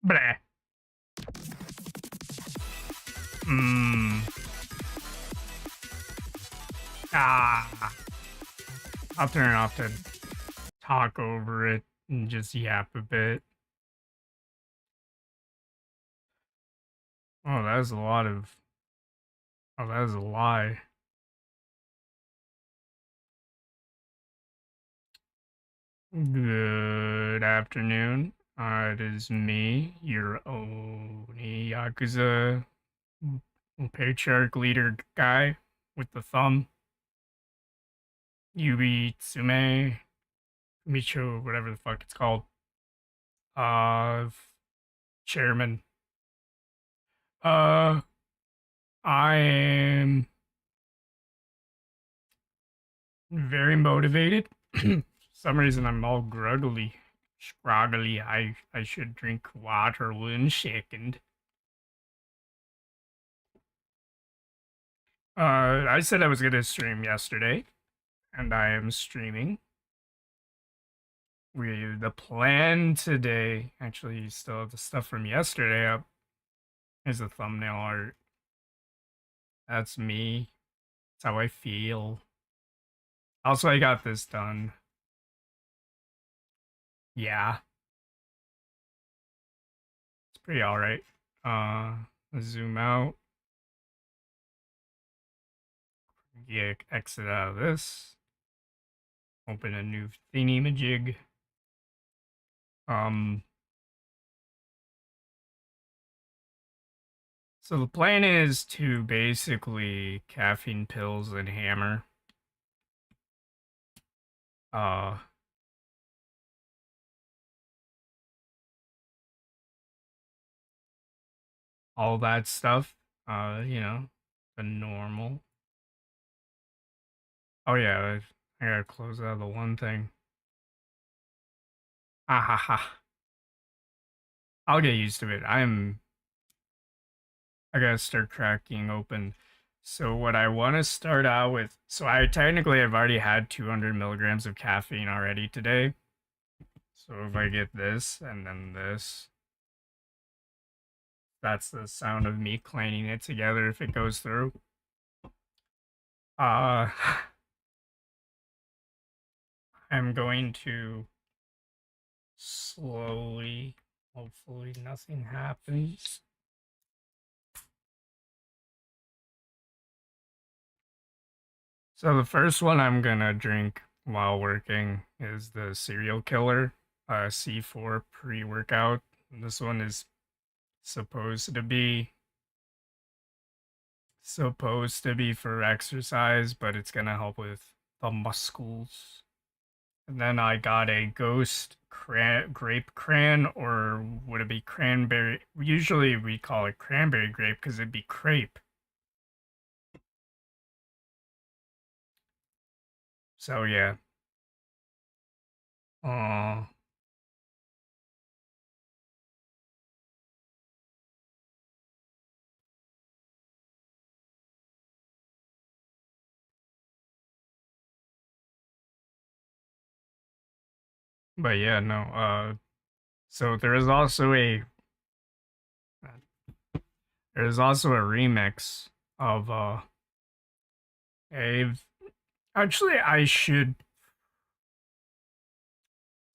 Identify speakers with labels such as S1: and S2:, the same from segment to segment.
S1: Bleh. I'll turn it off to talk over it and just yap a bit. Oh, that was a lot of... Oh, that was a lie. Good afternoon. It is me, your Oni Yakuza patriarch leader guy with the thumb. Yubi-Tsume Micho, whatever the fuck it's called. Chairman. I am very motivated. For some reason I'm all scroggly. I should drink water 1 second. I said I was gonna stream yesterday, and I am streaming. The plan today, actually, you still have the stuff from yesterday up. Here's the thumbnail art. That's me. That's how I feel. Also, I got this done. Yeah. It's pretty alright. Let's zoom out. Yeah, exit out of this. Open a new thingy-majig. So the plan is to basically caffeine pills and hammer. All that stuff. You know, the normal. Oh yeah, I gotta close out the one thing. Ha ha ha. I'll get used to it. I gotta start cracking open. So what I want to start out with, so I technically have already had 200 milligrams of caffeine already today. So if I get this and then this, that's the sound of me cleaning it together if it goes through. I'm going to slowly, hopefully nothing happens. So the first one I'm gonna drink while working is the Serial Killer C4 pre-workout. This one is supposed to be supposed to be for exercise, but it's gonna help with the muscles. And then I got a ghost grape cran, or would it be cranberry? Usually we call it cranberry grape because it'd be crepe. So yeah. Uh, but yeah, no. So there is also a remix of a. Actually, I should.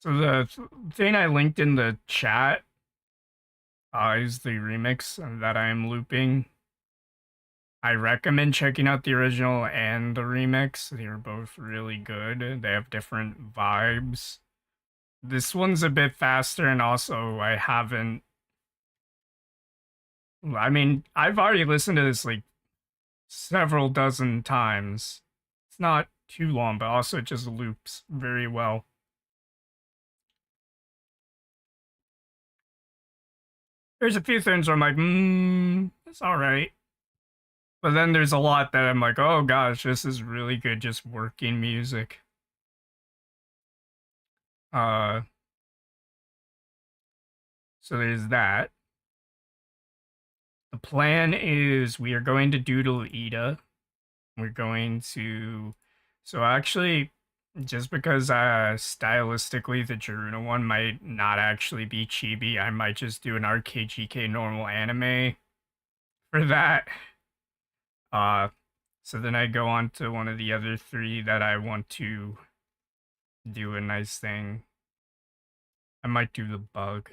S1: So the thing I linked in the chat is the remix that I am looping. I recommend checking out the original and the remix. They are both really good. They have different vibes. This one's a bit faster, and also I haven't. I mean, I've already listened to this like several dozen times. It's not too long, but also it just loops very well. There's a few things where I'm like, it's all right. But then there's a lot that I'm like, oh gosh, this is really good, just working music. Uh, so there's that. The plan is we are going to doodle Ida. We're going to. So actually, just because stylistically the Jiruna one might not actually be chibi, I might just do an RKGK normal anime for that. Uh, so then I go on to one of the other three that I want to do a nice thing. I might do the bug.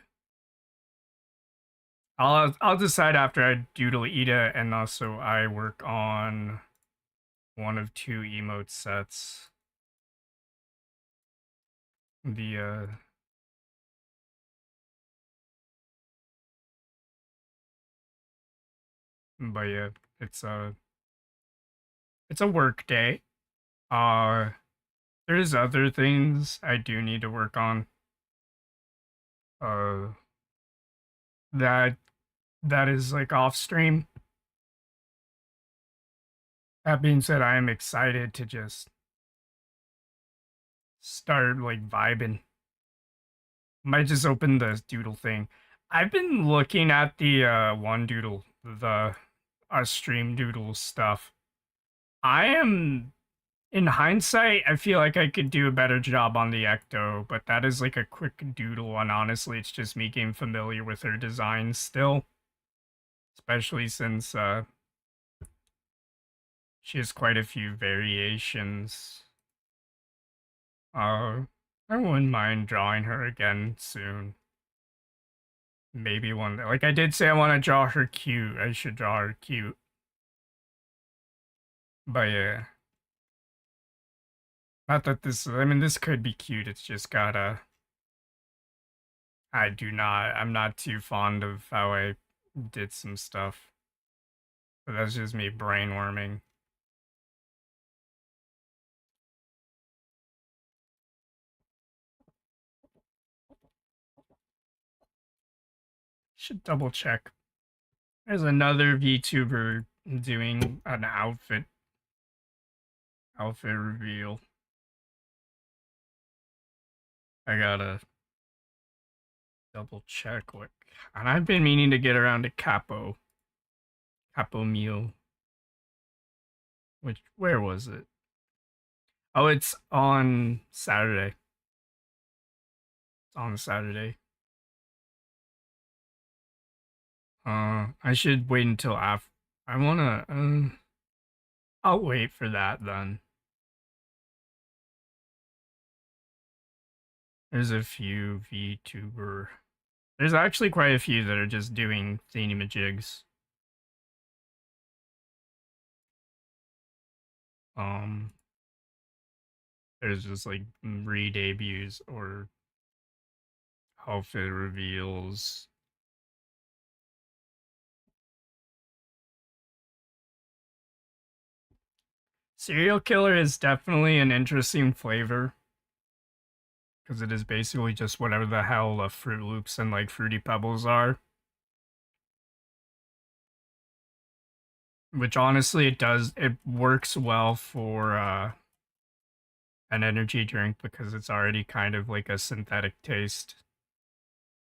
S1: I'll decide after I doodle Ida, and also I work on one of two emote sets. The but yeah, it's a it's a work day. Uh, there's other things I do need to work on. Uh, that that is like off stream. That being said, I am excited to just start like vibing. Might just open the doodle thing. I've been looking at the one doodle, the stream doodle stuff. I am in hindsight, I feel like I could do a better job on the Ecto, but that is like a quick doodle, and honestly, it's just me getting familiar with her design still, especially since she has quite a few variations. Uh, I wouldn't mind drawing her again soon. Maybe one day. Like I did say I want to draw her cute. I should draw her cute. But yeah. Not that this, I mean, this could be cute. It's just gotta, I'm not too fond of how I did some stuff. But that's just me brainworming. Should double check. There's another VTuber doing an outfit reveal. I gotta double check what, and I've been meaning to get around to Capo Mio. Where was it? Oh, it's on Saturday. It's on Saturday. I should wait until after. I wanna. I'll wait for that then. There's a few VTuber. There's actually quite a few that are just doing thingamajigs. Um, there's just like re-debuts or outfit reveals. Serial killer is definitely an interesting flavor because it is basically just whatever the hell the Fruit Loops and like Fruity Pebbles are. Which honestly, it works well for an energy drink because it's already kind of like a synthetic taste.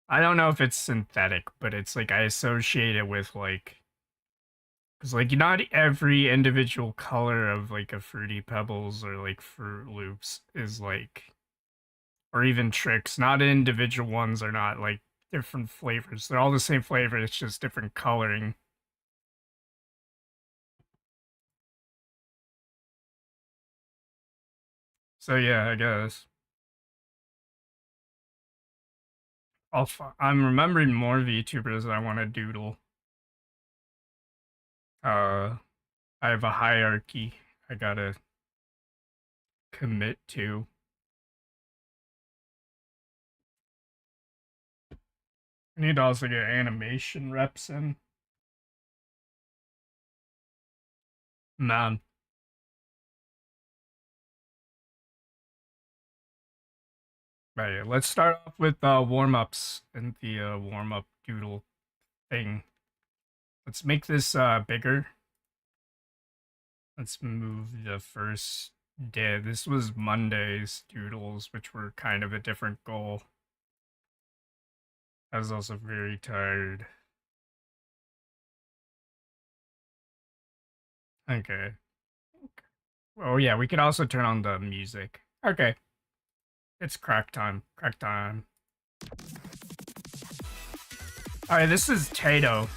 S1: I don't know if it's synthetic, but it's like I associate it with like, because like not every individual color of like a Fruity Pebbles or like Fruit Loops is like, or even Tricks, not individual ones are not like different flavors. They're all the same flavor, it's just different coloring. So yeah, I guess. I'm remembering more VTubers I want to doodle. Uh, I have a hierarchy I gotta commit to. I need to also get animation reps in. Man. Right, let's start off with warm-ups and the warm-up doodle thing. Let's make this bigger. Let's move the first day. This was Monday's doodles, which were kind of a different goal. I was also very tired. Okay. Oh yeah, we could also turn on the music. Okay. It's crack time. Crack time. Alright, this is Tato.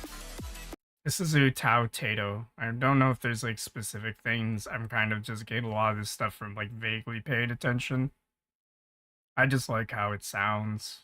S1: This is Utao Tato. I don't know if there's like specific things. I'm kind of just getting a lot of this stuff from like vaguely paying attention. I just like how it sounds.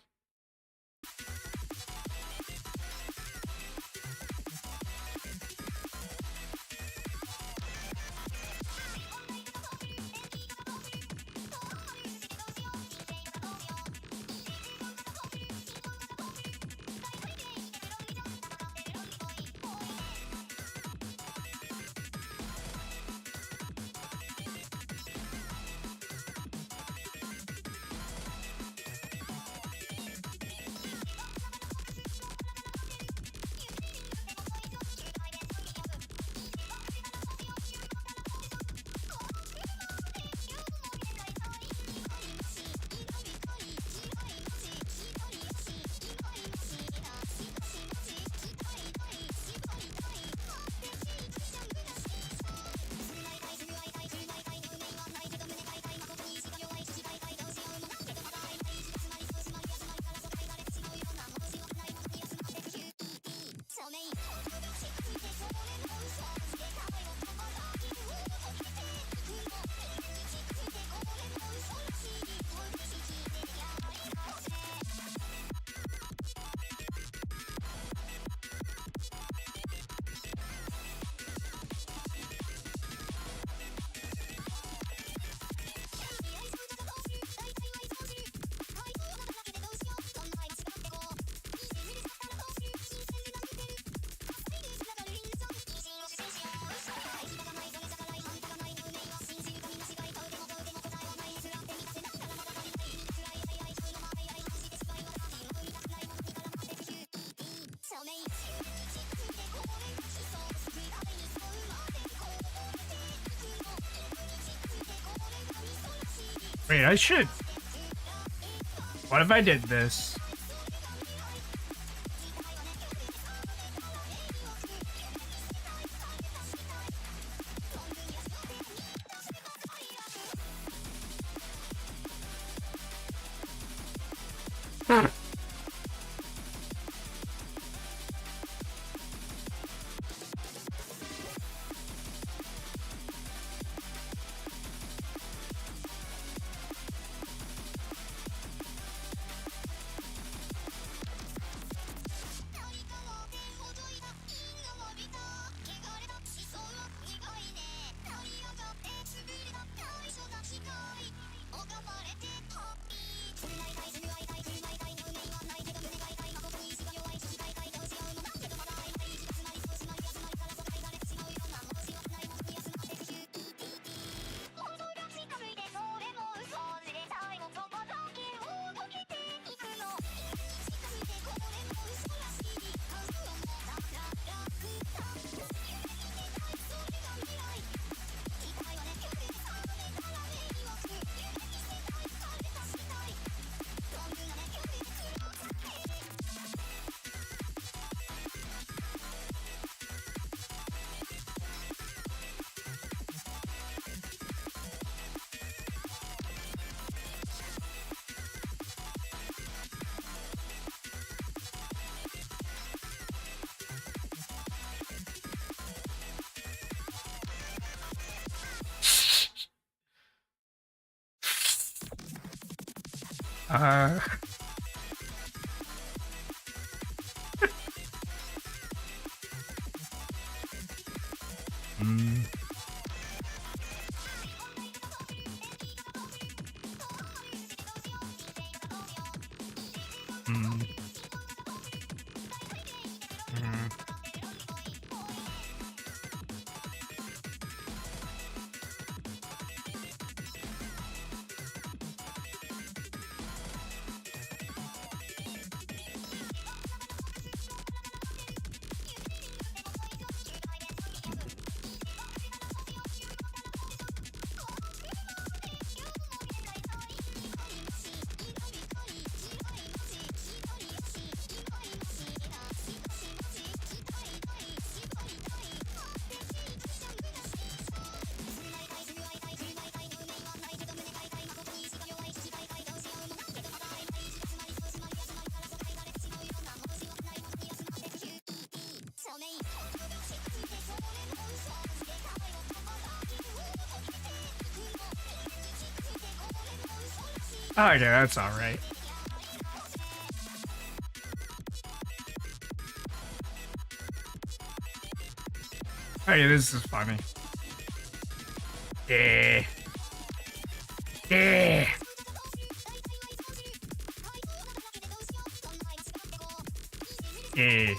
S1: Wait, I should. What if I did this? Uh, mm, mm, mm. Okay, that's alright. Hey, this is funny. Yeah. Yeah. Yeah.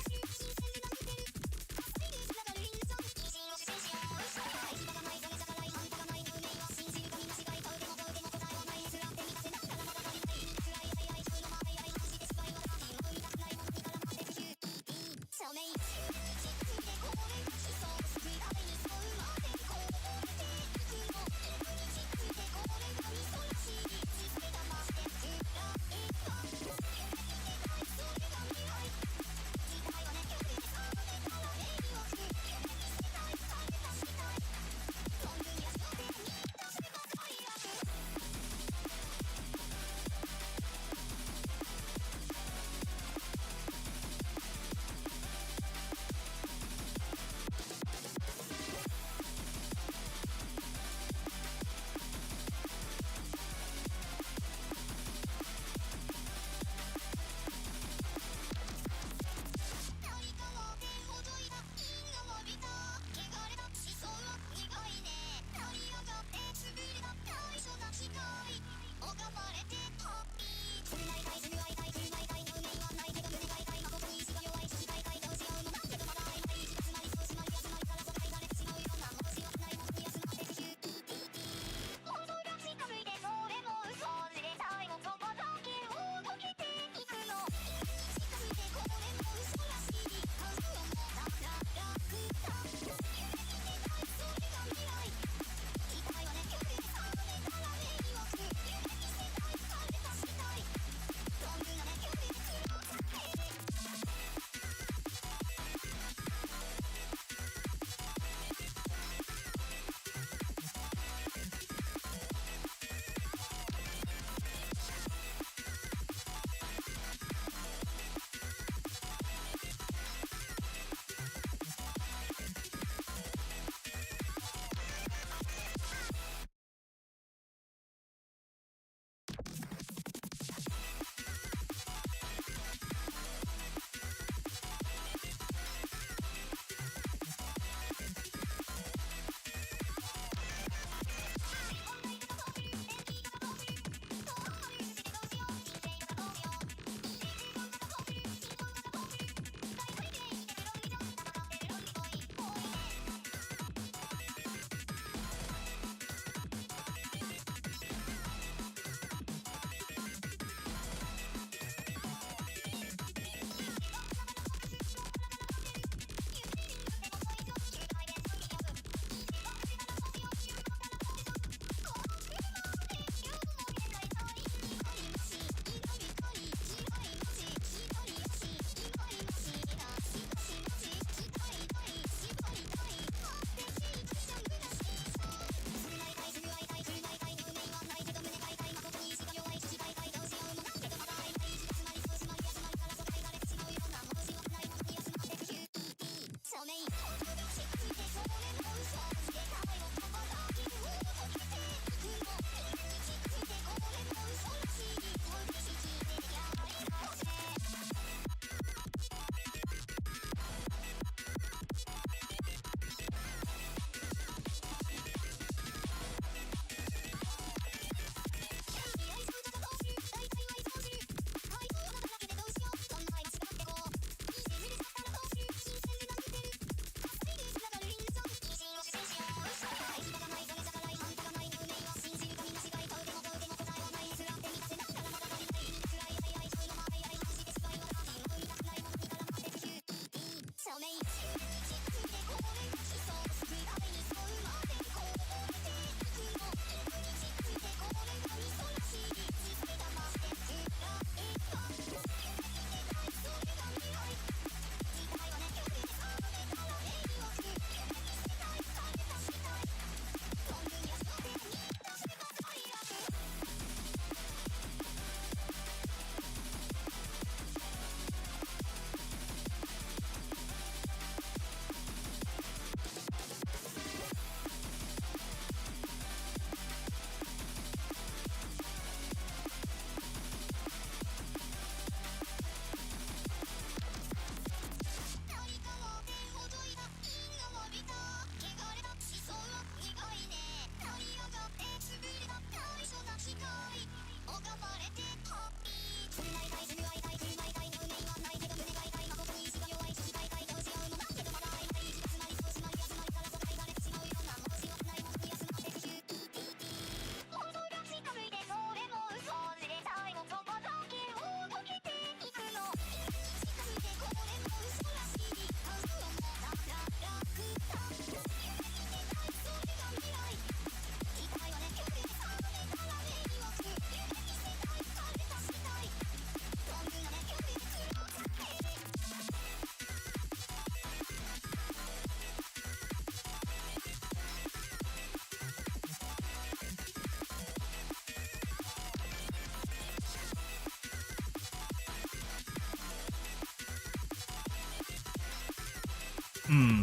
S1: Hmm.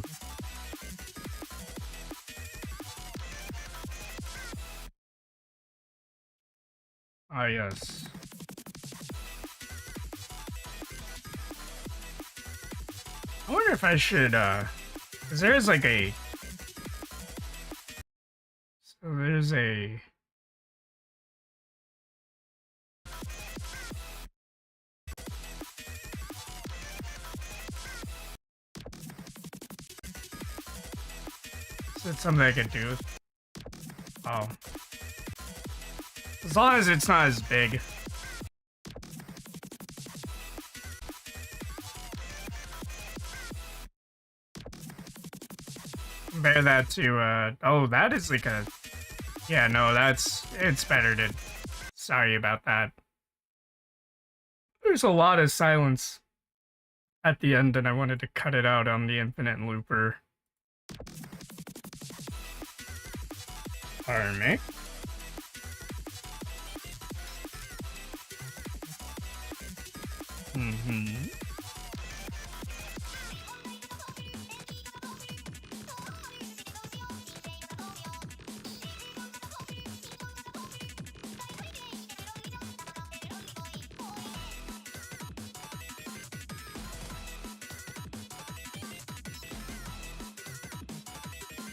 S1: Ah, yes. I wonder if I should, cause there's like a, so there's a, is it something I could do? Oh. As long as it's not as big. Compare that to, oh, that is like a, yeah, no, it's better to, sorry about that. There's a lot of silence at the end, and I wanted to cut it out on the infinite looper. Pardon me. Mm-hmm.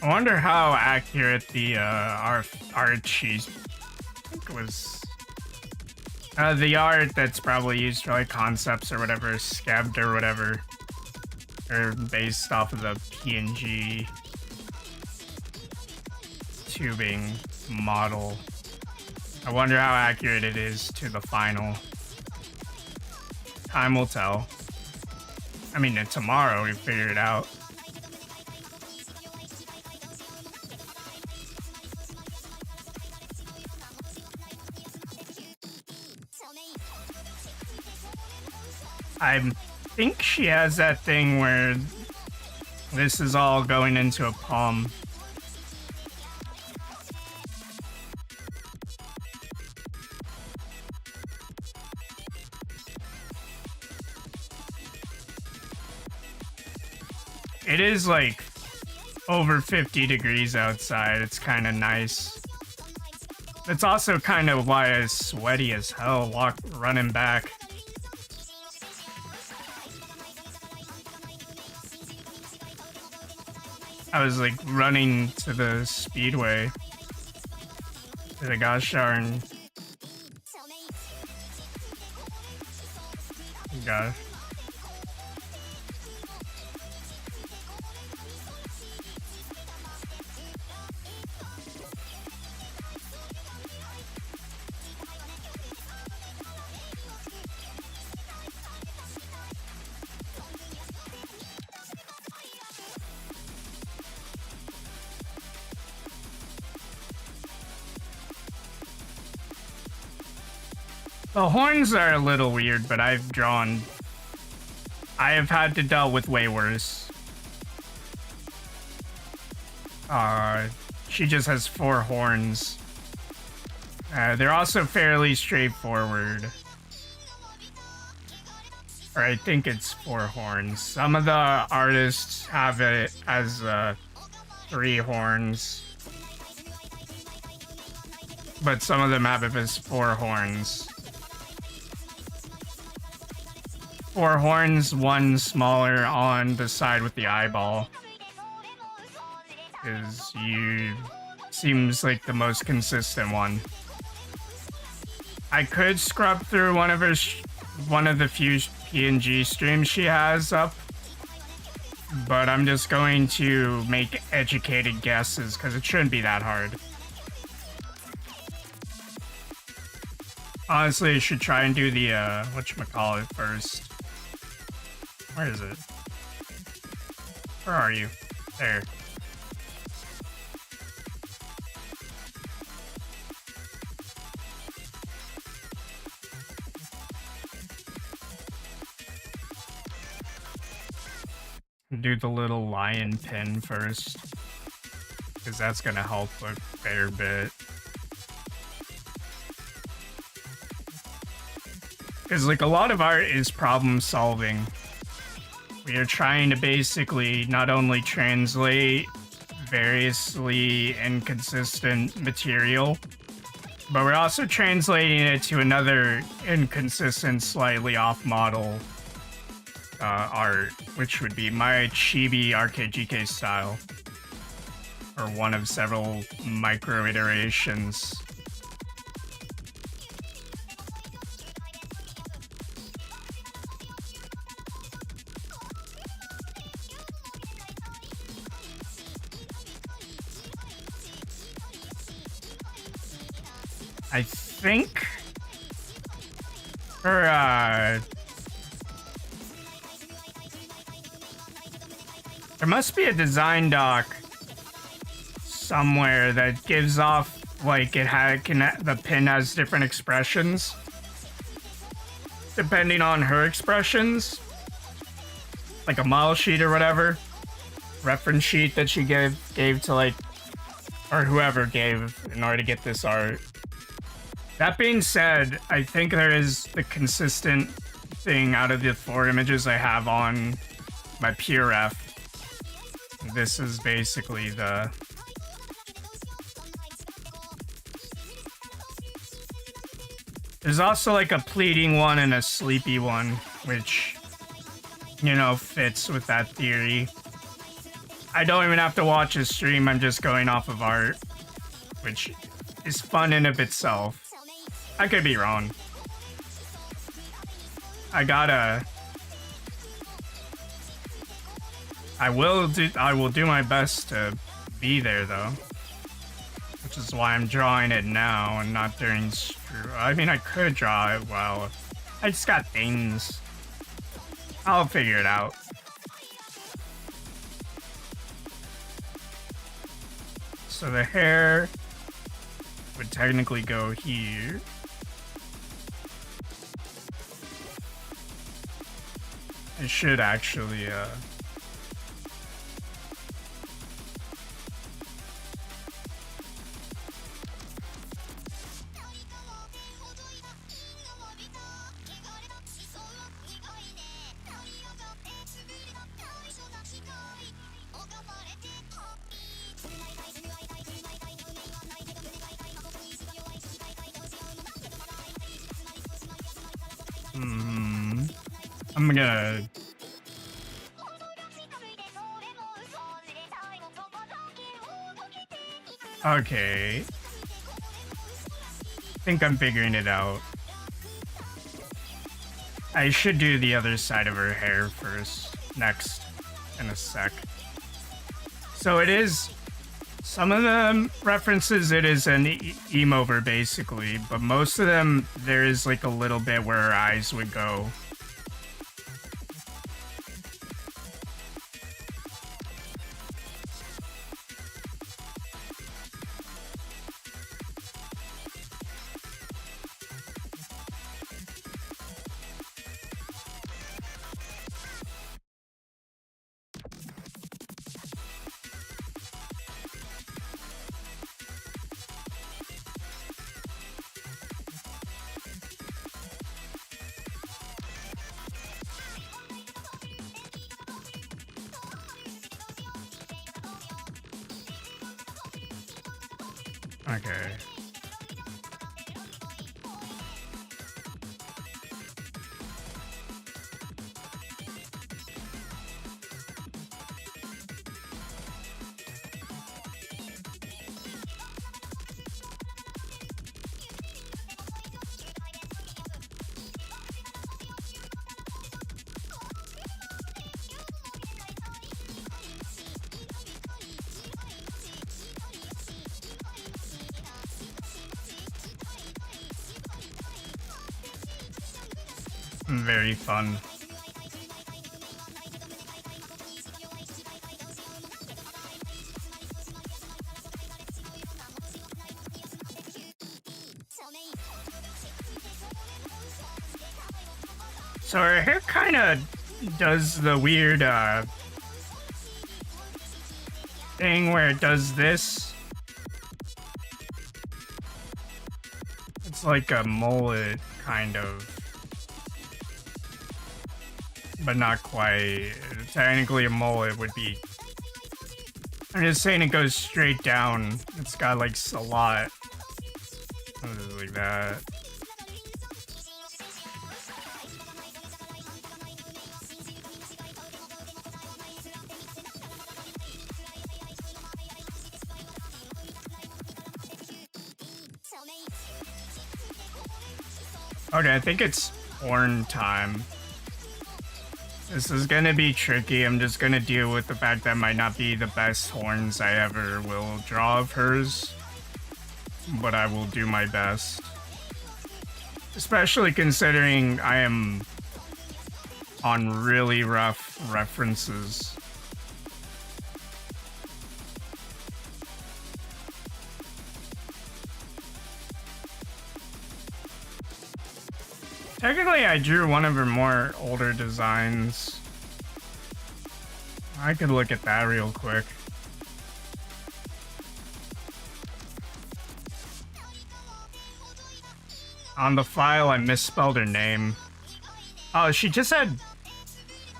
S1: I wonder how accurate the Ouchi, I think it was the art that's probably used for like concepts or whatever, scabbed or whatever, or based off of the PNG tubing model. I wonder how accurate it is to the final. Time will tell. I mean, tomorrow we figure it out. I think she has that thing where this is all going into a palm. It is like over 50 degrees outside. It's kind of nice. It's also kind of why I was sweaty as hell running back. I was like running to the speedway, to the gosh darn. Gosh. The horns are a little weird, but I have had to deal with way worse. She just has 4 horns. They're also fairly straightforward. Or I think it's 4 horns. Some of the artists have it as 3 horns. But some of them have it as 4 horns. 4 horns, 1 smaller on the side with the eyeball. Seems like the most consistent one. I could scrub through one of the few PNG streams she has up, but I'm just going to make educated guesses because it shouldn't be that hard. Honestly, I should try and do the whatchamacallit first. Where is it? Where are you? There. Do the little lion pin first, because that's gonna help a fair bit. Because like a lot of art is problem solving, we are trying to basically not only translate variously inconsistent material, but we're also translating it to another inconsistent, slightly off model art, which would be my chibi RKGK style, or one of several micro iterations. I think her, there must be a design doc somewhere that gives off, like, the pin has different expressions depending on her expressions, like a model sheet or whatever, reference sheet that she gave to, like, or whoever gave in order to get this art. That being said, I think there is the consistent thing out of the 4 images I have on my PRF. This is basically the... There's also like a pleading one and a sleepy one, which, you know, fits with that theory. I don't even have to watch a stream, I'm just going off of art, which is fun in of itself. I could be wrong. I will do my best to be there though. Which is why I'm drawing it now and not during I mean, I could draw it while I just got things. I'll figure it out. So the hair would technically go here. It should actually, I'm gonna... Okay. I think I'm figuring it out. I should do the other side of her hair first, next, in a sec. So it is... Some of them references it is an emover basically, but most of them there is like a little bit where her eyes would go. Okay. Very fun. So her hair kind of does the weird thing where it does this. It's like a mullet, kind of. but not quite. Technically, a mullet would be. I'm just saying it goes straight down. It's got like a lot. Like that. Okay, I think it's horn time. This is gonna be tricky. I'm just gonna deal with the fact that might not be the best horns I ever will draw of hers. But I will do my best. Especially considering I am on really rough references. Technically, I drew one of her more older designs. I could look at that real quick. On the file, I misspelled her name. Oh, she just had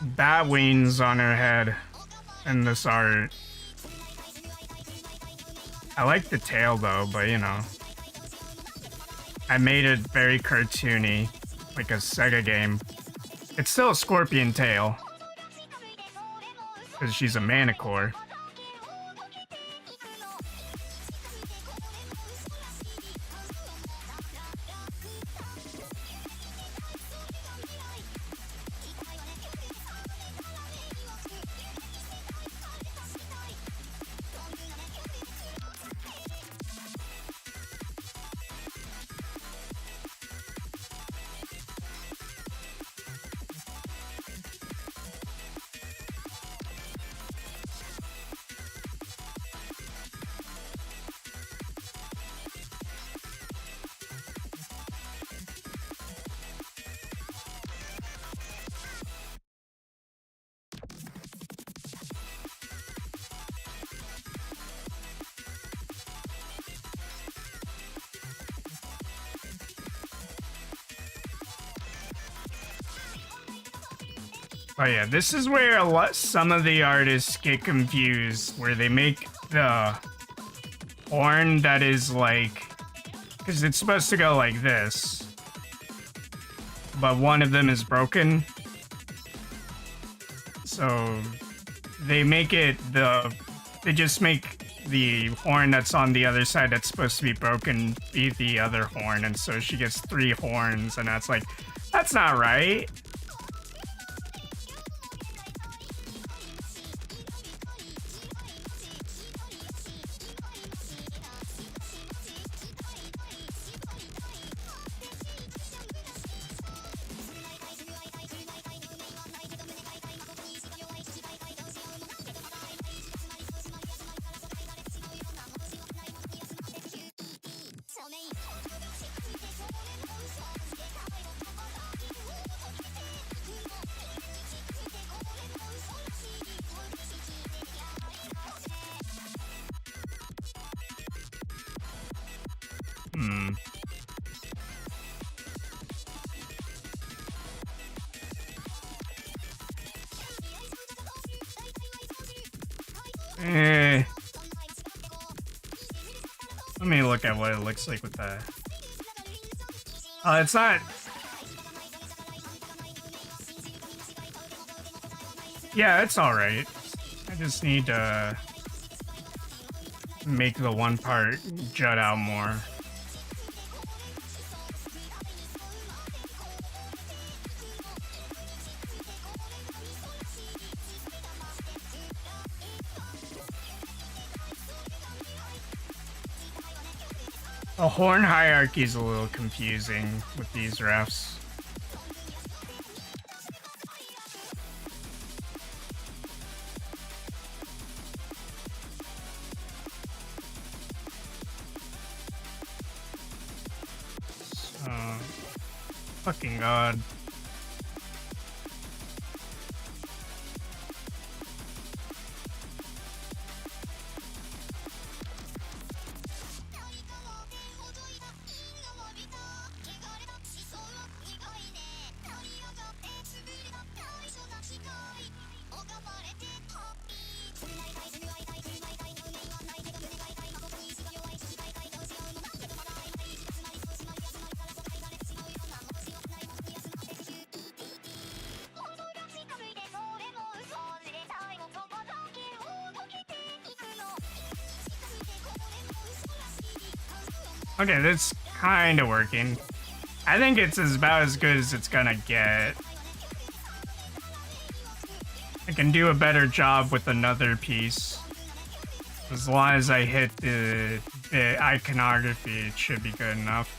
S1: bat wings on her head in this art. I like the tail though, but you know. I made it very cartoony, like a Sega game. It's still a scorpion tail, because she's a manicore. Oh yeah, this is where some of the artists get confused, where they make the horn that is like, because it's supposed to go like this, but one of them is broken. So they make it they just make the horn that's on the other side that's supposed to be broken be the other horn, and so she gets 3 horns, and that's not right. Let me look at what it looks like with that. It's not. Yeah, it's alright. I just need to make the one part jut out more. The horn hierarchy is a little confusing with these refs. Fucking god. Okay, that's kind of working. I think it's about as good as it's gonna get. I can do a better job with another piece. As long as I hit the iconography, it should be good enough.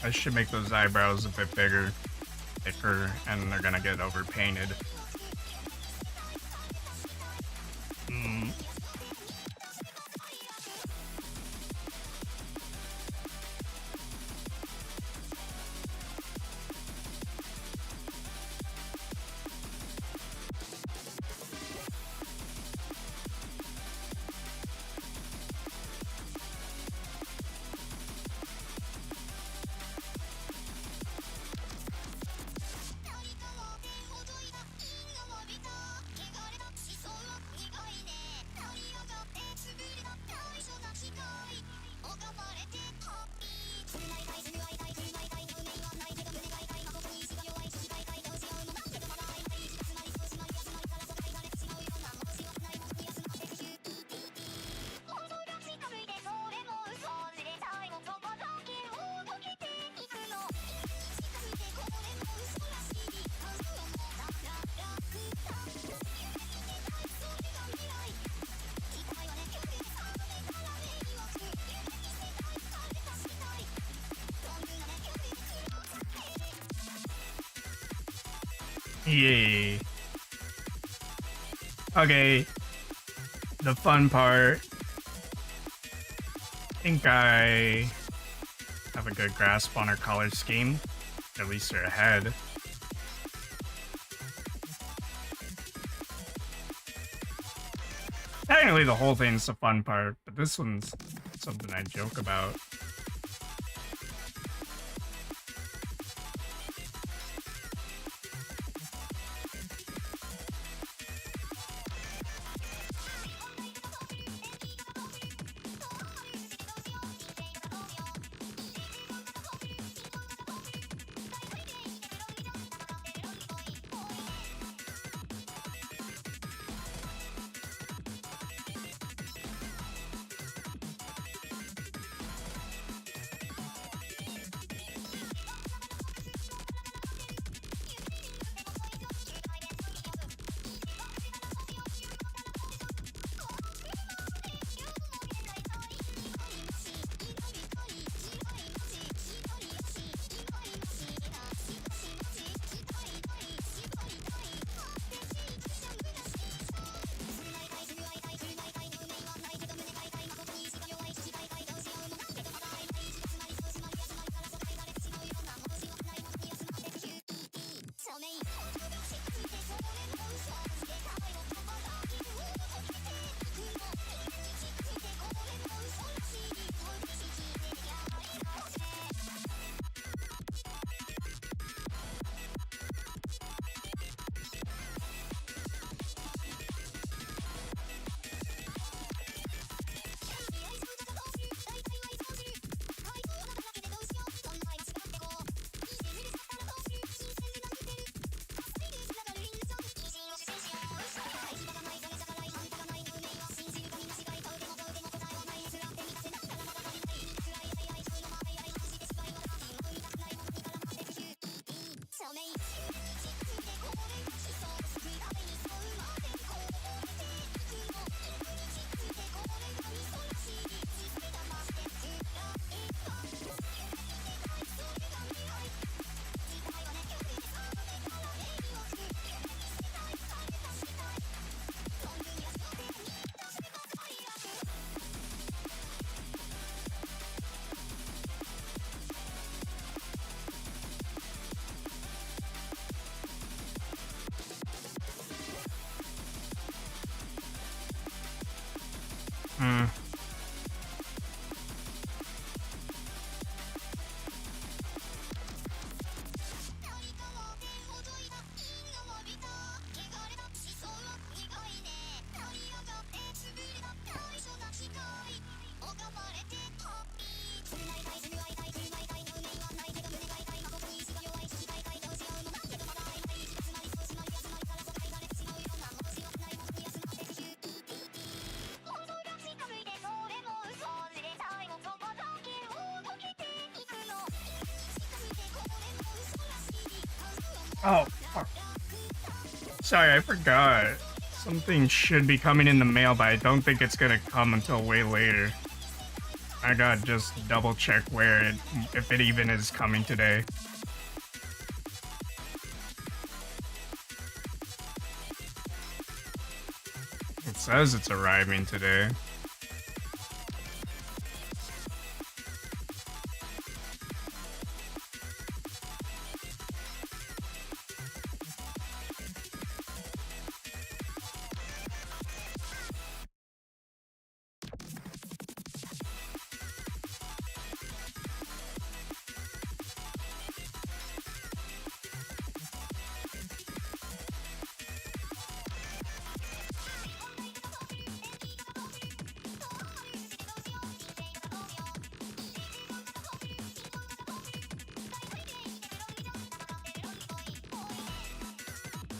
S1: I should make those eyebrows a bit bigger, thicker, and they're gonna get overpainted. Yay. Okay. The fun part. I think I have a good grasp on her color scheme. At least her head. Technically the whole thing's the fun part, but this one's something I joke about. Hmm. Oh, fuck. Sorry, I forgot. Something should be coming in the mail, but I don't think it's gonna come until way later. I gotta just double check if it even is coming today. It says it's arriving today.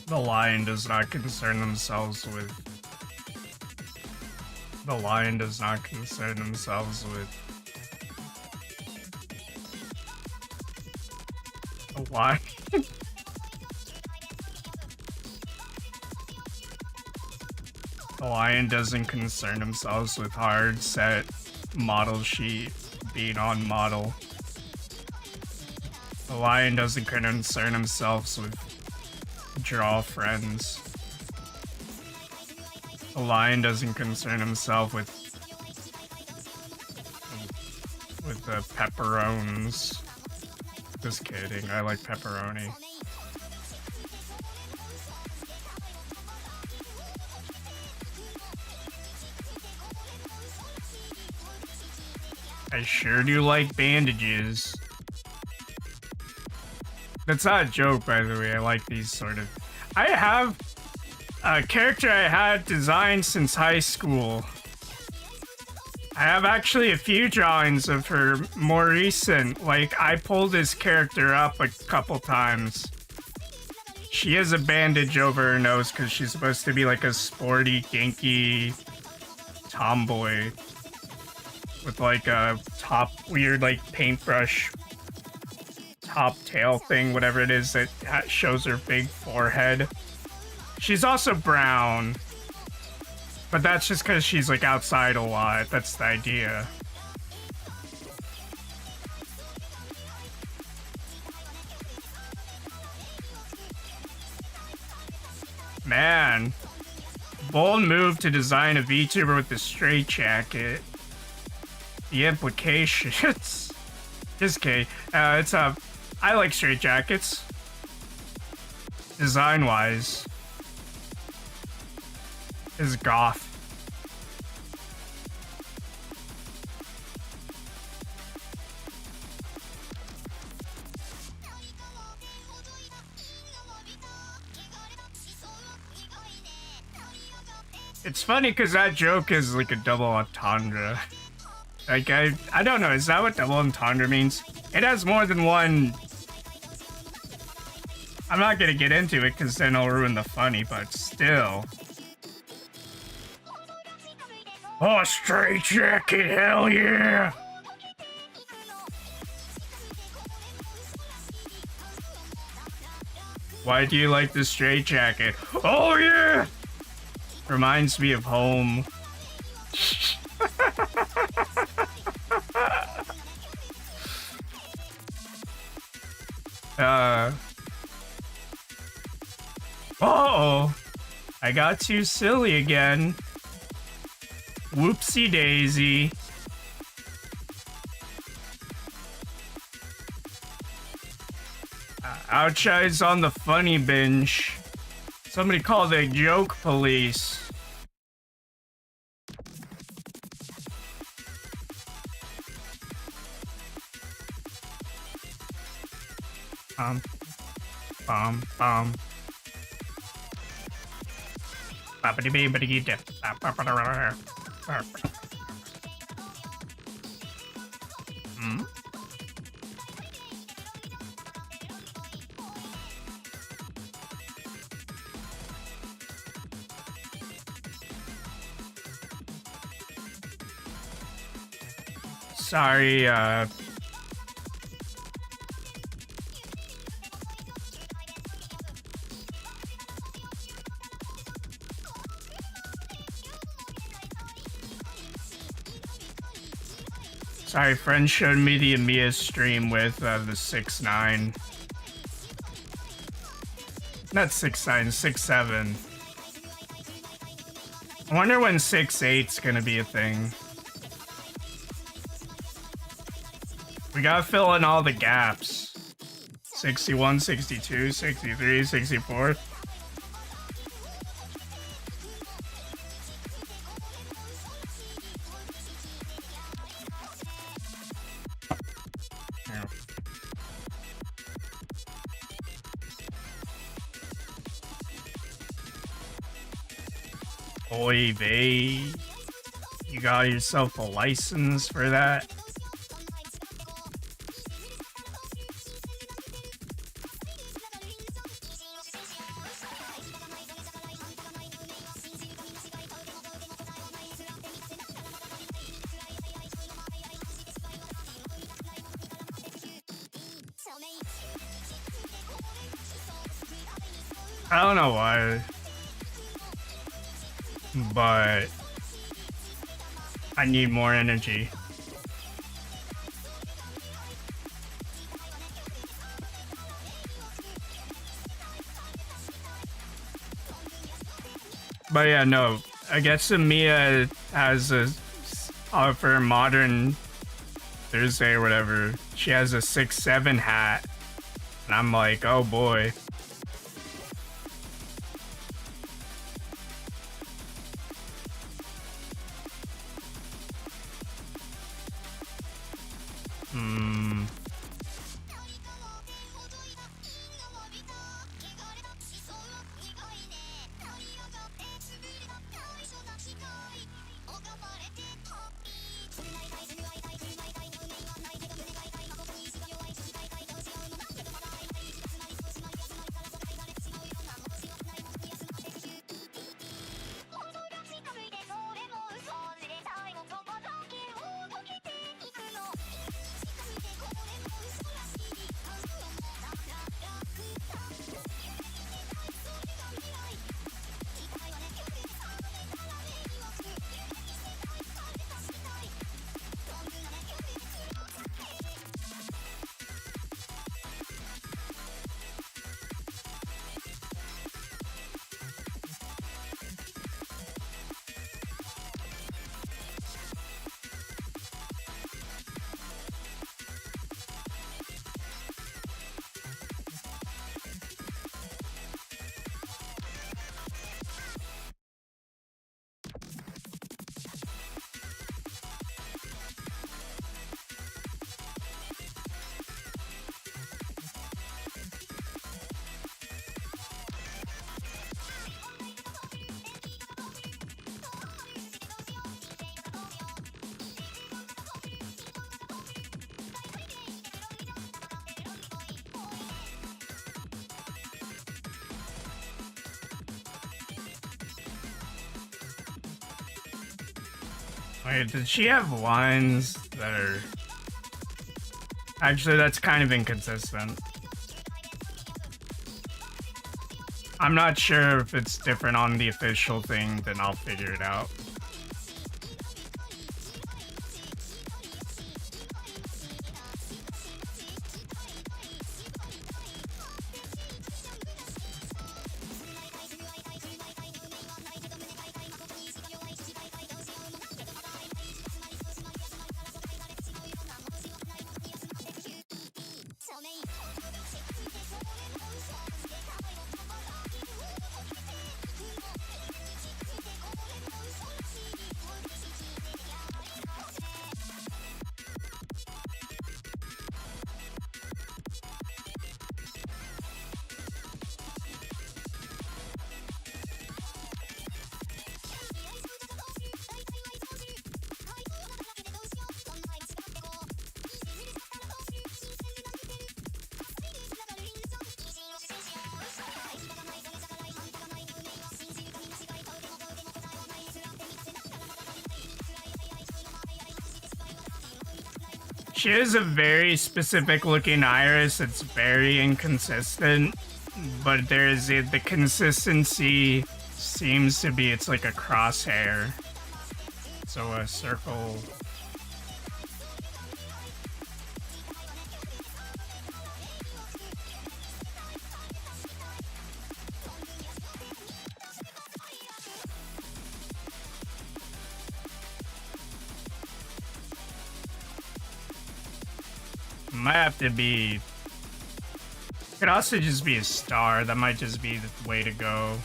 S1: The lion does not concern themselves with... The lion does not concern themselves with... The lion... The lion doesn't concern themselves with hard set model sheet being on model. The lion doesn't concern themselves with draw friends. The lion doesn't concern himself with the pepperones. Just kidding, I like pepperoni. I sure do like bandages. That's not a joke, by the way. I like these sort of... I have a character I had designed since high school. I have actually a few drawings of her more recent. Like, I pulled this character up a couple times. She has a bandage over her nose because she's supposed to be like a sporty, ganky tomboy. With like a top weird like paintbrush top tail thing, whatever it is that shows her big forehead. She's also brown, but that's just because she's like outside a lot. That's the idea. Man, bold move to design a VTuber with the straight jacket. The implications. Just kidding. It's a... I like straight jackets. Design-wise. Is goth. It's funny because that joke is like a double entendre. Like, I don't know, is that what double entendre means? It has more than one... I'm not gonna get into it because then I'll ruin the funny, but still. Oh, straight jacket, hell yeah! Why do you like the straight jacket? Oh yeah! Reminds me of home. Uh-oh. I got too silly again. Whoopsie daisy. Ouchi's on the funny binge. Somebody call the joke police. Bum, bum, bum. Hmm? Sorry, sorry, friend showed me the Amiya stream with the 6'9". Not 6'9", 6'7". I wonder when 6'8's gonna be a thing. We gotta fill in all the gaps. 61, 62, 63, 64. Oy vey. You got yourself a license for that? I don't know why, but I need more energy. But yeah, no, I guess Amiya has a, for Modern Thursday or whatever, she has a 6'7" hat. And I'm like, oh boy. Wait, did she have lines that are... Actually, that's kind of inconsistent. I'm not sure if it's different on the official thing, then I'll figure it out. She has a very specific looking iris. It's very inconsistent, but the consistency seems to be, it's like a crosshair. So a circle. Might have to be. Could also just be a star. That might just be the way to go.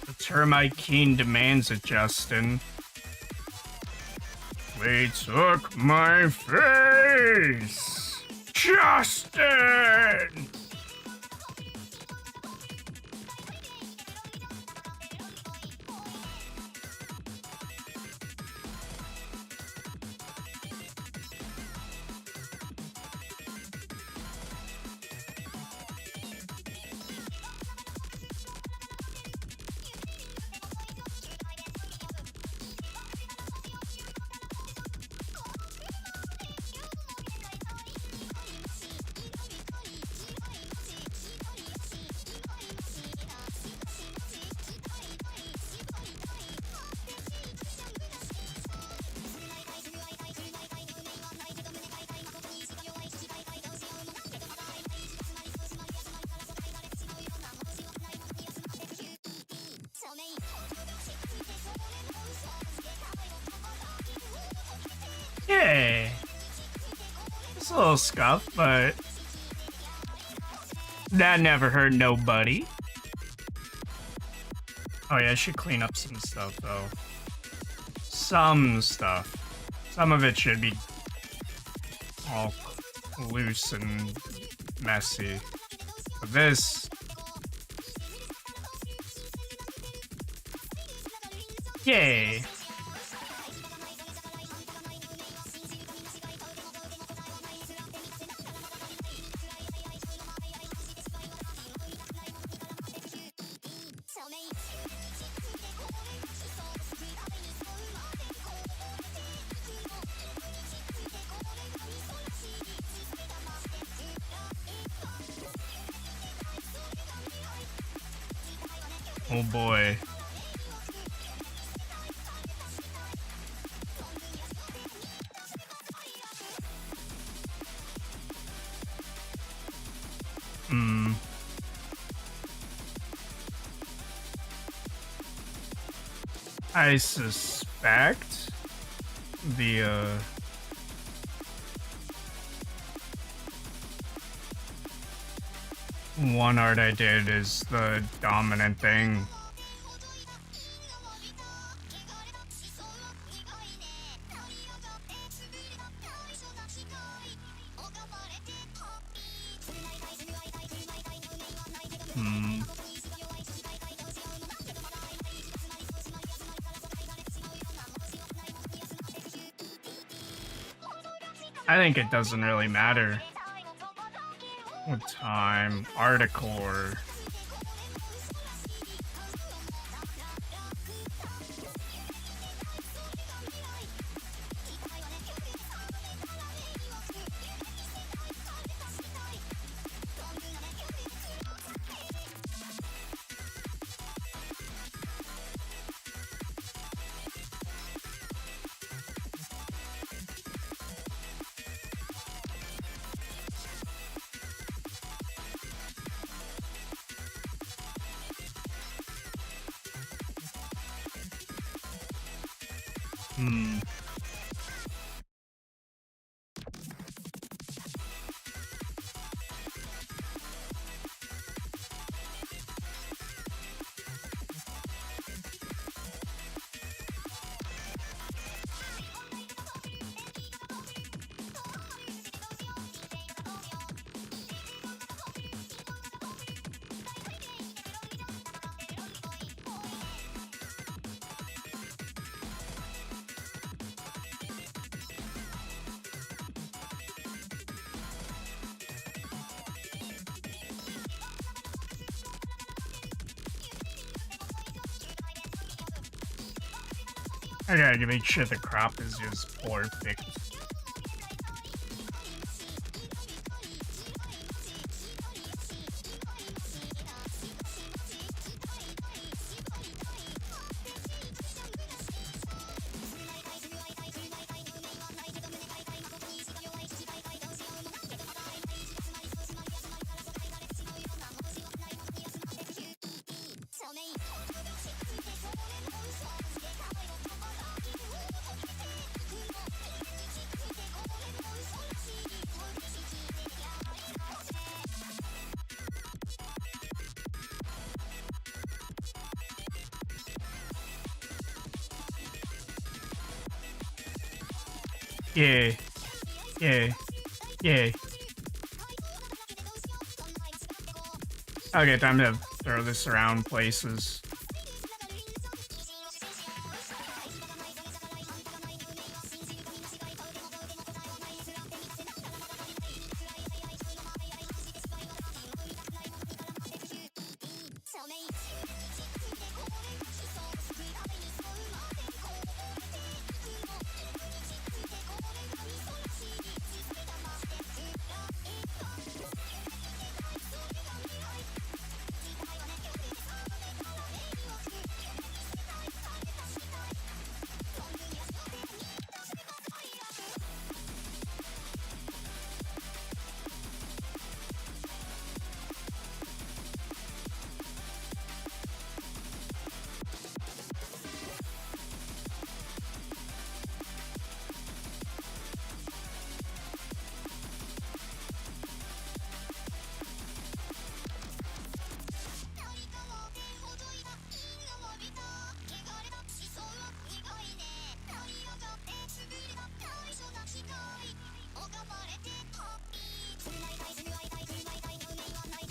S1: The Termite King demands it, Justin. They took my face! Justin! Yay! It's a little scuff, but that never hurt nobody. Oh yeah, I should clean up some stuff though. Some stuff. Some of it should be all loose and messy. But this... Yay! Oh boy. I suspect the one art I did is the dominant thing. I think it doesn't really matter what time, article, or Hmm. I gotta make sure the crop is just perfect. Yeah. Yeah. Yeah. Okay, time to throw this around places.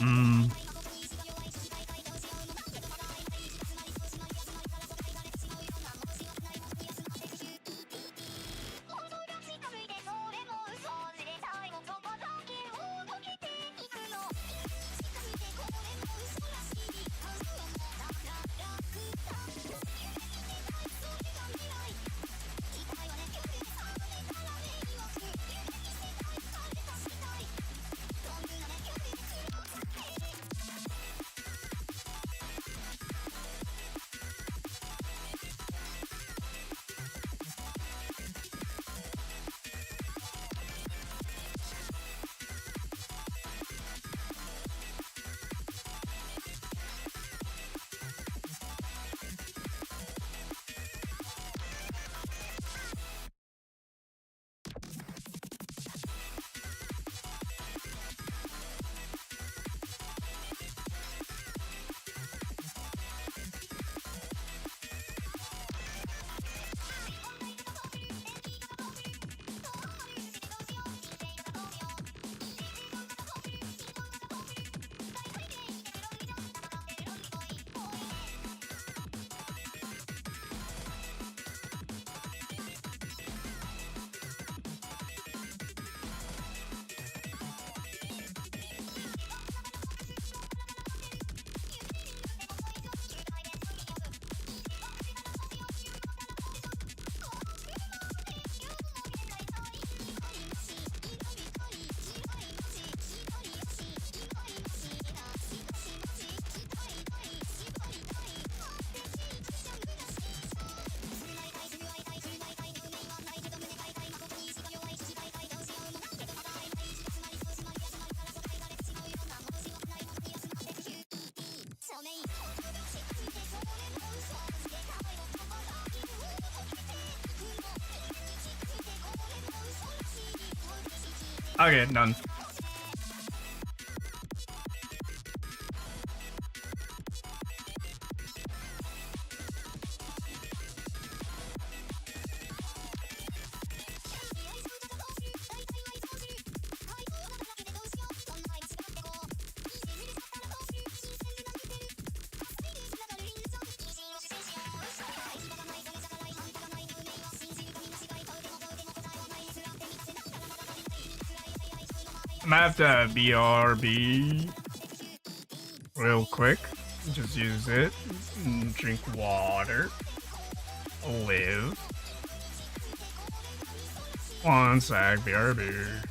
S1: Hmm. Okay, done. I'm gonna have to BRB real quick. Just use it. Drink water. Live. One sec, BRB.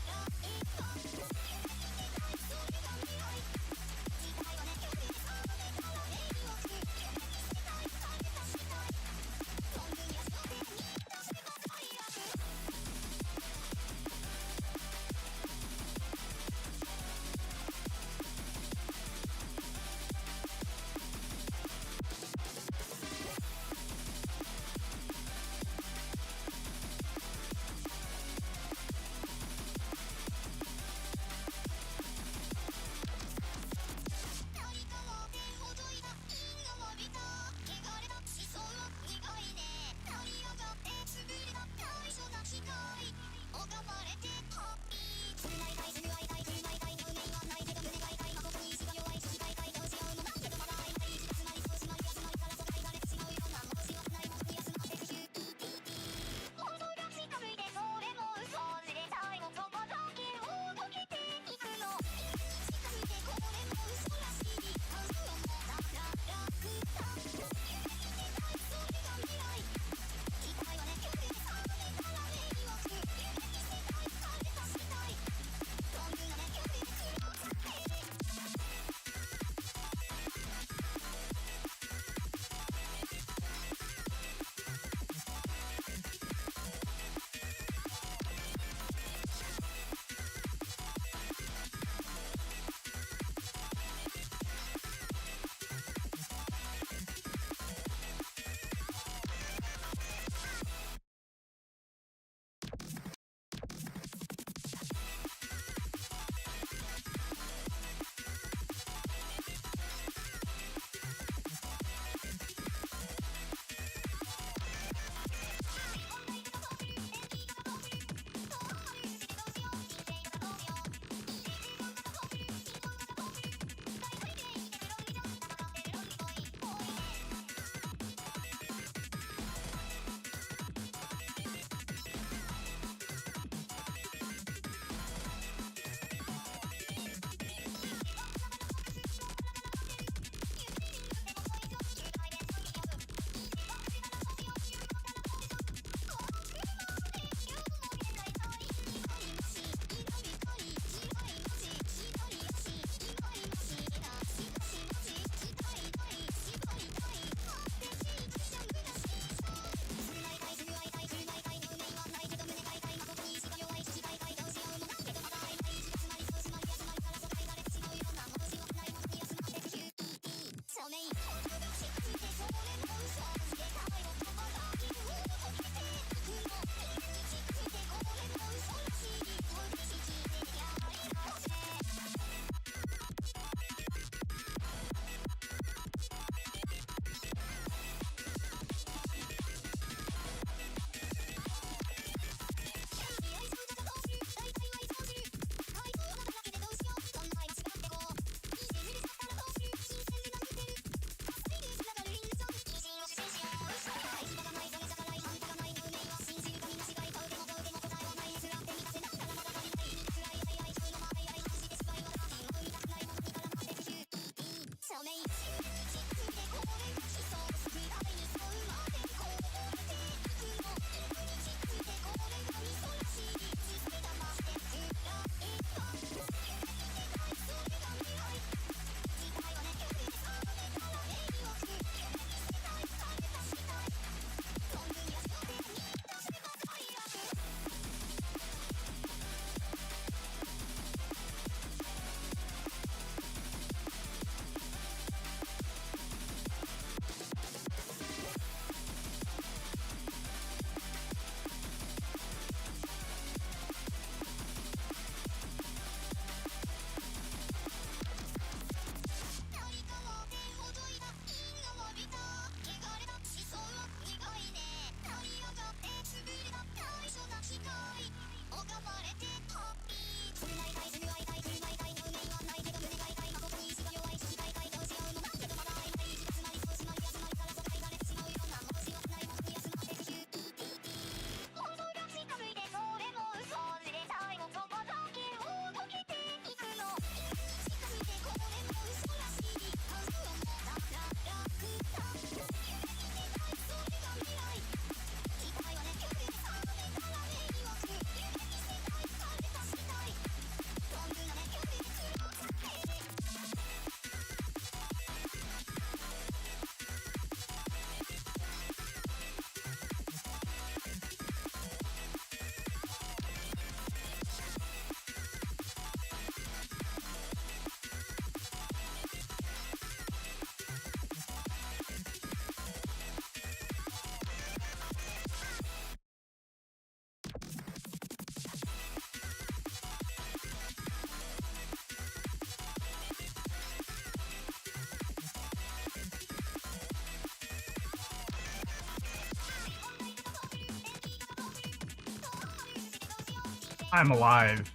S1: I'm alive.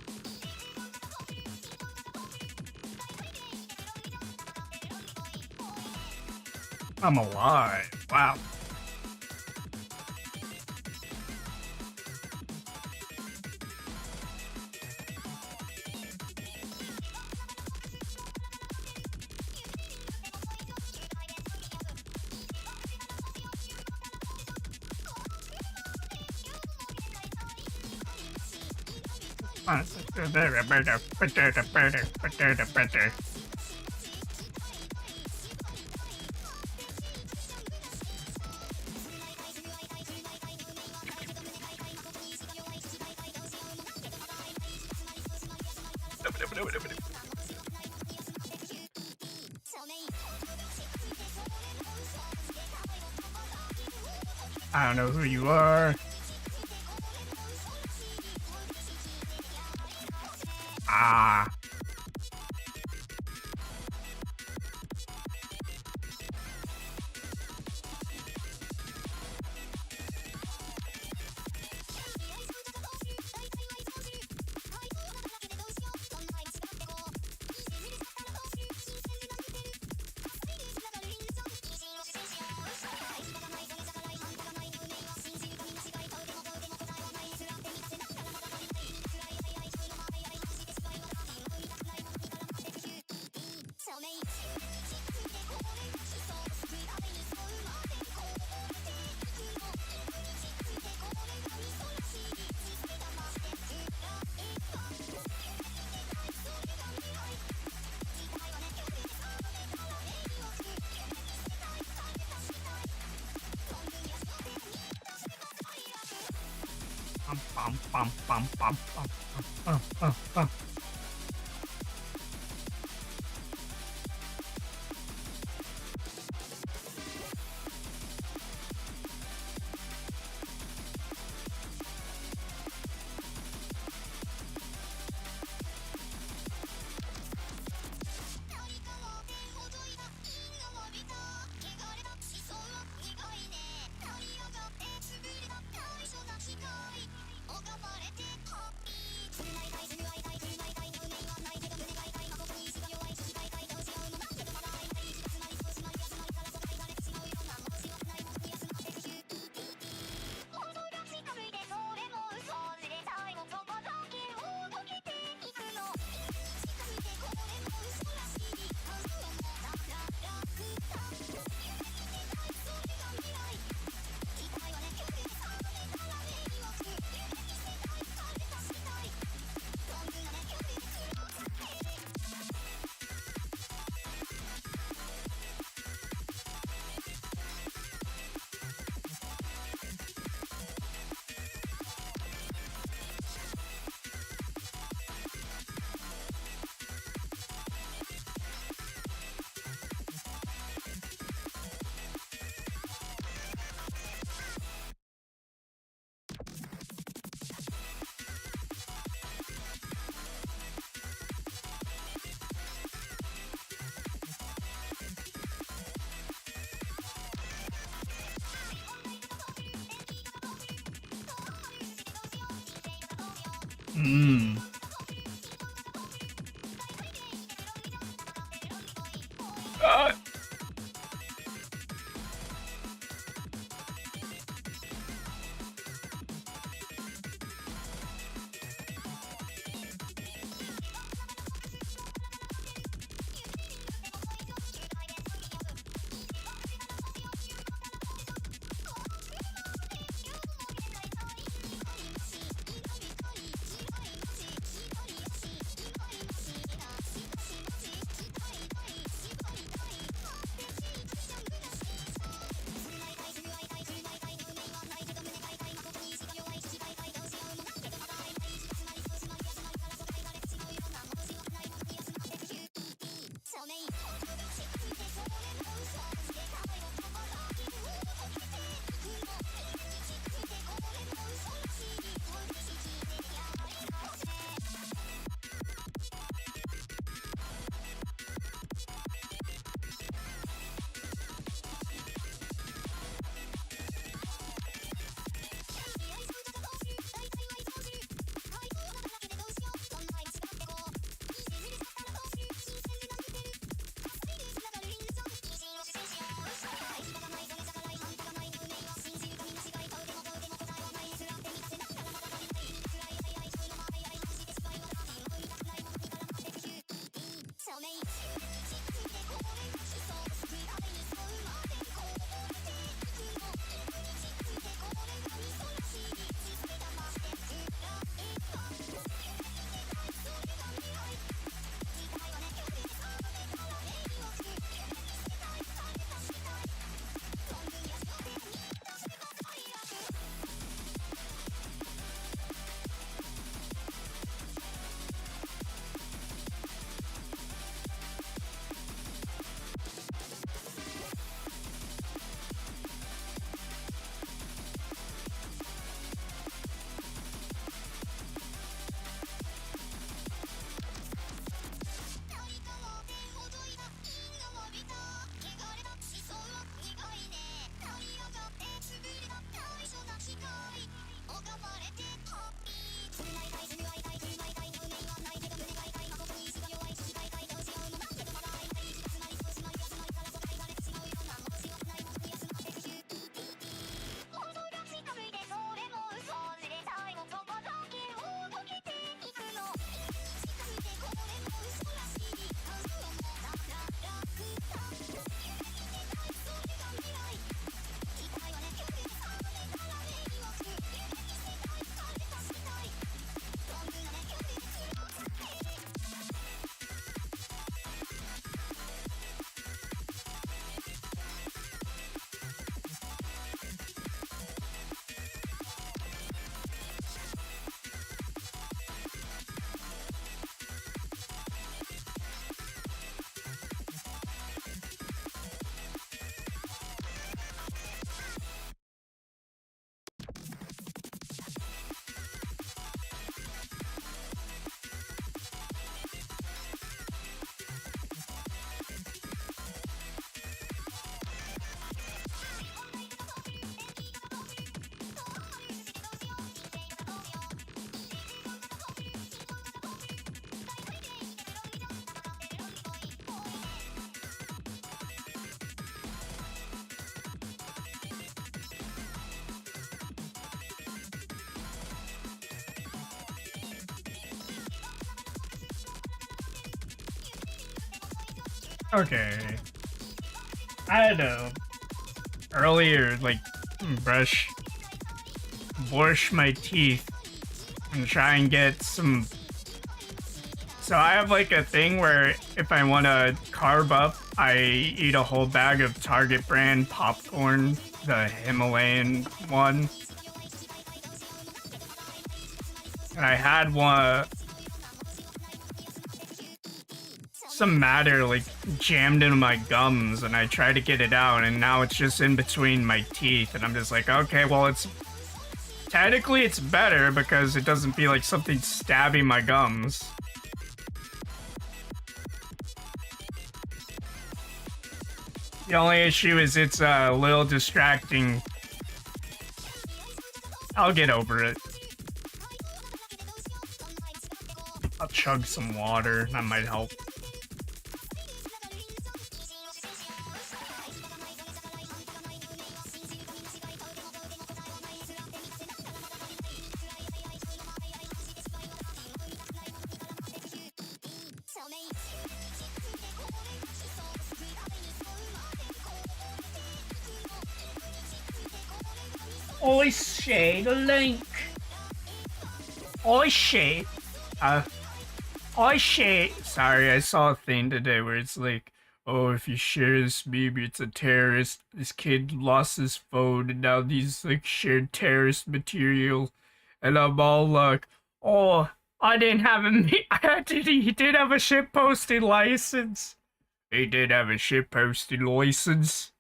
S1: I'm alive. Wow. I don't know who you are. Ah. Mmm. Okay. I had to earlier, like, brush my teeth and try and get some. So I have like a thing where if I want to carb up, I eat a whole bag of Target brand popcorn, the Himalayan one. And I had one, some matter like jammed into my gums, and I tried to get it out, and now it's just in between my teeth, and I'm just like, okay, well, it's technically it's better because it doesn't feel like something's stabbing my gums. The only issue is it's a little distracting. I'll get over it. I'll chug some water. That might help. I shared a link. I shared. Sorry, I saw a thing today where it's like, oh, if you share this, maybe it's a terrorist. This kid lost his phone, and now he's like shared terrorist material, and I'm all like, oh, I didn't have he did have a shit posting license. He did have a shit posting license,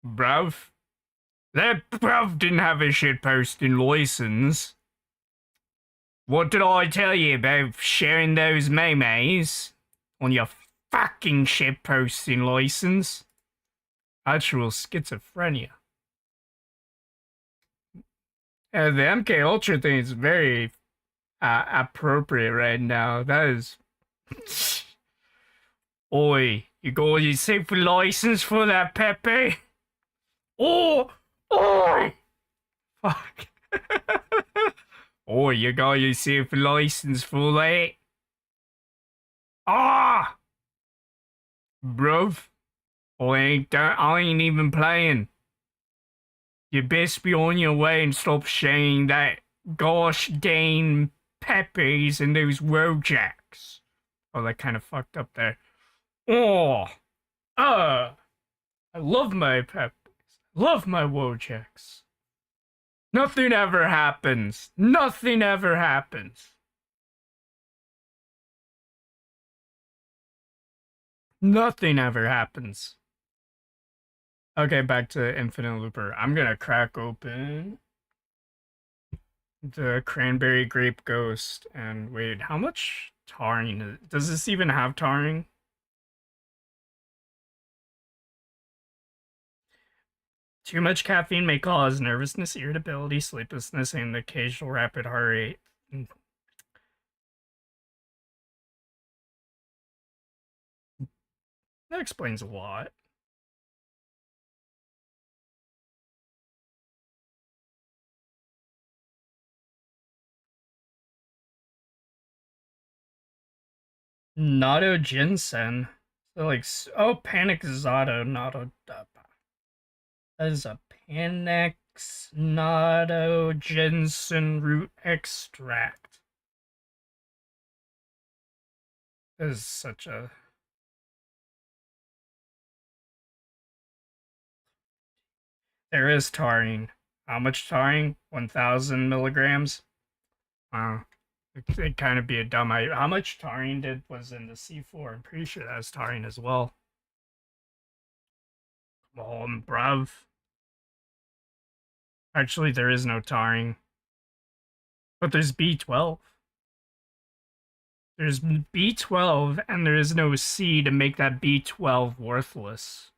S1: bruv. That bruv didn't have a shit posting license. What did I tell you about sharing those memes on your fucking shit posting license? Actual schizophrenia. And the MK Ultra thing is very appropriate right now. That is. Oi, you got your safe license for that, Pepe? Oh! Oi! Fuck. Oh, you got your safe license for that? Ah! Bruv, I ain't even playing. You best be on your way and stop sharing that gosh dang Pepe's and those Wojaks. Oh, that kind of fucked up there. Oh! I love my Pepe's. Love my Wojaks. Nothing ever happens. Nothing ever happens. Nothing ever happens. Okay, back to Infinite Looper. I'm gonna crack open the Cranberry Grape Ghost and wait, how much tarring? Does this even have tarring? Too much caffeine may cause nervousness, irritability, sleeplessness, and occasional rapid heart rate. That explains a lot. Natto ginseng. So like, oh, panic zato, natto. That is a panax natto ginseng root extract. This is such a. There is taurine. How much taurine? 1,000 milligrams. Wow. It'd kind of be a dumb idea. How much taurine was in the C4? I'm pretty sure that was taurine as well. Come on, bruv. Actually, there is no taurine. But there's B12. There's B12, and there is no C to make that B12 worthless.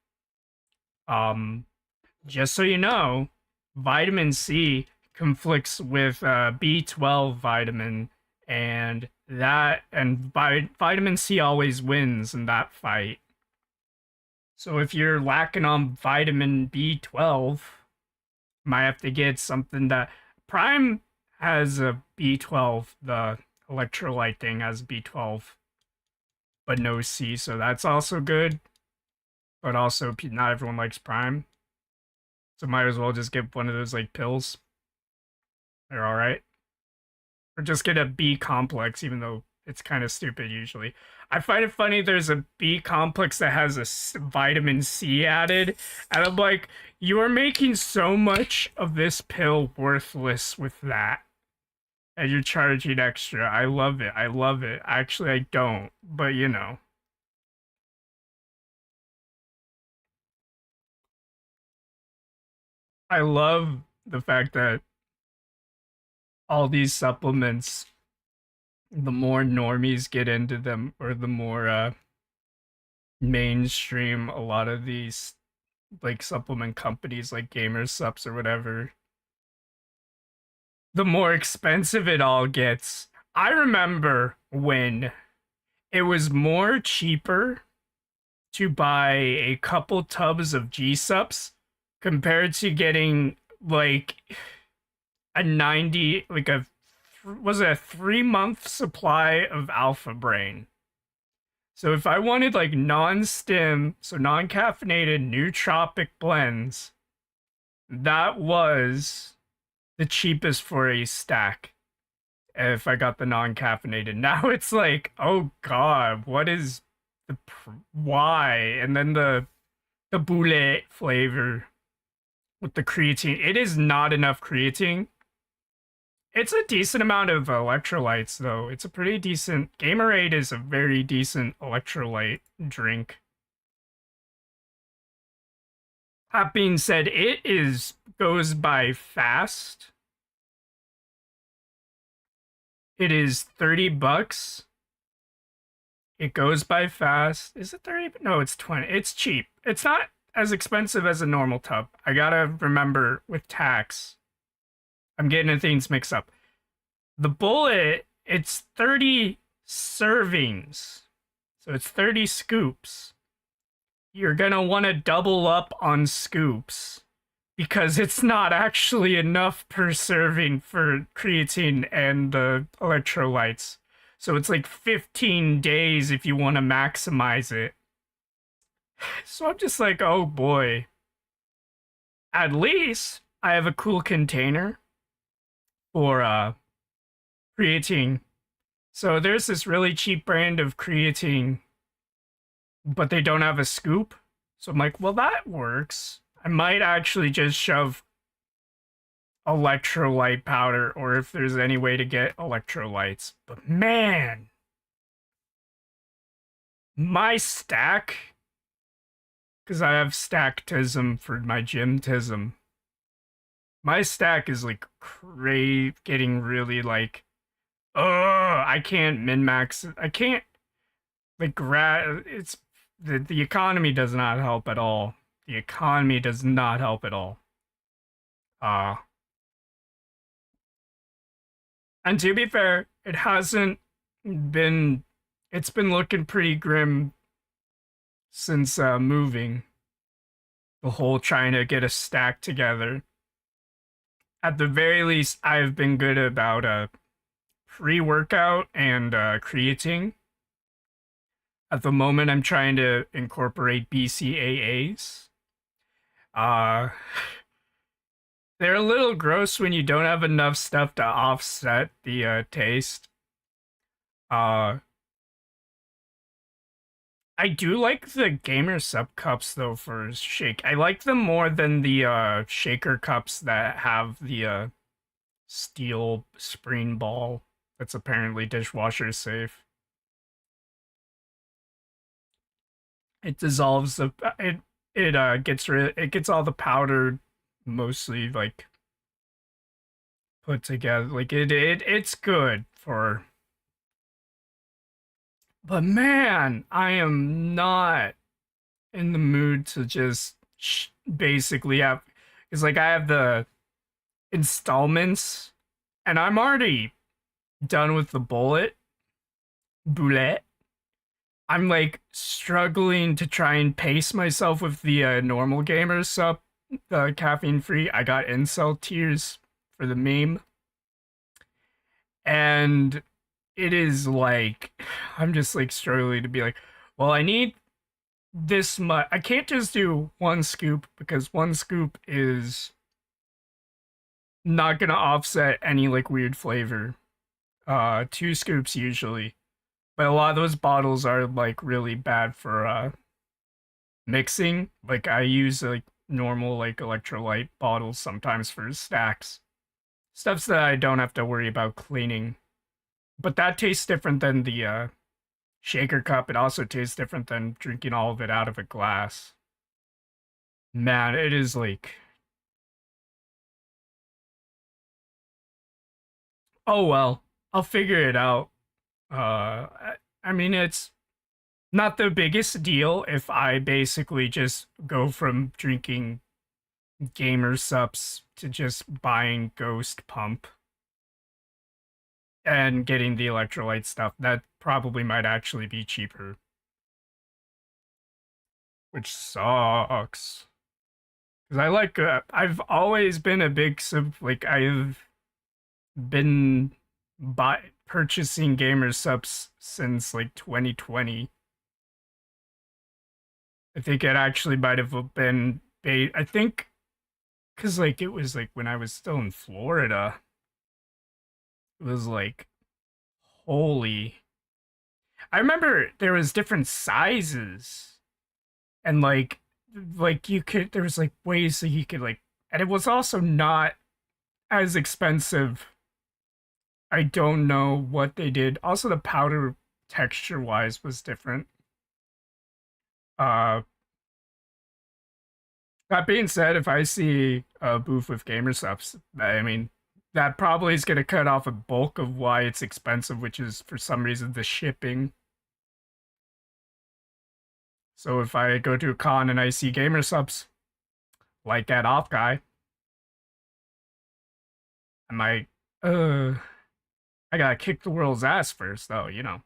S1: Just so you know, vitamin C conflicts with B12 vitamin, and vitamin C always wins in that fight. So if you're lacking on vitamin B12, you might have to get something that Prime has a B12, the electrolyte thing has B12, but no C, so that's also good. but also not everyone likes Prime, so might as well just get one of those like pills. They're all right, or just get a B complex, even though it's kind of stupid usually. I find it funny there's a B complex that has a vitamin C added, and I'm like, you are making so much of this pill worthless with that. And you're charging extra. I love it. I love it. Actually, I don't, but you know. I love the fact that all these supplements, the more normies get into them, or the more mainstream a lot of these like supplement companies like Gamer Supps or whatever, the more expensive it all gets. I remember when it was more cheaper to buy a couple tubs of G Sups compared to getting like a 90, like a, was it a 3 month supply of Alpha Brain. So if I wanted like non-stim, so non-caffeinated nootropic blends, that was the cheapest for a stack if I got the non-caffeinated. Now it's like, oh god, what is the why? And then the boulet flavor with the creatine. It is not enough creatine. It's a decent amount of electrolytes, though. It's a pretty decent. Gamerade is a very decent electrolyte drink. That being said, it is goes by fast. It is $30. It goes by fast. Is it 30? No, it's 20. It's cheap. It's not as expensive as a normal tub. I gotta remember with tax. I'm getting things mixed up. The bullet, it's 30 servings. So it's 30 scoops. You're gonna want to double up on scoops because it's not actually enough per serving for creatine and the electrolytes. So it's like 15 days if you want to maximize it. So I'm just like, oh boy. At least I have a cool container for creatine. So there's this really cheap brand of creatine, but they don't have a scoop. So I'm like, well, that works. I might actually just shove electrolyte powder, or if there's any way to get electrolytes. But man, my stack, because I have stacktism for my gymtism, my stack is like getting really like, oh, I can't min max. I can't like it's the economy does not help at all. The economy does not help at all. Uh and to be fair, it hasn't been. It's been looking pretty grim since moving. The whole trying to get a stack together. At the very least, I've been good about pre-workout and creatine. At the moment, I'm trying to incorporate BCAAs. Uh, they're a little gross when you don't have enough stuff to offset the taste. Uh, I do like the gamer sub cups though for shake. I like them more than the shaker cups that have the steel spring ball that's apparently dishwasher safe. It dissolves the it gets all the powder mostly like put together. Like it's good for. But man, I am not in the mood to just basically have. It's like I have the installments, and I'm already done with the bullet. I'm like struggling to try and pace myself with the normal gamers sub, the caffeine free. I got incel tears for the meme, and it is like I'm just like struggling to be like, well, I need this much. I can't just do one scoop because one scoop is not gonna offset any like weird flavor. Two scoops usually, but a lot of those bottles are like really bad for mixing. Like I use like normal like electrolyte bottles sometimes for stacks, stuffs that I don't have to worry about cleaning. But that tastes different than the shaker cup. It also tastes different than drinking all of it out of a glass. Man, it is like, oh well, I'll figure it out. I mean, it's not the biggest deal if I basically just go from drinking gamer sups to just buying Ghost Pump and getting the electrolyte stuff. That probably might actually be cheaper, which sucks. Because I like, I've always been a big sub, like, I've been purchasing gamer subs since like 2020. I think it actually might have been, I think, because like it was like when I was still in Florida, it was like, holy. I remember there was different sizes and like you could there was like ways that you could like and it was also not as expensive. I don't know what they did. Also the powder texture wise was different. Uh that being said, if I see a booth with gamer subs, I mean that probably is gonna cut off a bulk of why it's expensive, which is for some reason the shipping. So if I go to a con and I see gamer subs like that off guy, I might I gotta kick the world's ass first though, you know.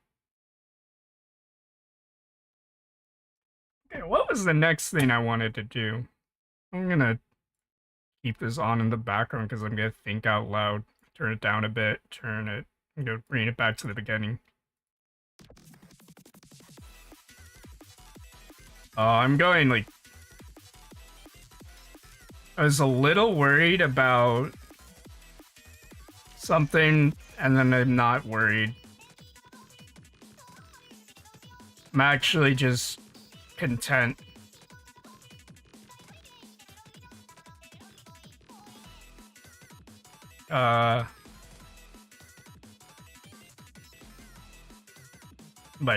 S1: Okay, what was the next thing I wanted to do? I'm gonna keep this on in the background because I'm gonna think out loud. Turn it down a bit, turn it, bring it back to the beginning. I'm going like I was a little worried about something, and then I'm not worried. I'm actually just content. But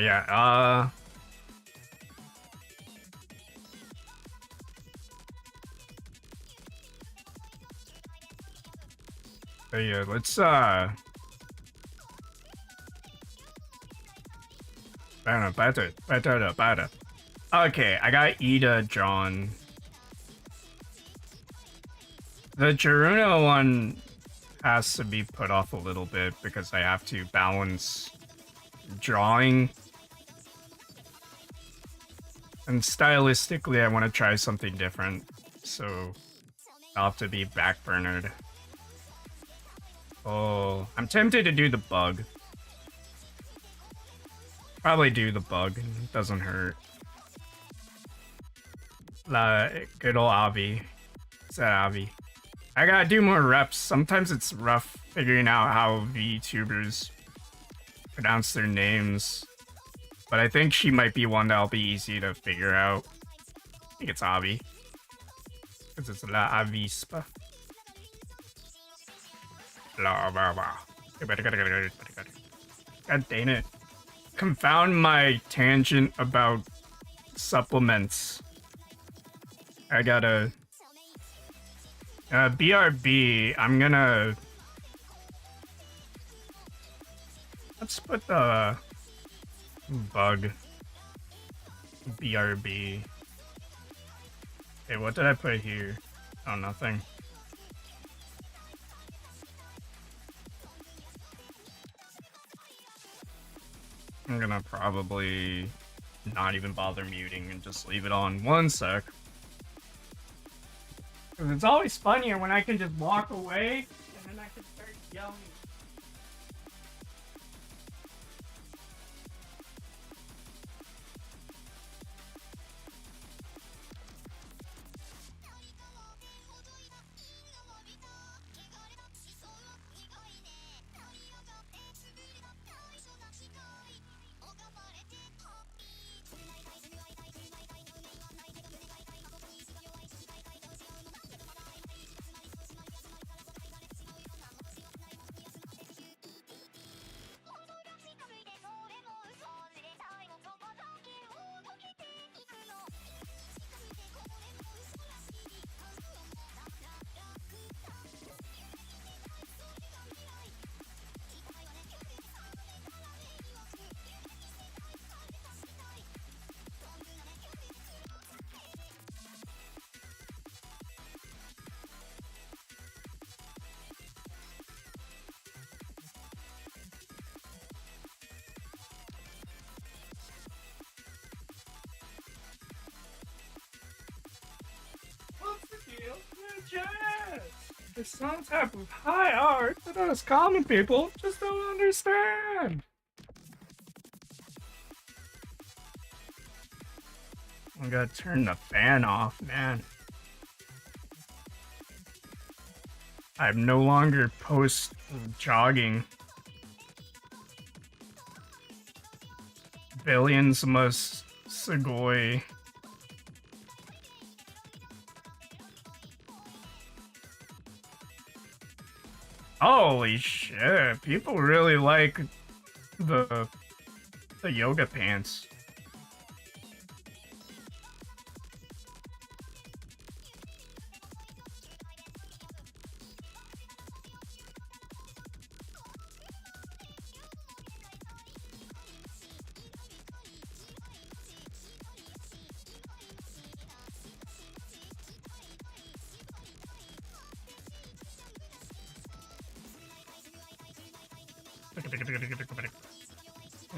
S1: yeah, but yeah, let's better. Okay, I got Ida drawn. The Jiruna one has to be put off a little bit because I have to balance drawing. And stylistically, I want to try something different. So I'll have to be backburnered. Oh, I'm tempted to do the bug. Probably do the bug. It doesn't hurt. Good old Avi. It's that Avi. I gotta do more reps. Sometimes it's rough figuring out how VTubers pronounce their names. But I think she might be one that'll be easy to figure out. I think it's Avi. Because it's La Avispa. La Baba. God dang it. Confound my tangent about supplements. I gotta... BRB, I'm gonna... Let's put the... bug. BRB. Hey, what did I put here? Oh, nothing. I'm gonna probably not even bother muting and just leave it on. One sec. Because it's always funnier when I can just walk away and then I can start yelling. some type of high art that us common people just don't understand. I gotta turn the fan off, man. I'm no longer post jogging. Billions must Sugoi. Holy shit, people really like the yoga pants.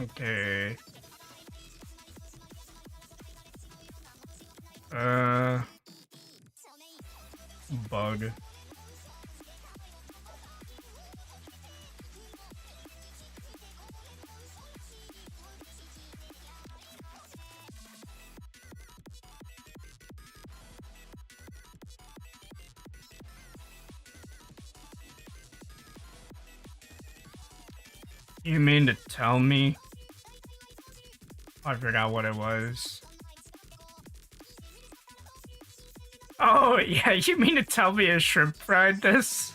S1: Okay. Bug. You mean to tell me? I forgot what it was. Oh, yeah, you mean to tell me a shrimp fried this?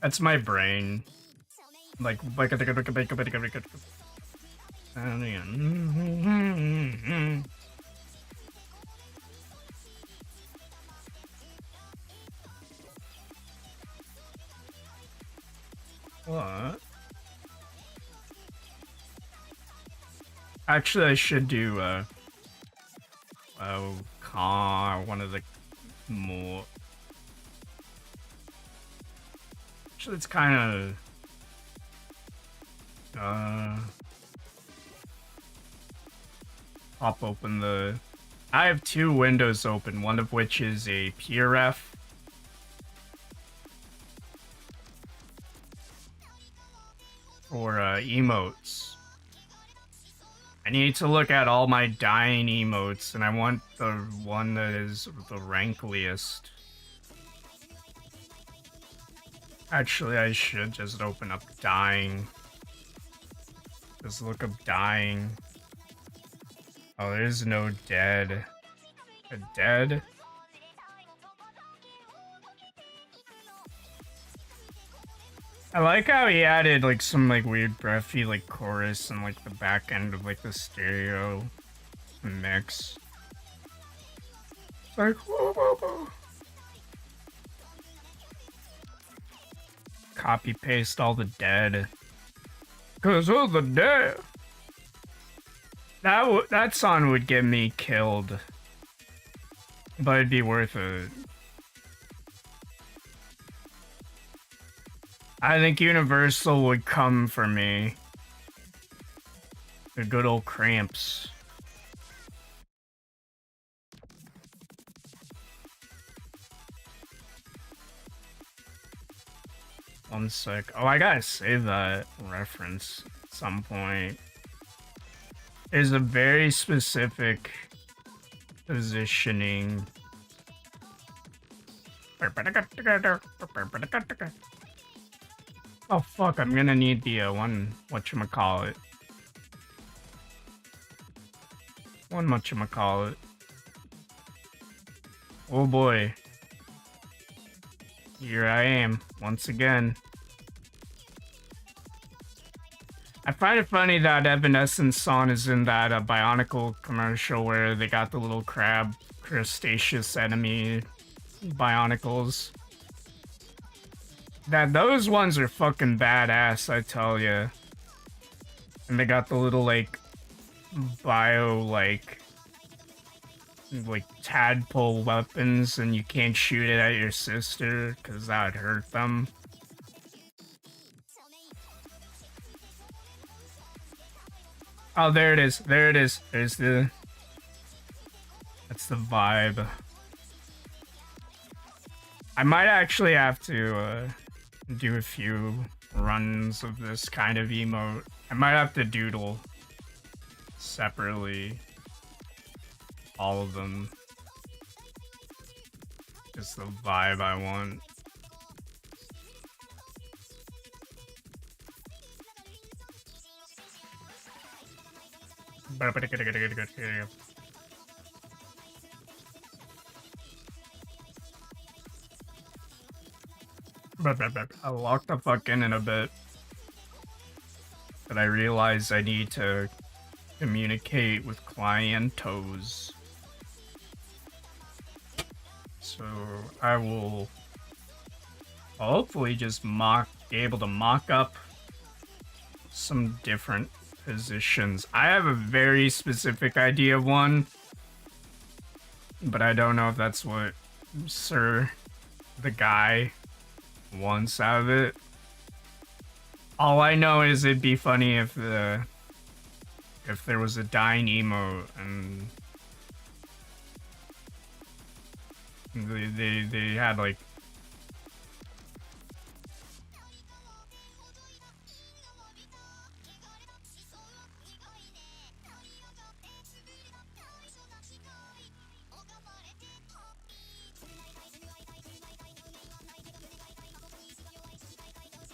S1: That's my brain. Like what? Actually, I should do, one of the more... Actually, it's kind of, pop open the... I have two windows open, one of which is a PRF. For, emotes. I need to look at all my dying emotes, and I want the one that is the rankliest. Actually, I should just open up dying. Just look up dying. Oh, there's no dead. A dead? I like how he added like some like weird breathy like chorus and like the back end of like the stereo mix. It's like whoa, whoa, whoa. Copy paste all the dead. Cause all the dead. That song would get me killed, but it'd be worth it. I think Universal would come for me. The good old cramps. One sec. Oh, I gotta save that reference at some point. There's a very specific positioning. Oh fuck, I'm gonna need the whatchamacallit. One whatchamacallit. Oh boy. Here I am, once again. I find it funny that Evanescence song is in that Bionicle commercial where they got the little crab crustaceous enemy Bionicles. Those ones are fucking badass, I tell ya. And they got the little, like, like tadpole weapons, and you can't shoot it at your sister, because that would hurt them. Oh, there it is. There it is. There's the... That's the vibe. I might actually have to do a few runs of this kind of emote. I might have to doodle separately all of them. Just the vibe I want. I locked the fuck in a bit. But I realized I need to communicate with clientos. So I will hopefully just be able to mock up some different positions. I have a very specific idea of one, but I don't know if that's what Sir the guy wants out of it. All I know is it'd be funny if there was a dying emote and they had like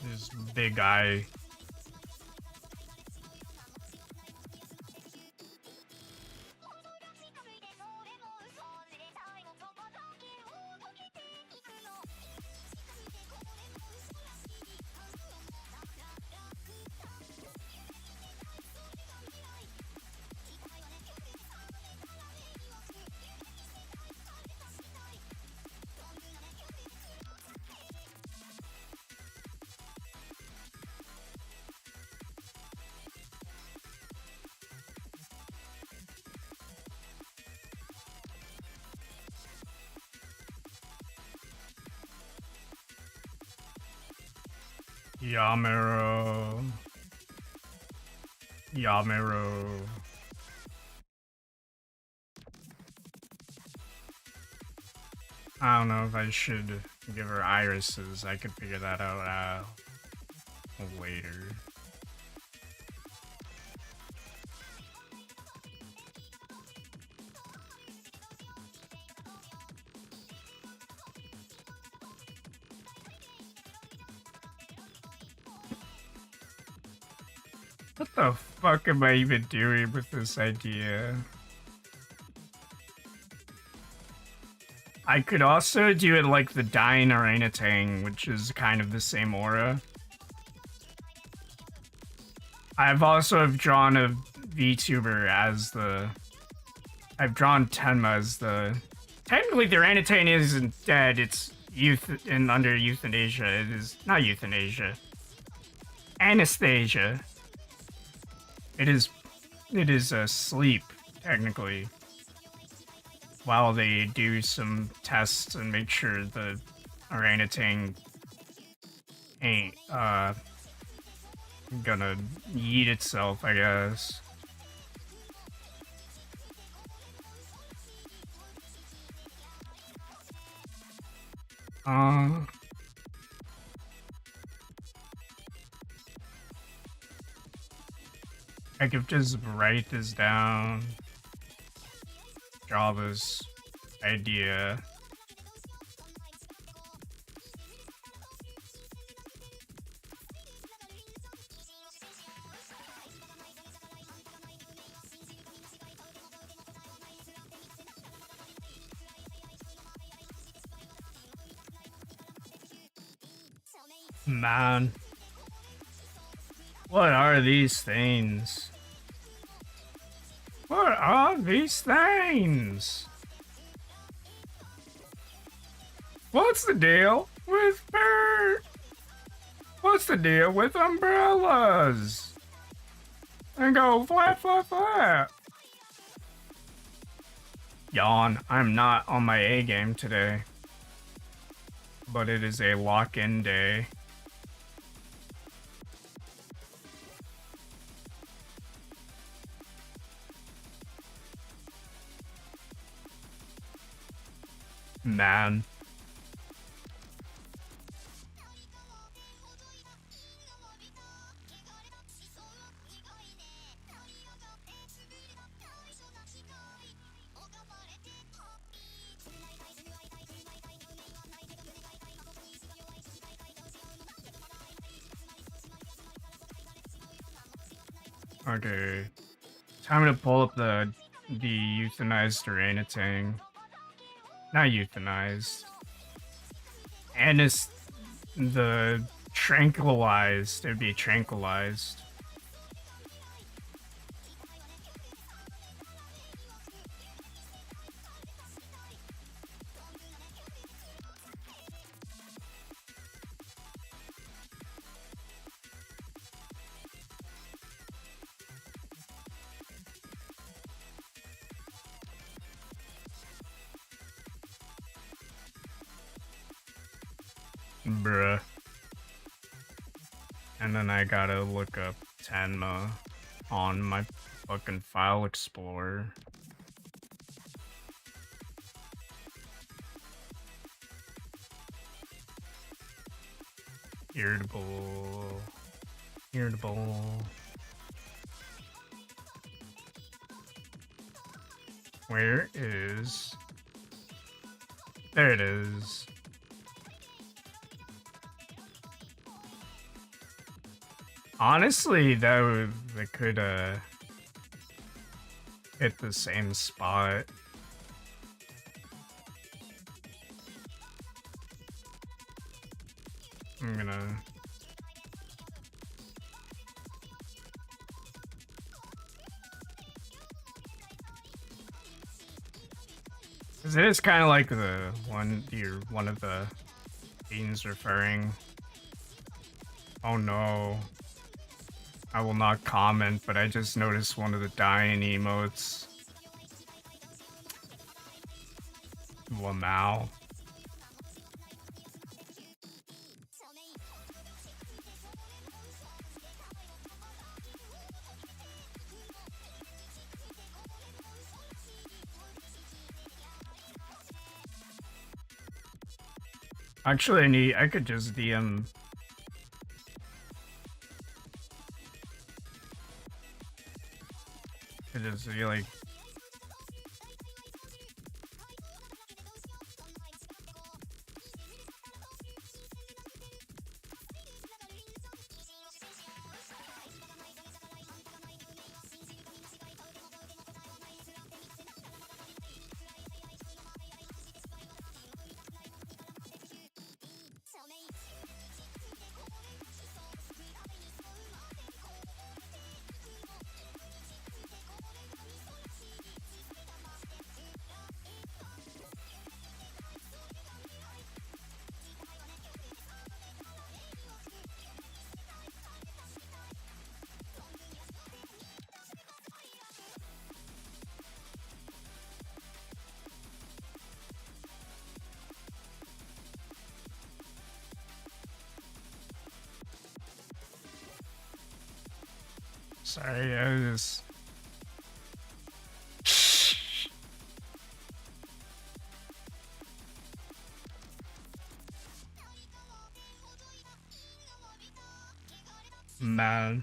S1: this big guy. Yamero. I don't know if I should give her irises. I could figure that out later. What the fuck am I even doing with this idea? I could also do it like the dying orangutan, which is kind of the same aura. I've also drawn a VTuber as the... I've drawn Tenma as the... Technically the orangutan isn't dead, it's under euthanasia. It is not euthanasia. Anesthesia. It is asleep, technically. While they do some tests and make sure the orangutan ain't, gonna eat itself, I guess. I could just write this down. Draw this idea. Man. What are these things? What are these things? What's the deal with What's the deal with umbrellas? And go flap, flap, flap. Yawn, I'm not on my A game today. But it is a lock-in day. Man. Okay. Time to pull up the euthanized orangutan. Not euthanized. And it's the tranquilized. It'd be tranquilized. Bruh. And then I gotta look up Tenma on my fucking file explorer. Irritable. Irritable. Where is... There it is. Honestly, that could hit the same spot. I'm gonna... Cause it is kind of like the one of the beans referring. Oh no. I will not comment, but I just noticed one of the dying emotes. Lamau. Actually, I could just DM. Could just be like. Sorry, I was just... Man.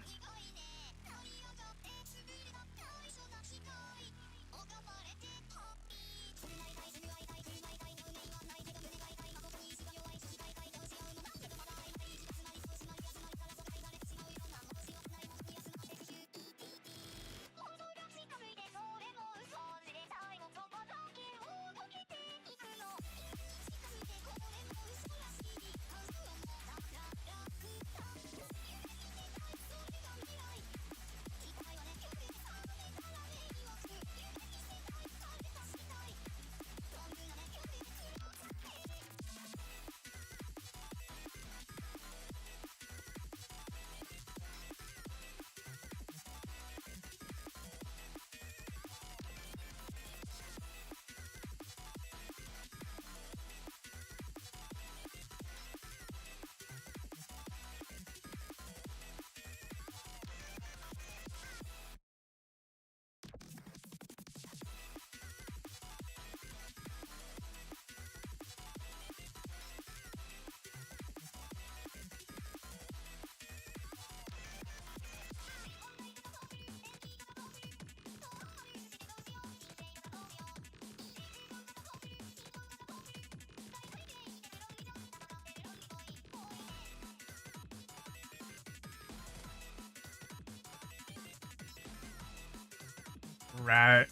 S1: rat.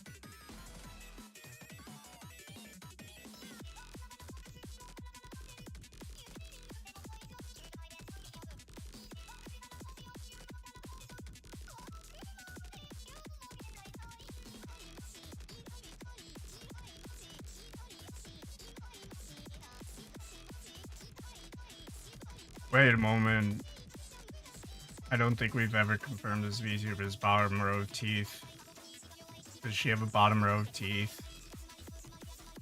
S1: Wait a moment. I don't think we've ever confirmed this VTuber's bottom row of teeth. Does she have a bottom row of teeth?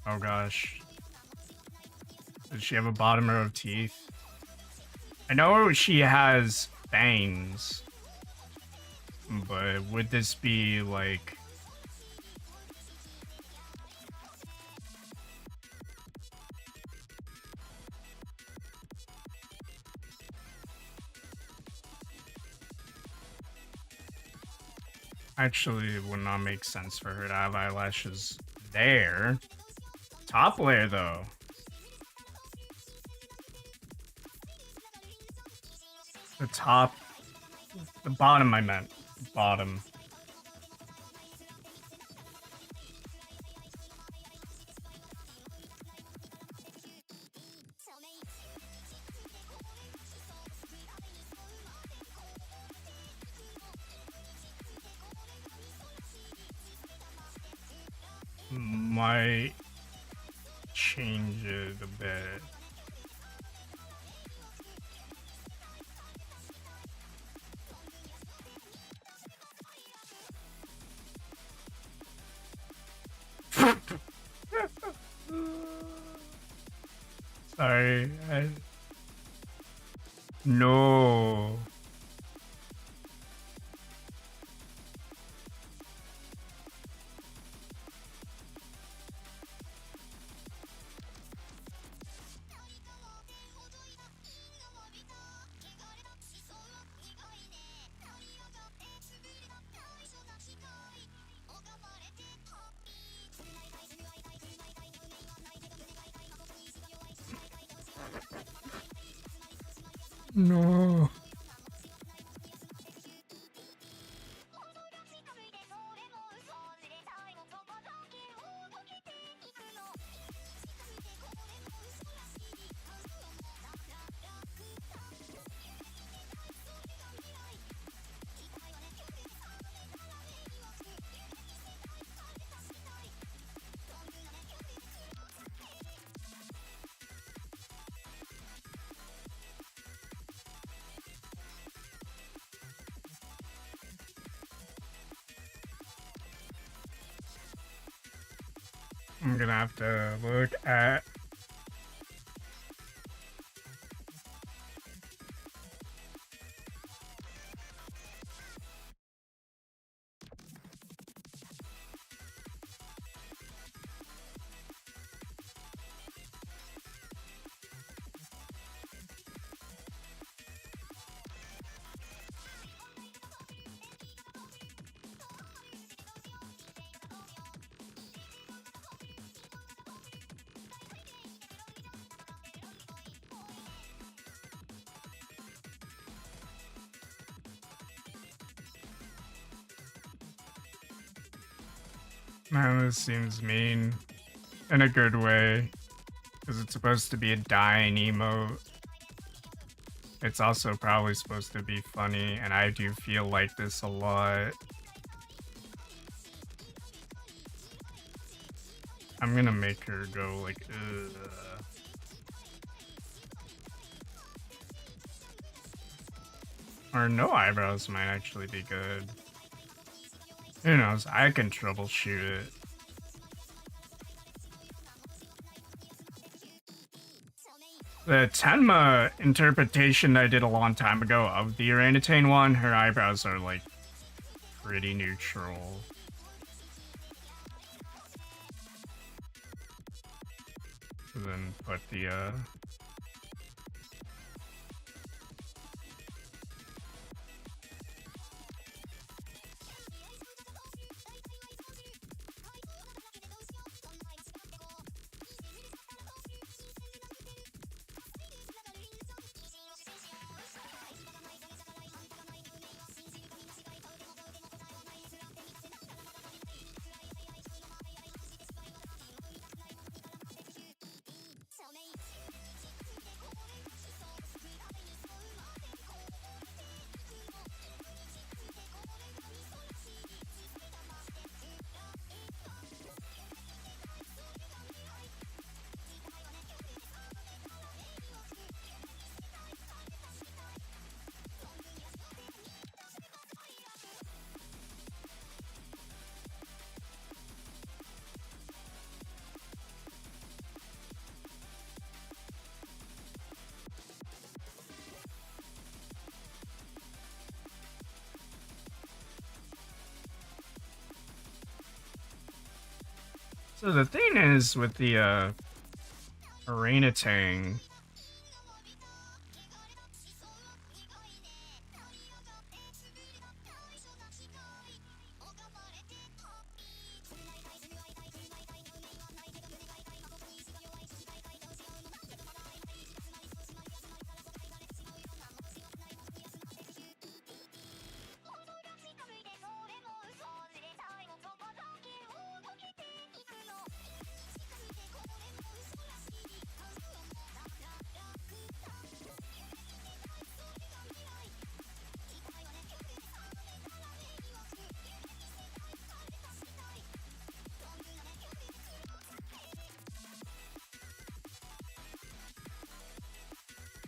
S1: Oh gosh. Does she have a bottom row of teeth? I know she has fangs. But would this be like... Actually, it would not make sense for her to have eyelashes there. Top layer, though. The top... The bottom, I meant. Bottom. Might change it a bit. Sorry. No. No. I'm gonna have to look at... Man, this seems mean. In a good way. Because it's supposed to be a dying emote. It's also probably supposed to be funny, and I do feel like this a lot. I'm gonna make her go like, ugh. Or no eyebrows might actually be good. Who knows? I can troubleshoot it. The Tenma interpretation I did a long time ago of the orangutan one, her eyebrows are like pretty neutral. Then put the So the thing is with the orangutan,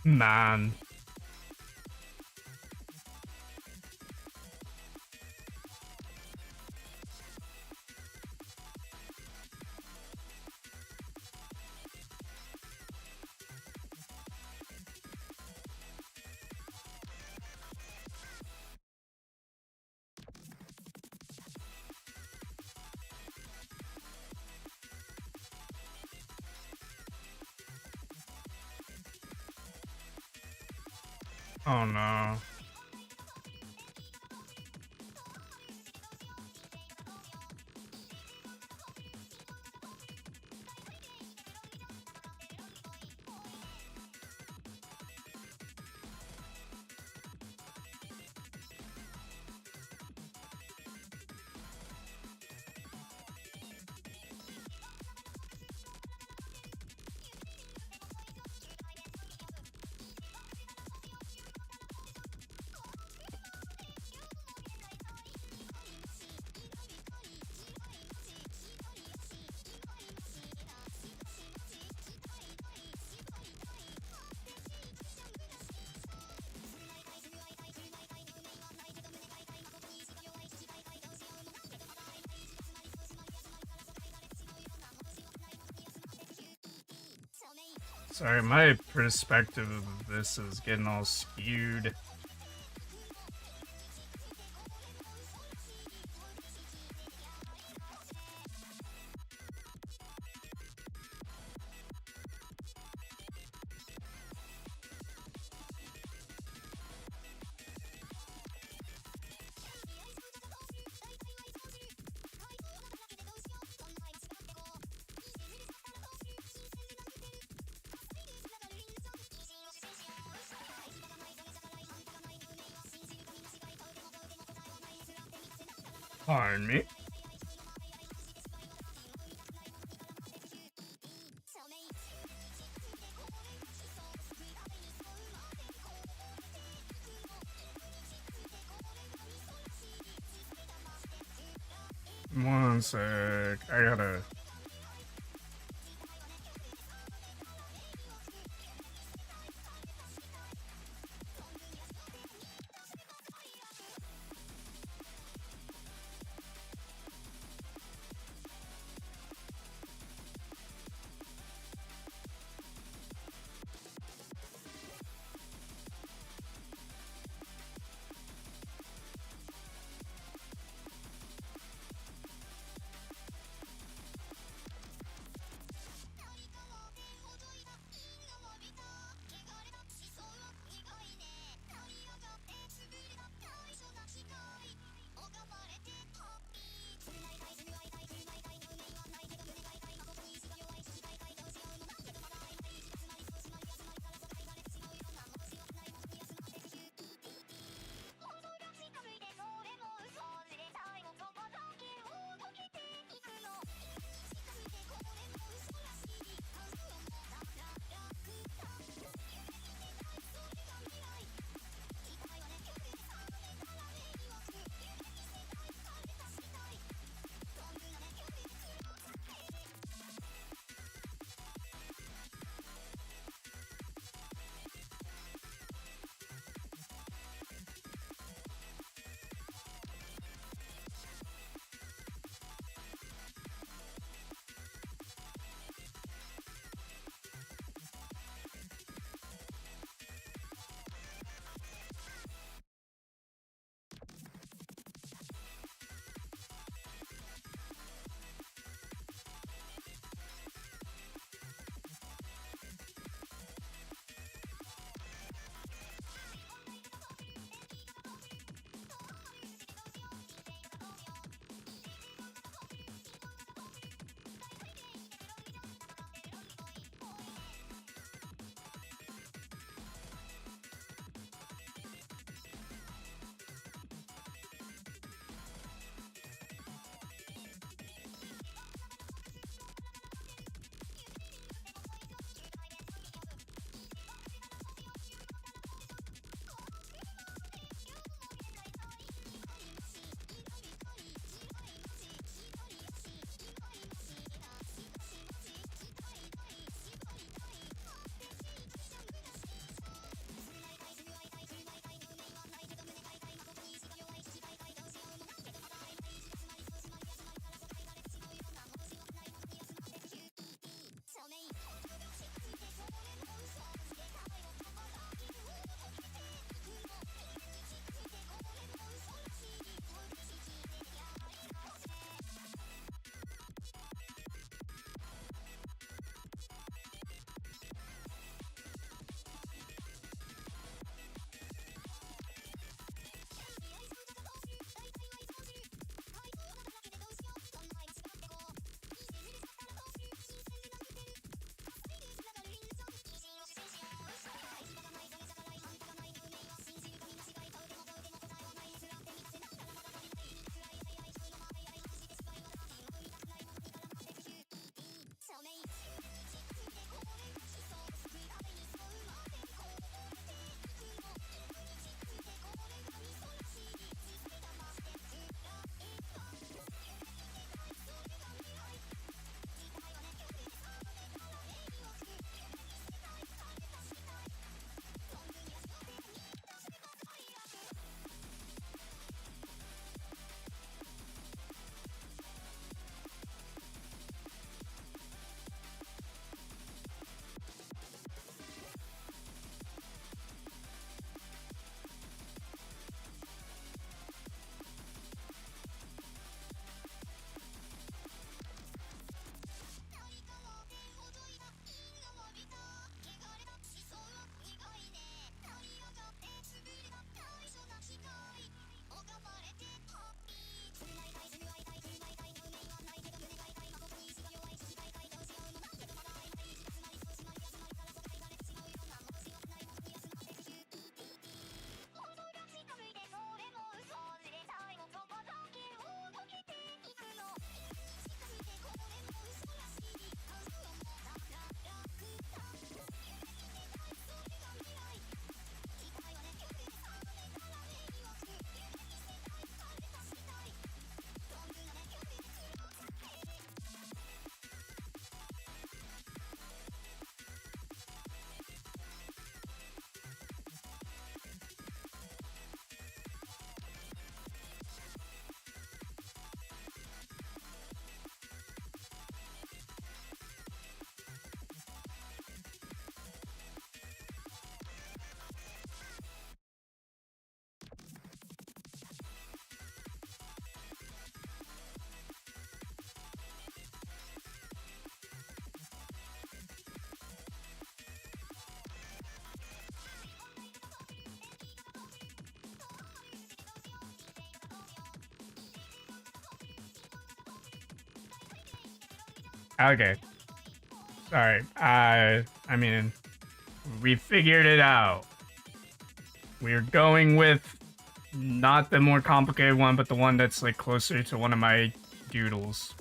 S1: man. Oh no. Sorry, my perspective of this is getting all skewed. Pardon me. One sec. I gotta. Okay. Sorry. I mean, we figured it out. We're going with not the more complicated one, but the one that's like closer to one of my doodles.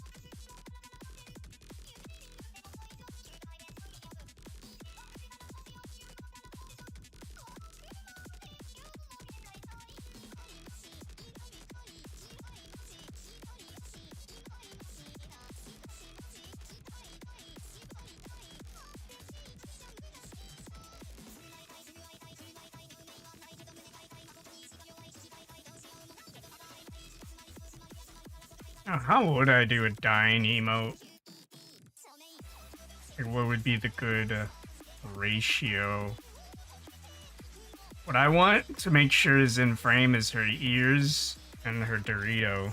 S1: Now, how would I do a dying emote? Like, what would be the good ratio? What I want to make sure is in frame is her ears and her Dorito.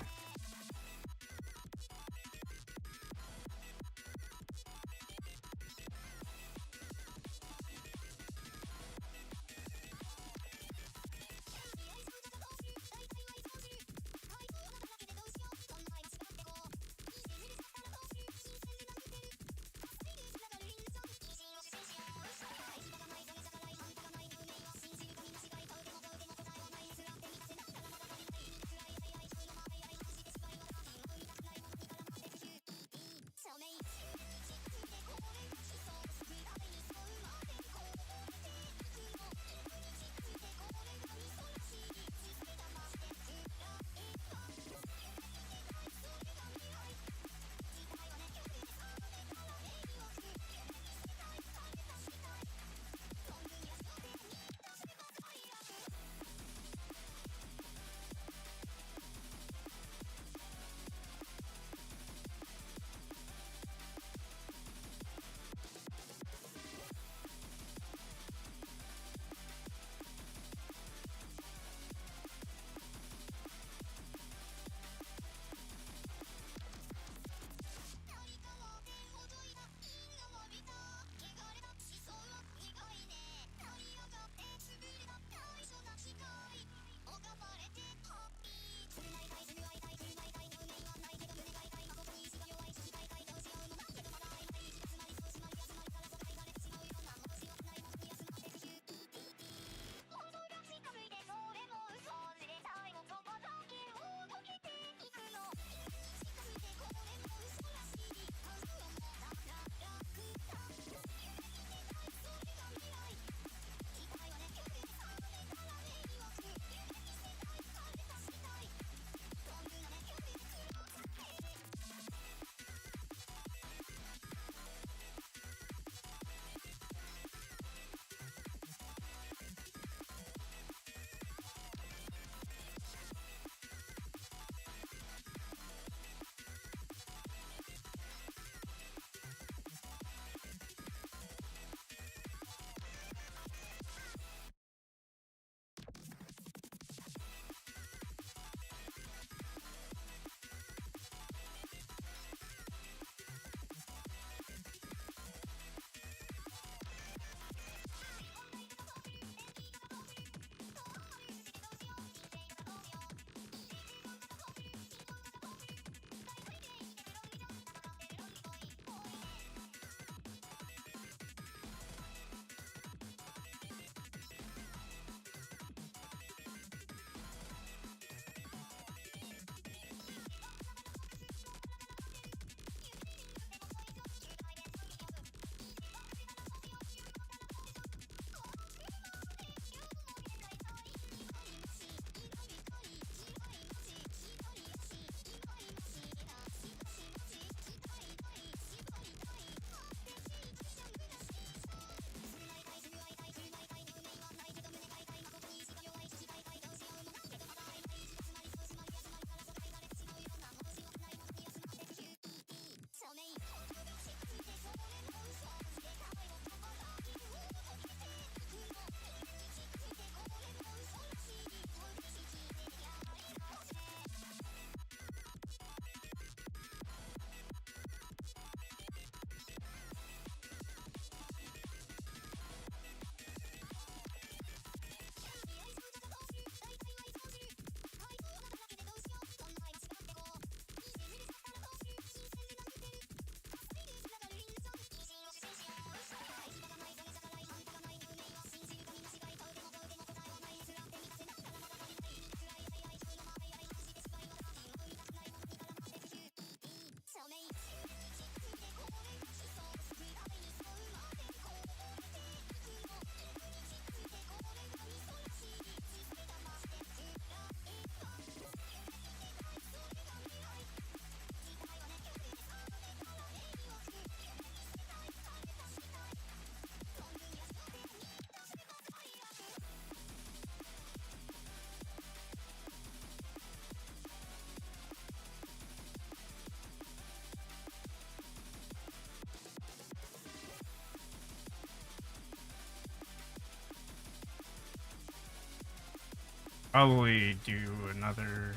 S1: Probably do another.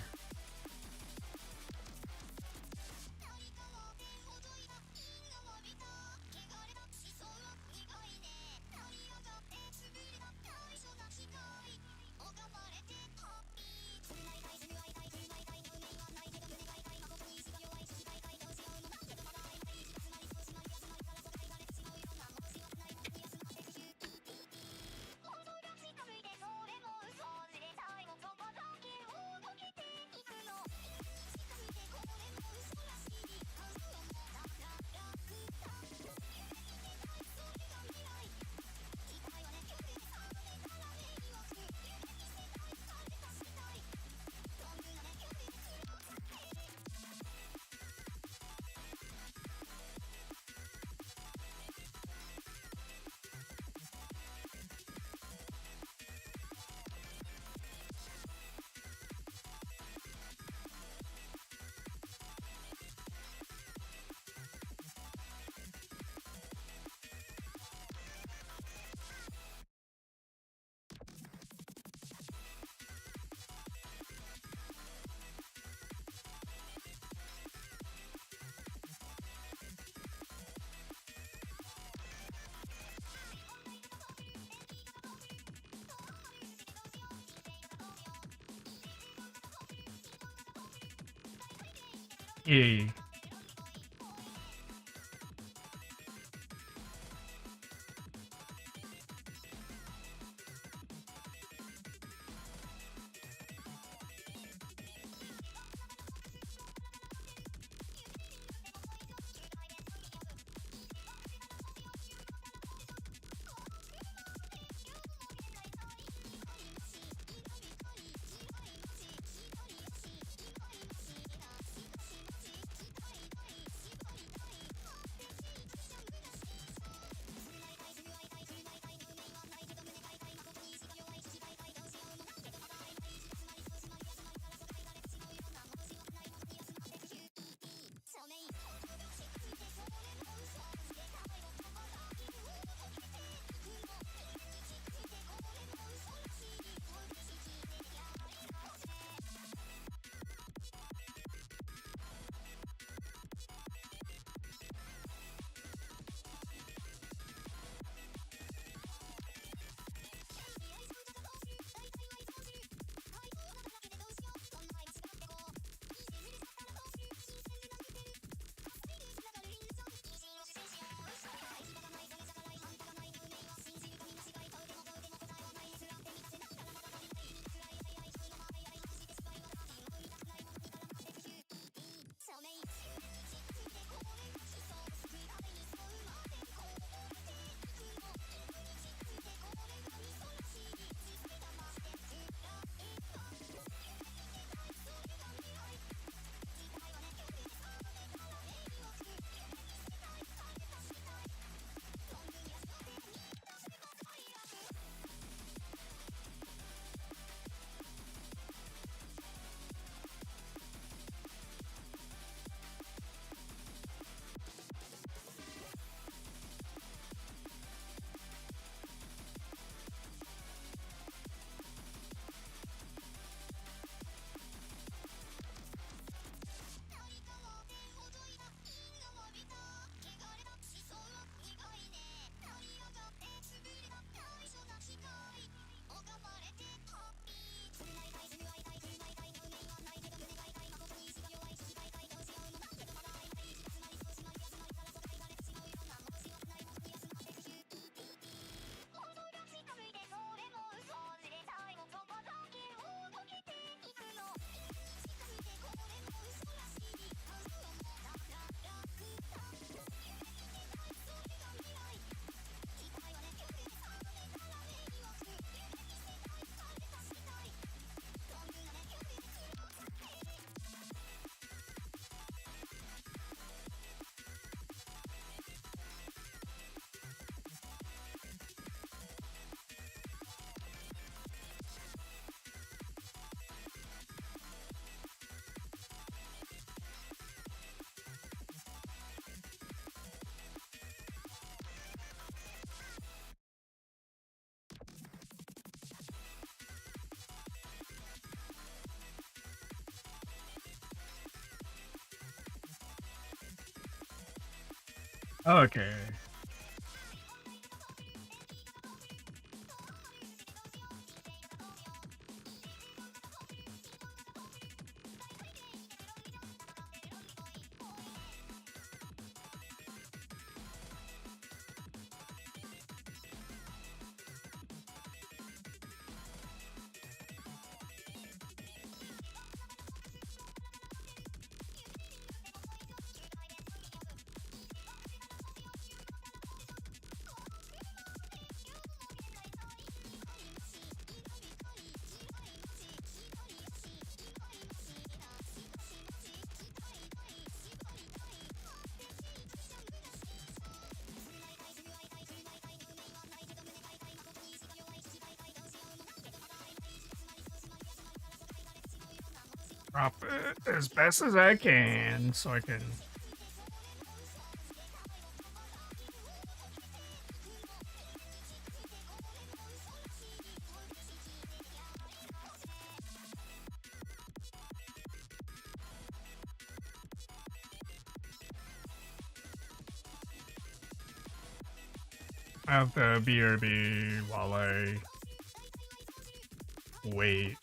S1: Yeah. Okay. Drop it as best as I can so I can. I have the BRB while I wait.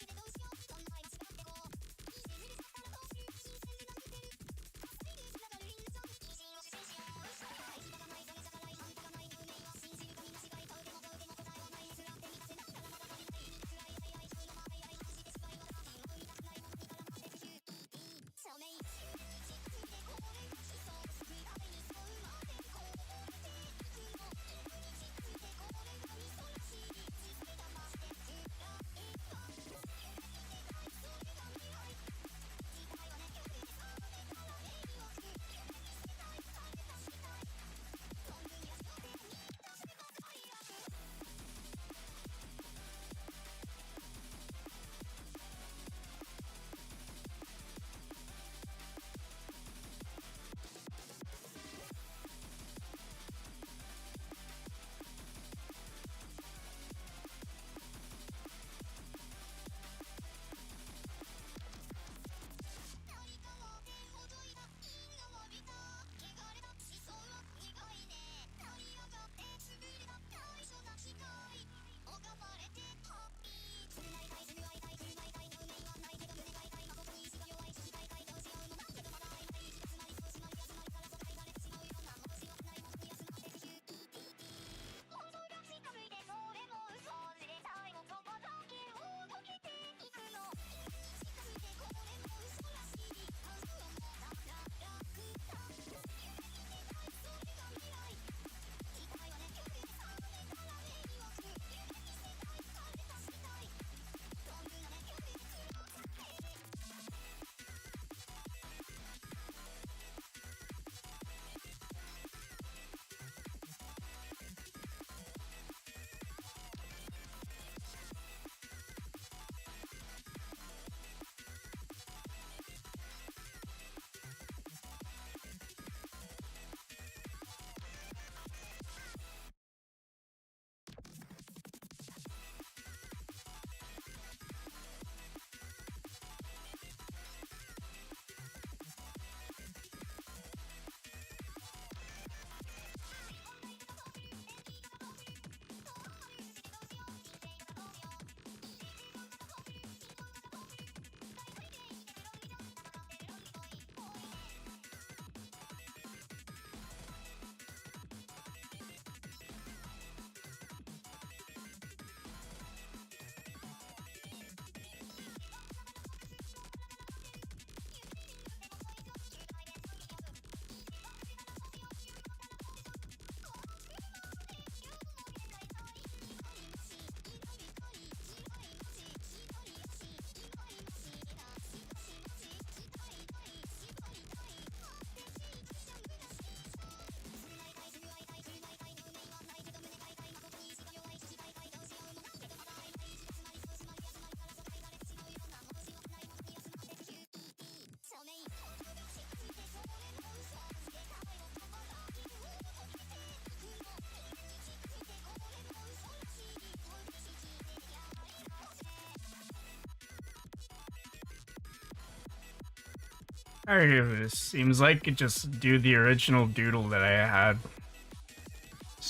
S1: Alright, this seems like it just do the original doodle that I had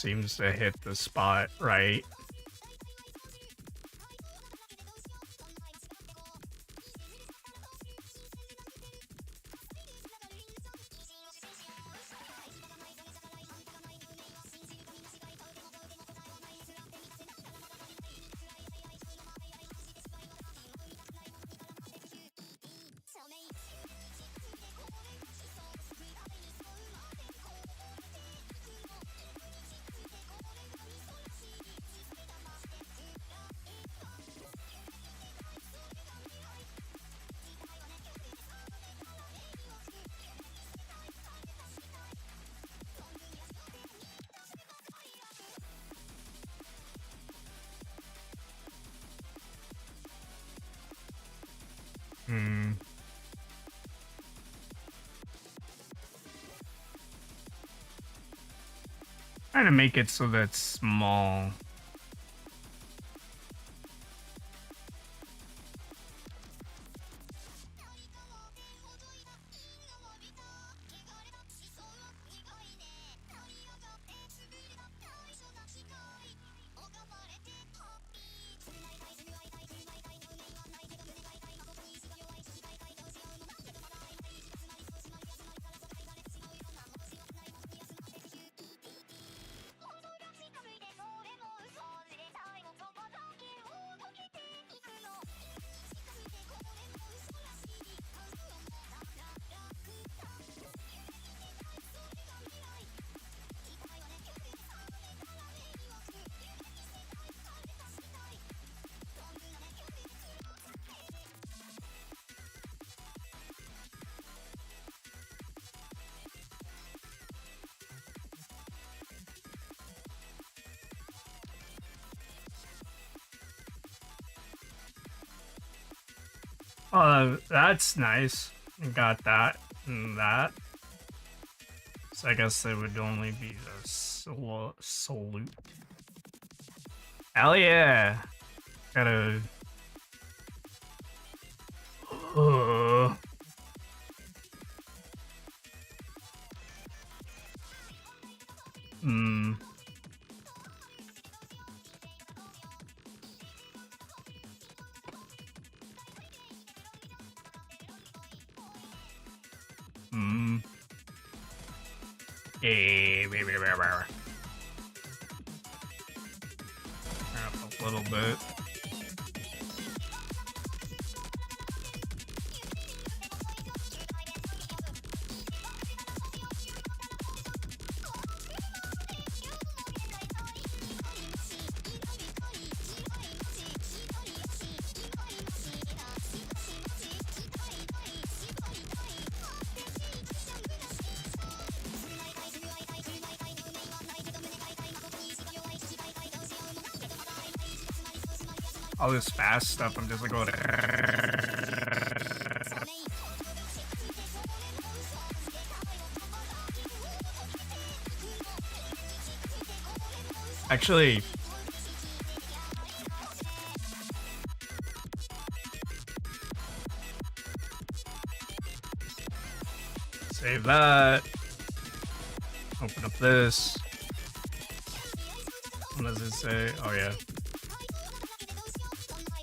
S1: seems to hit the spot right. Trying to make it so that's small. That's nice. Got that and that. So I guess it would only be the salute. Hell yeah! Gotta. Up a little bit. All this fast stuff, I'm just like going. Actually, save that. Open up this. What does it say? Oh yeah.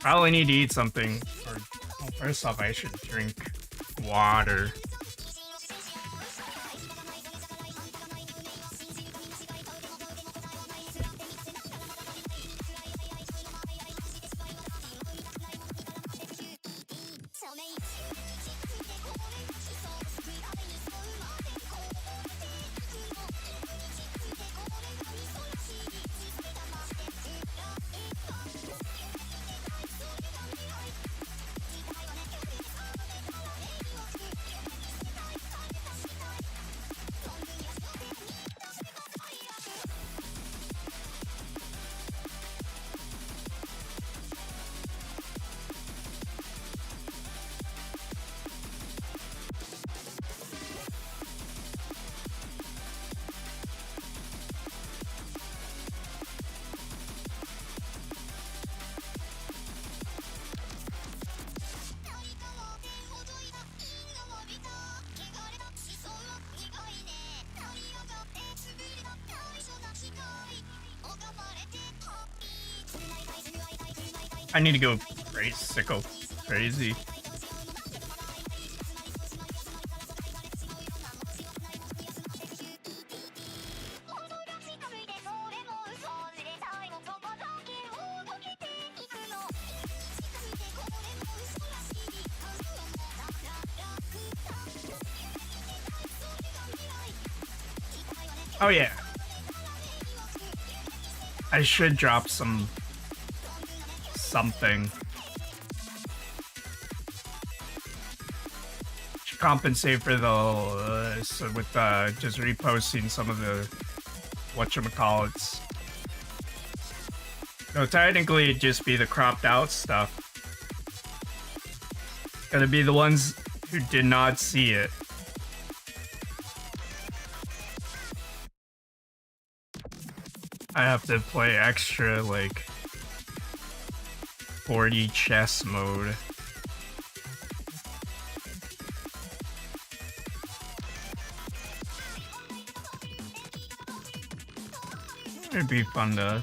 S1: Probably need to eat something. Or, well, first off, I should drink water. I need to go crazy, sicko crazy. Oh yeah. I should drop something. Should compensate for the so with just reposting some of the whatchamacallits. No, technically it'd just be the cropped out stuff. Gotta be the ones who did not see it. I have to play extra, like, 40 chess mode. It'd be fun to...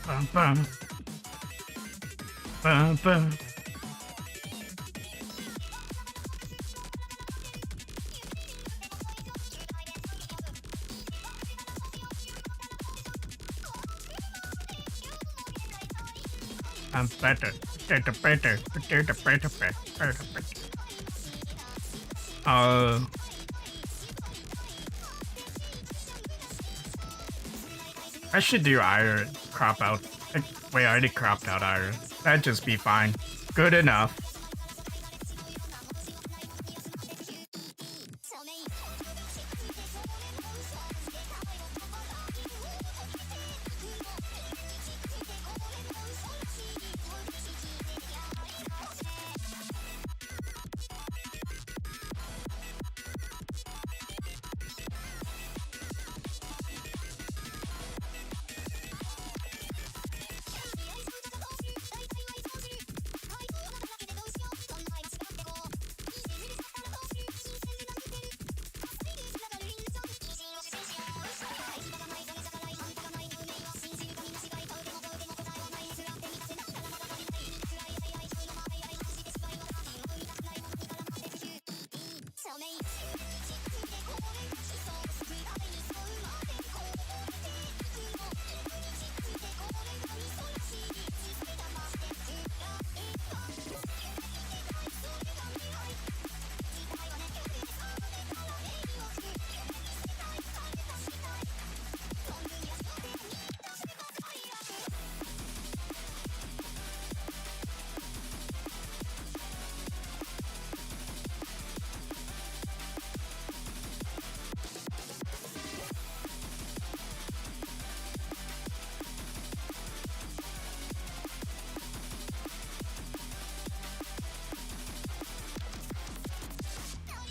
S1: Bum, bum. Bum, bum. I'm better. Better. I should do iron crop out. Wait, I already cropped out iron. That'd just be fine. Good enough.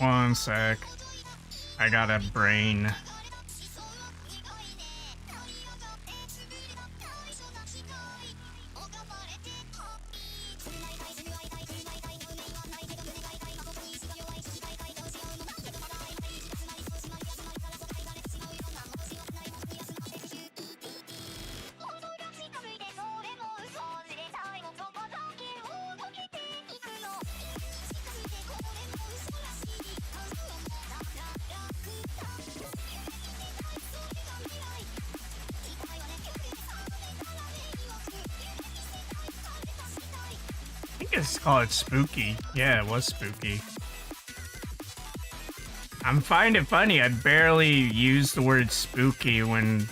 S1: One sec. I got a brain. Just call it spooky. Yeah, it was spooky. I'm finding it funny. I barely use the word spooky when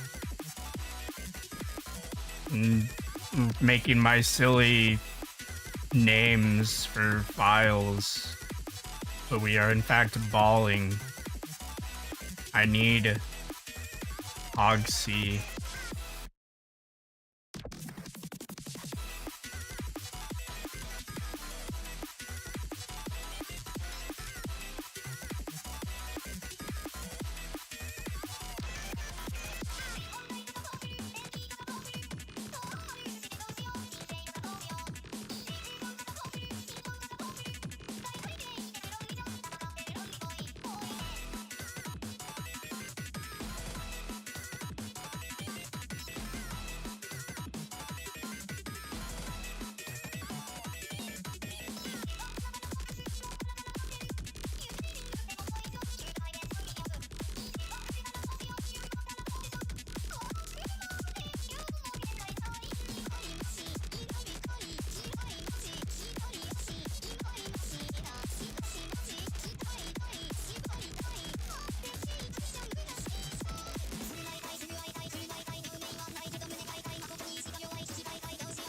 S1: making my silly names for files. But we are in fact balling. I need Hogsy.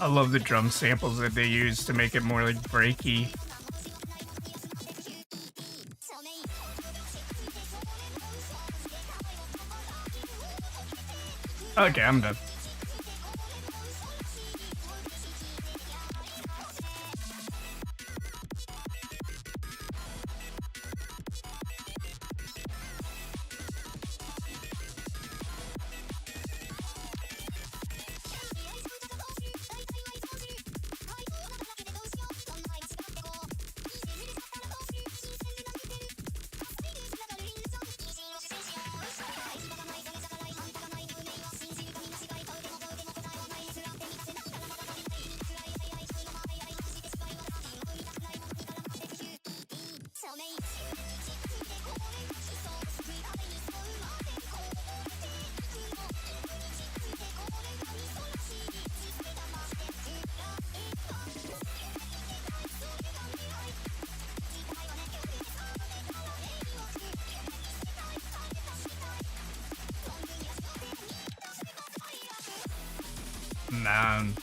S1: I love the drum samples that they use to make it more like breaky. Okay, I'm done. Man,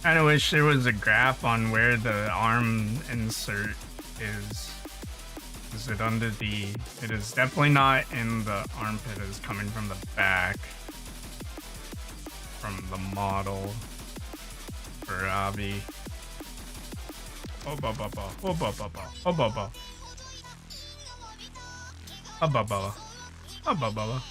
S1: I wish there was a graph on where the arm insert is. Is it under the... It is definitely not in the armpit. It is coming from the back. From the model. For Abby. Oh, ba ba ba. Oh, ba ba ba. Oh, ba ba. Oh, ba ba. Oh, ba ba.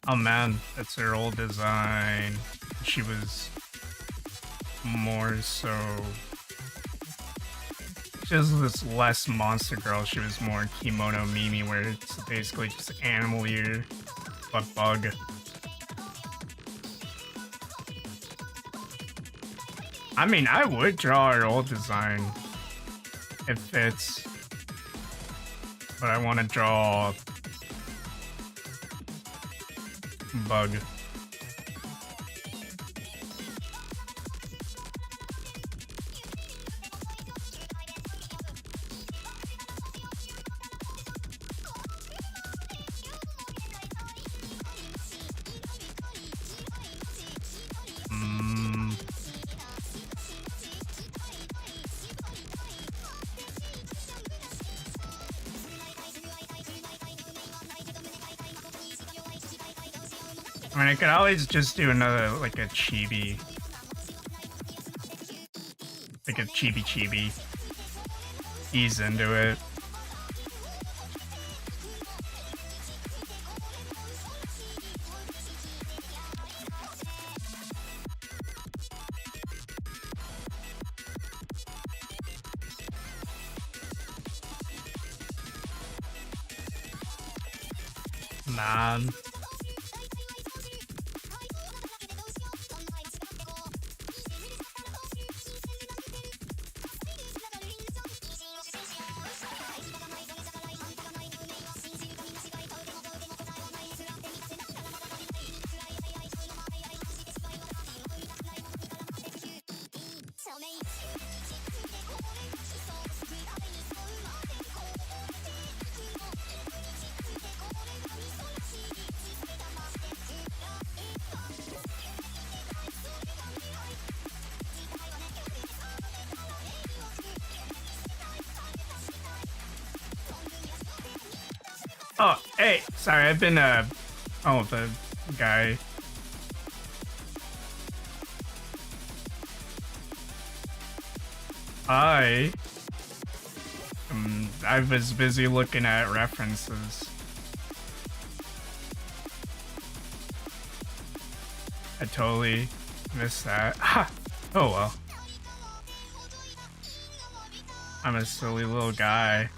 S1: Oh man, that's her old design. She was more so just this less monster girl. She was more kimono Mimi, where it's basically just animal ear, but bug. I mean, I would draw her old design. It fits. But I want to draw bug. I mean, I could always just do another, like a chibi. Like a chibi. Ease into it. Man. Oh, hey, sorry, I've been, oh, the guy I was busy looking at references. I totally missed that. Ha! Oh well. I'm a silly little guy.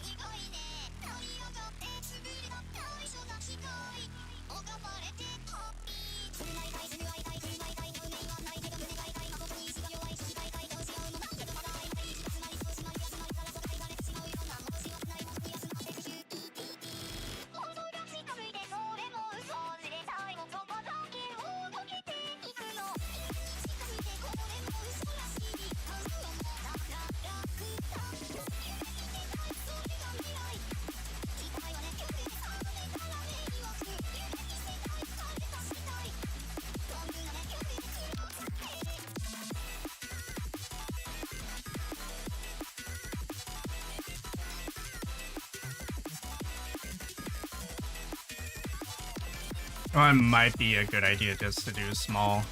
S1: Well, it might be a good idea just to do small.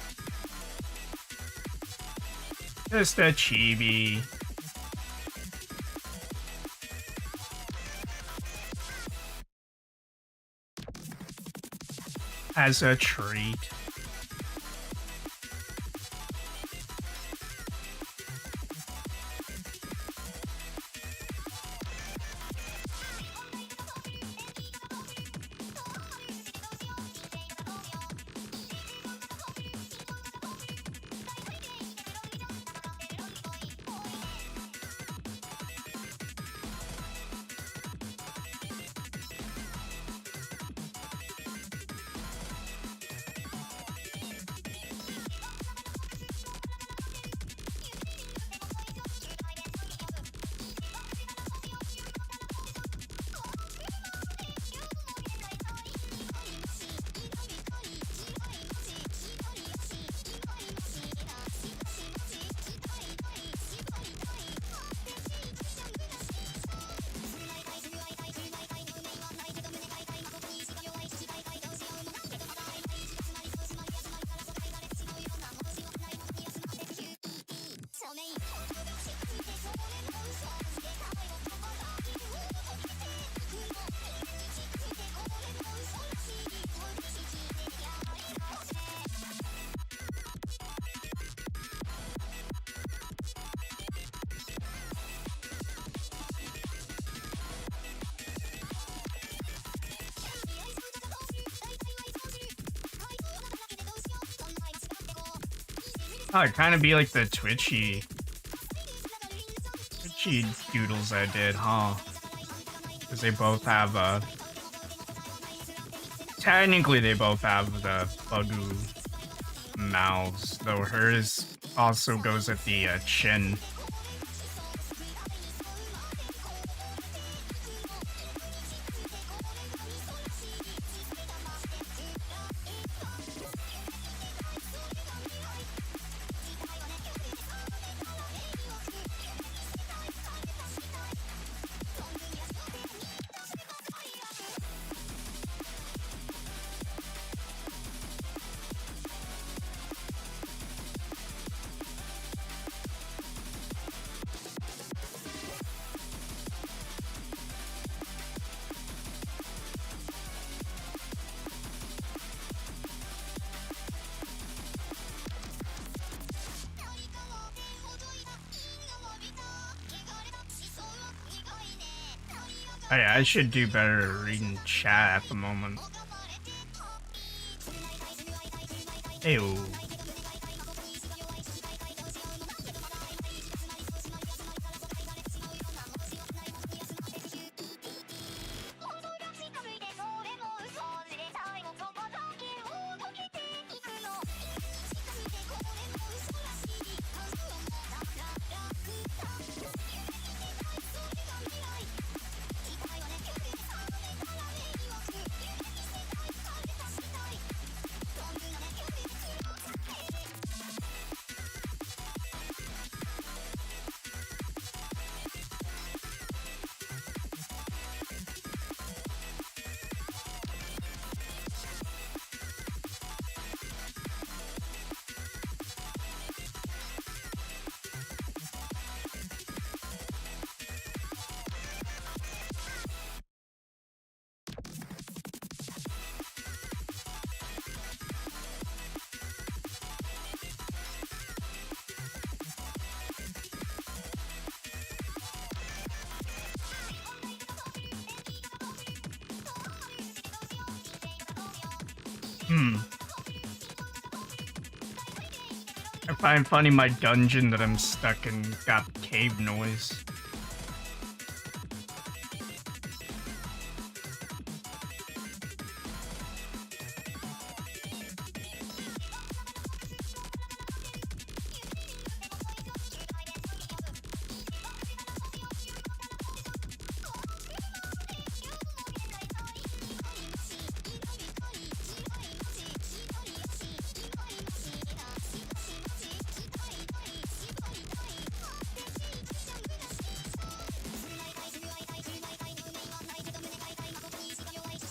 S1: Just a chibi. As a treat. Oh, it'd kind of be like the Twitchy doodles I did, huh? Because they both have technically they both have the Bugu mouths, though hers also goes at the chin. Oh yeah, I should do better reading chat at the moment. Ew. I find funny my dungeon that I'm stuck in got cave noise.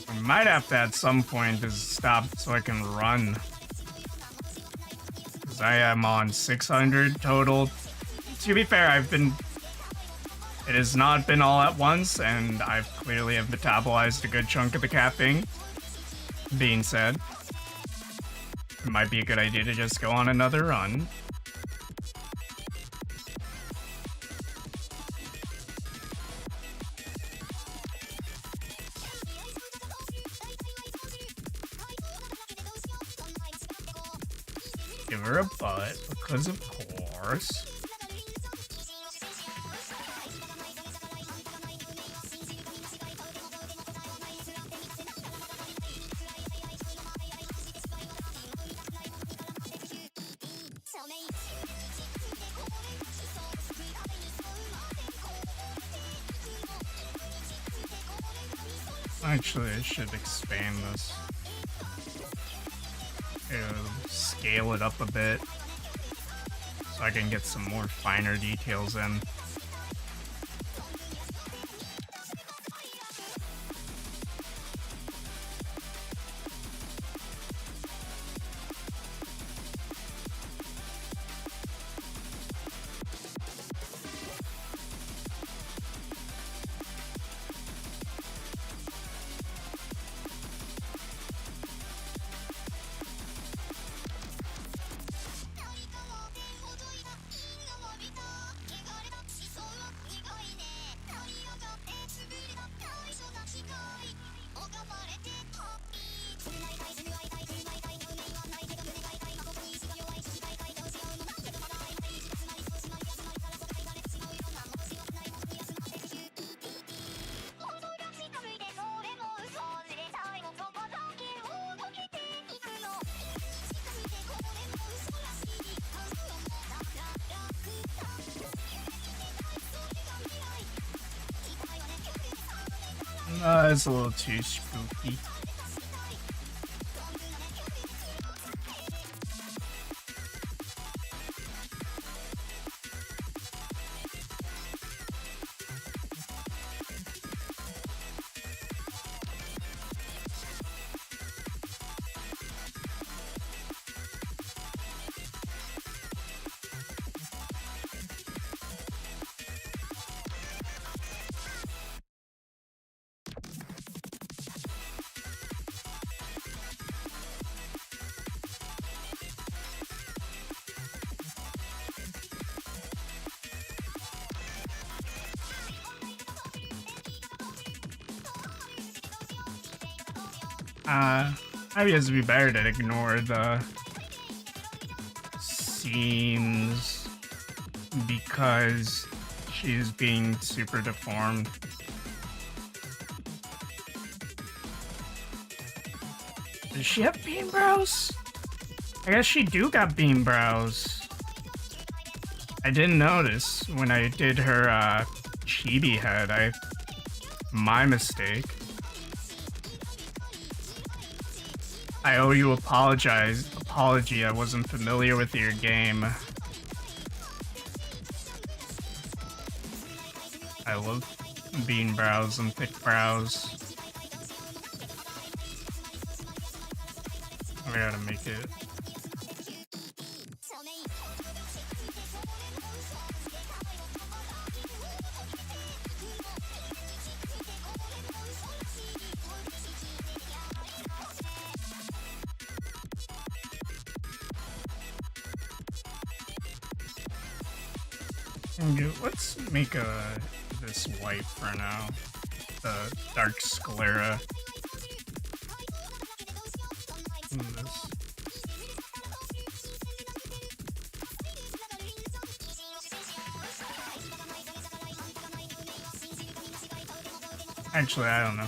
S1: I might have to at some point just stop so I can run. Because I am on 600 total. To be fair, it has not been all at once, and I've clearly have metabolized a good chunk of the caffeine. Being said, it might be a good idea to just go on another run. Give her a butt, because of course. Actually, I should expand this. Scale it up a bit so I can get some more finer details in. It's a little too spooky. Maybe it would be better to ignore the seams because she's being super deformed. Does she have beam brows? I guess she do got beam brows. I didn't notice when I did her chibi head. My mistake. I owe you apology, I wasn't familiar with your game. I love bean brows and thick brows. I gotta make it. Let's make this white for now. The dark sclera. This. Actually, I don't know.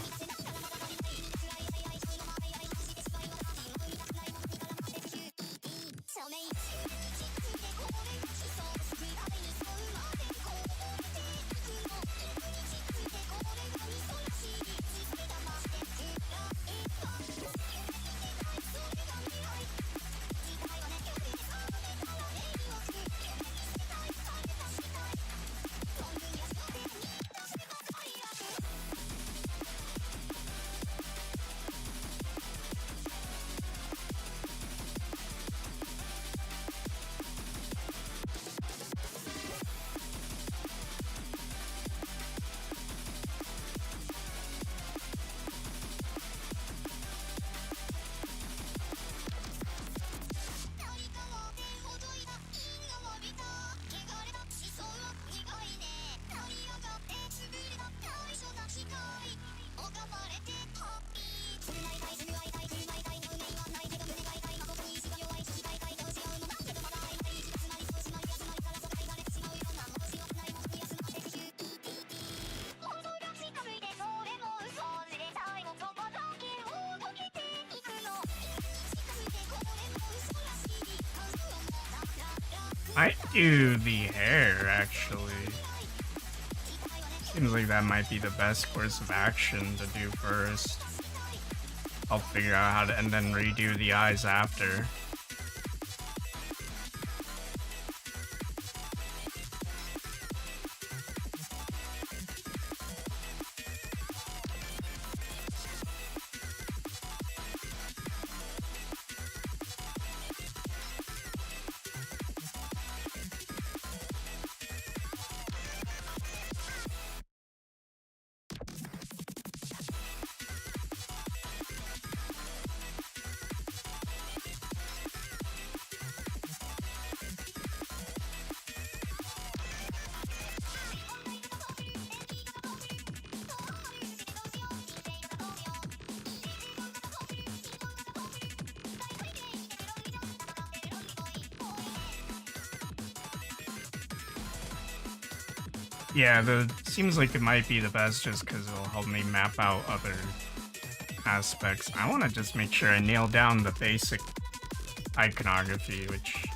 S1: I do the hair, actually. Seems like that might be the best course of action to do first. I'll figure out how to, and then redo the eyes after. Yeah, seems like it might be the best just because it'll help me map out other aspects. I want to just make sure I nail down the basic iconography, which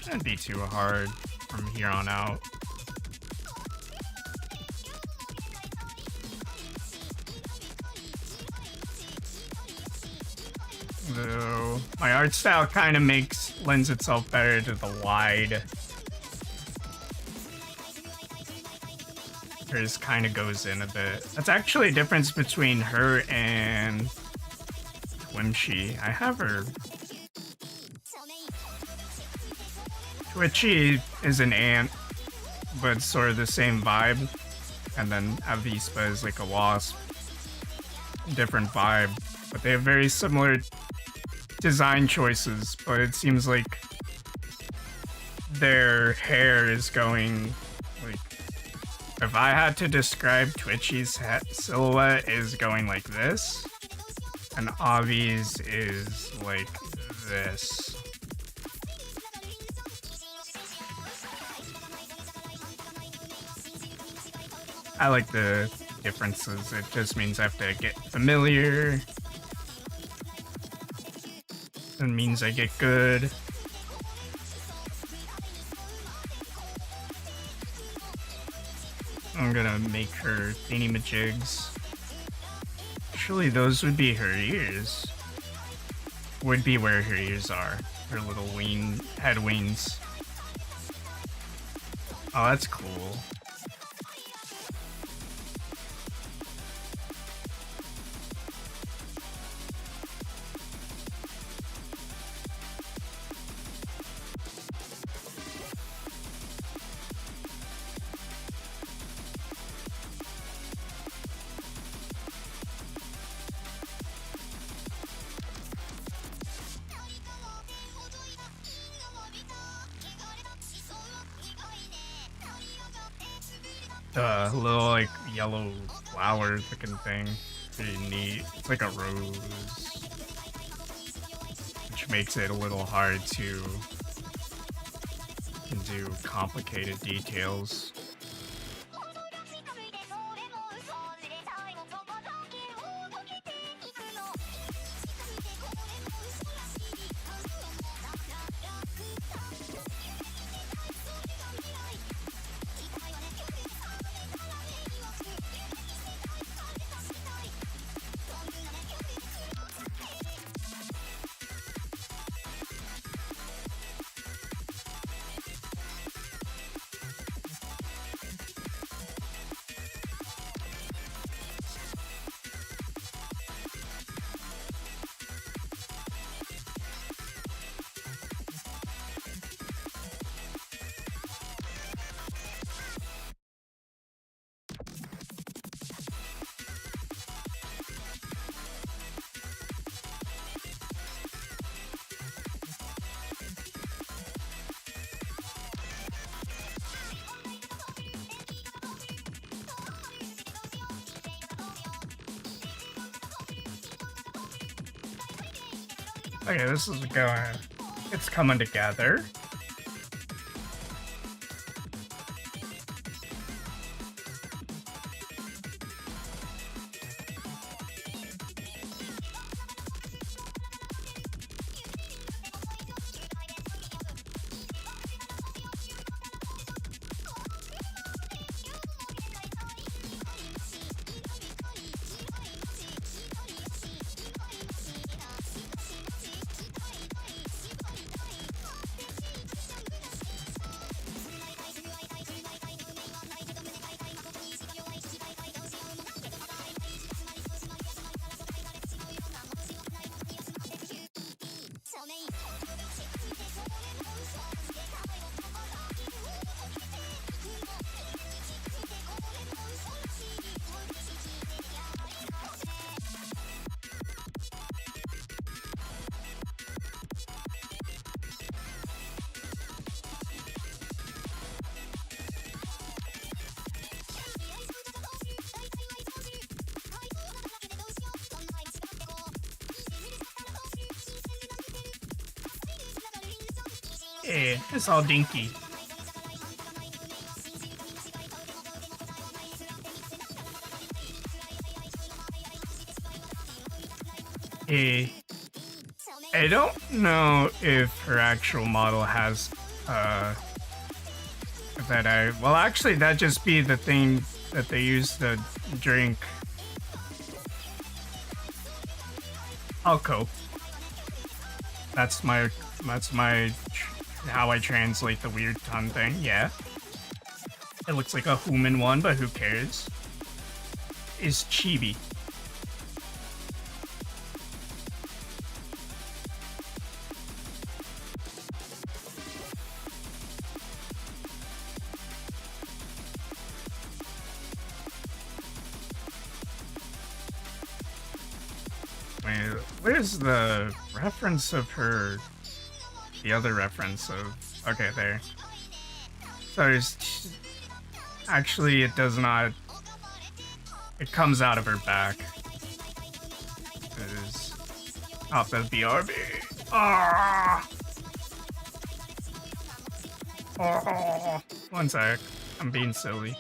S1: shouldn't be too hard from here on out. Though my art style kind of lends itself better to the wide. Hers kind of goes in a bit. That's actually a difference between her and Twimshi. I have her. Twitchy is an ant, but it's sort of the same vibe. And then Avispa is like a wasp. Different vibe. But they have very similar design choices, but it seems like their hair is going like, if I had to describe Twitchy's silhouette, is going like this, and Avi's is like this. I like the differences. It just means I have to get familiar. It means I get good. I'm gonna make her thingy-majigs. Actually, those would be her ears. Would be where her ears are. Her little head wings. Oh, that's cool. Little like yellow flower looking thing. Pretty neat. It's like a rose. which makes it a little hard to do complicated details. Okay, this is going. It's coming together. Yeah, it's all dinky. I don't know if her actual model has, well, actually, that'd just be the thing that they use to drink alcohol. That's my, how I translate the weird tongue thing, yeah. It looks like a human one, but who cares? Is chibi. Where's the reference of her? The other reference of... Okay, there. So actually, it does not... It comes out of her back. It is off the BRB. Ah! Oh! One sec. I'm being silly.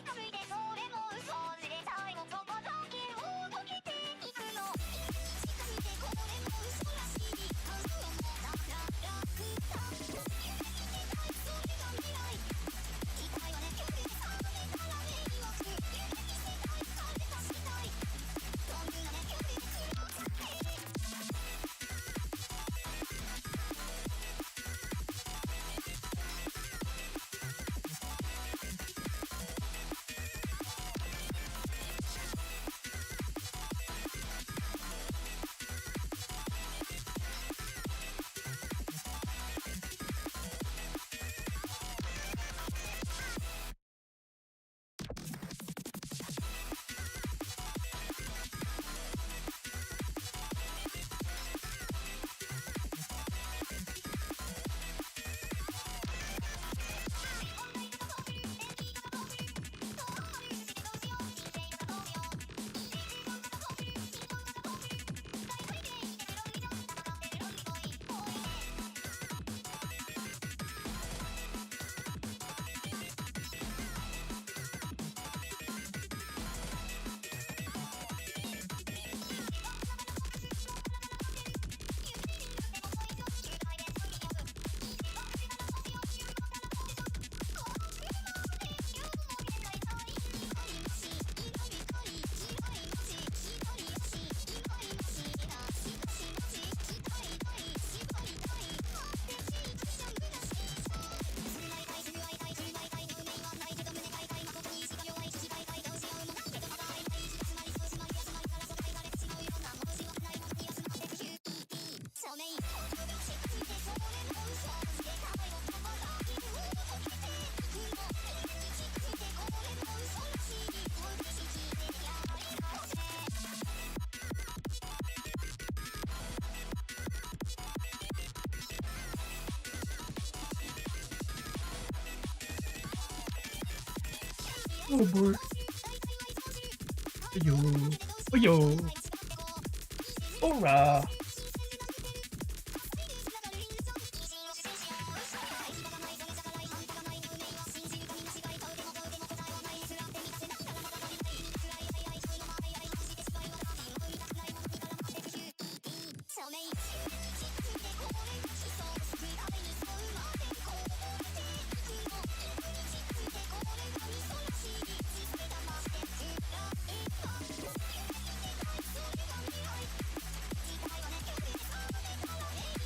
S1: Oh boy. Yo. Yo. Hurrah.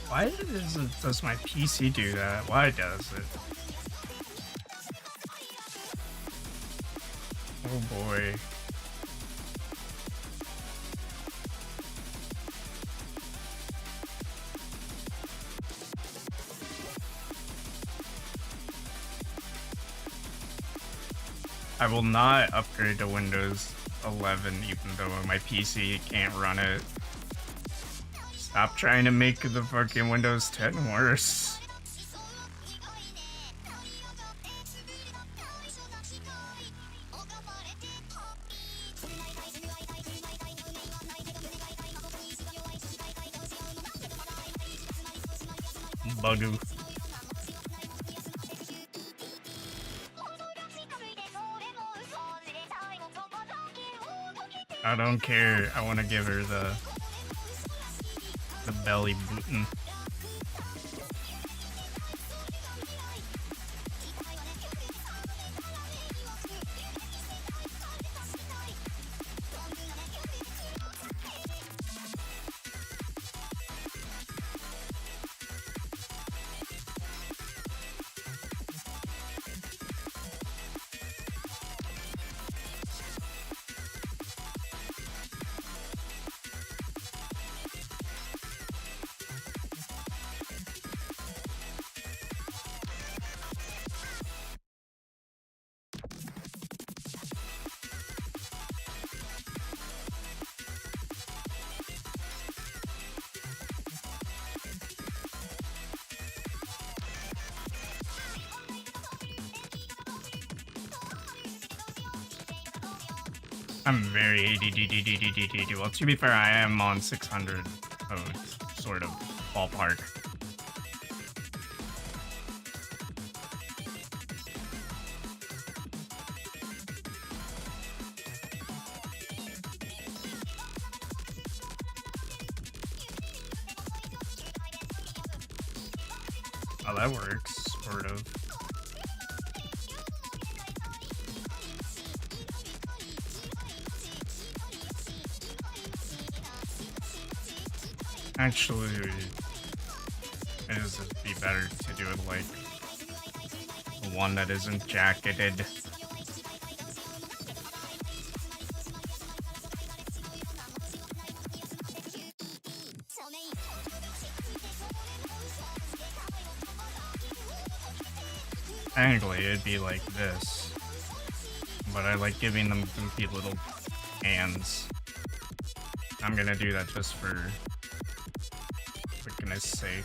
S1: Why does my PC do that? Why does it? Oh boy. I will not upgrade to Windows 11 even though my PC can't run it. Stop trying to make the fucking Windows 10 worse. Bugoo. I don't care. I want to give her the belly button. I'm very ADD. Well, to be fair, I am on 600, sort of ballpark. Oh, that works, sort of. Actually, it is be better to do it like the one that isn't jacketed. Technically, it'd be like this, but I like giving them goofy little hands. I'm gonna do that just for goodness sake.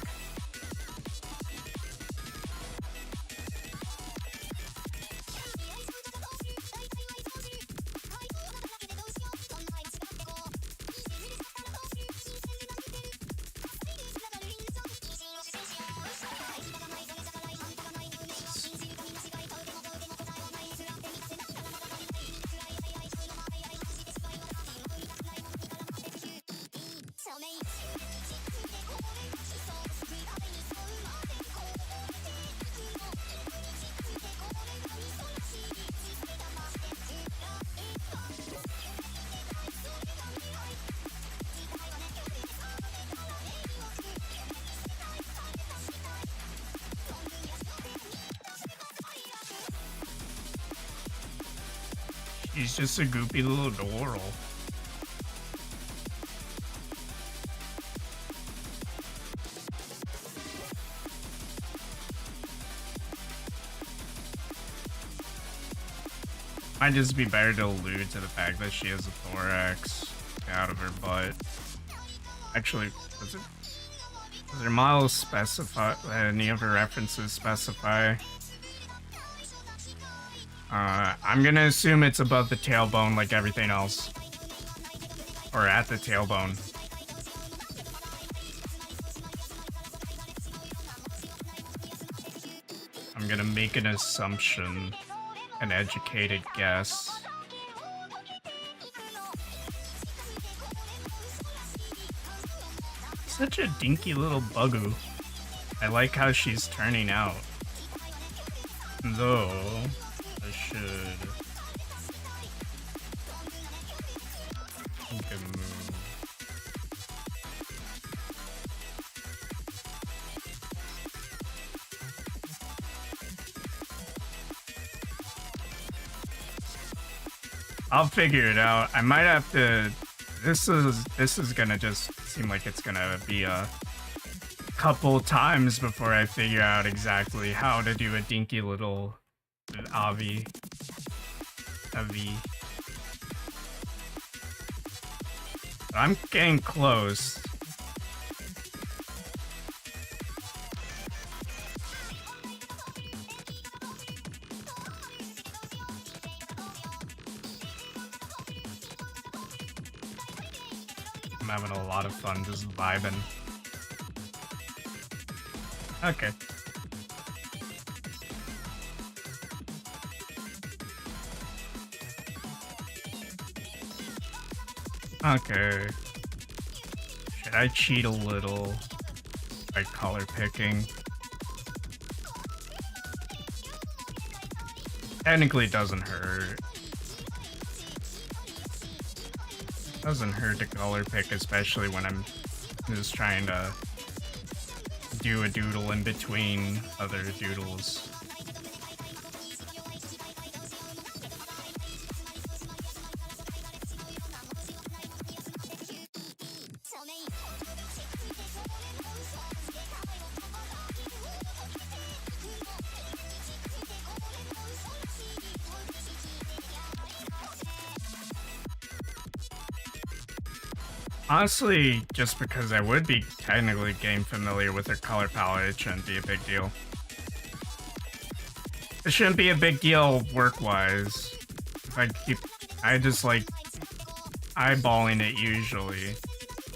S1: He's just a goopy little Doral. Might just be better to allude to the fact that she has a thorax out of her butt. Actually, does her model specify, any of her references specify I'm gonna assume it's above the tailbone like everything else. Or at the tailbone. I'm gonna make an assumption, an educated guess. Such a dinky little bugoo. I like how she's turning out. Though, I should make a move. I'll figure it out. I might have to. This is gonna just seem like it's gonna be a couple times before I figure out exactly how to do a dinky little Avi. I'm getting close. I'm having a lot of fun just vibing. Okay. Okay. Should I cheat a little by color picking? Technically, it doesn't hurt. Doesn't hurt to color pick, especially when I'm just trying to do a doodle in between other doodles. Honestly, just because I would be technically getting familiar with her color palette, it shouldn't be a big deal. It shouldn't be a big deal work-wise. I just like eyeballing it usually,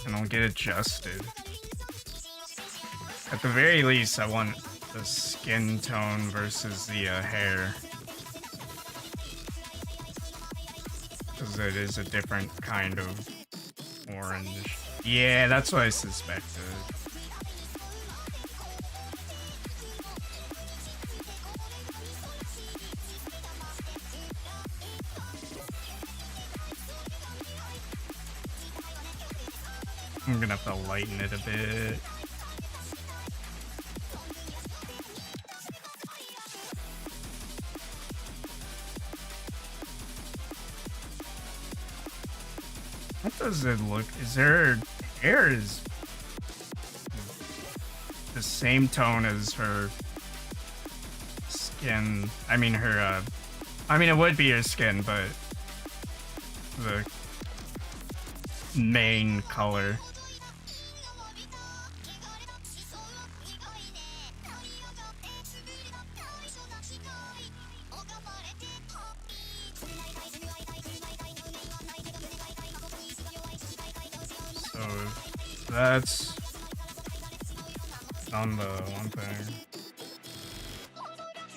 S1: and I'll get adjusted. At the very least, I want the skin tone versus the hair. Because it is a different kind of orange. Yeah, that's what I suspected. I'm gonna have to lighten it a bit. What does it look? Is her hair is the same tone as her skin? I mean her, I mean it would be her skin, but the main color. So that's on the one thing.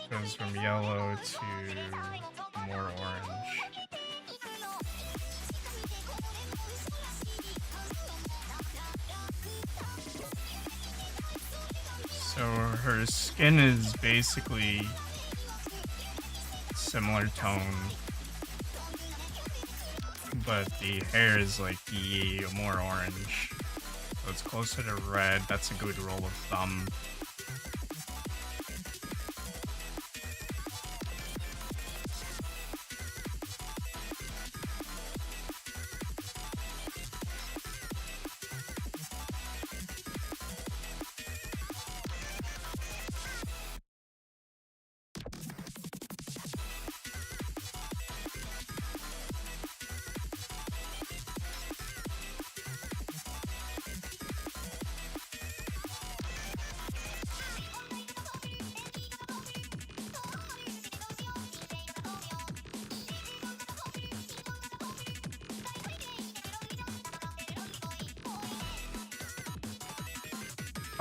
S1: Goes from yellow to more orange. So her skin is basically similar tone, but the hair is like more orange. So it's closer to red. That's a good rule of thumb.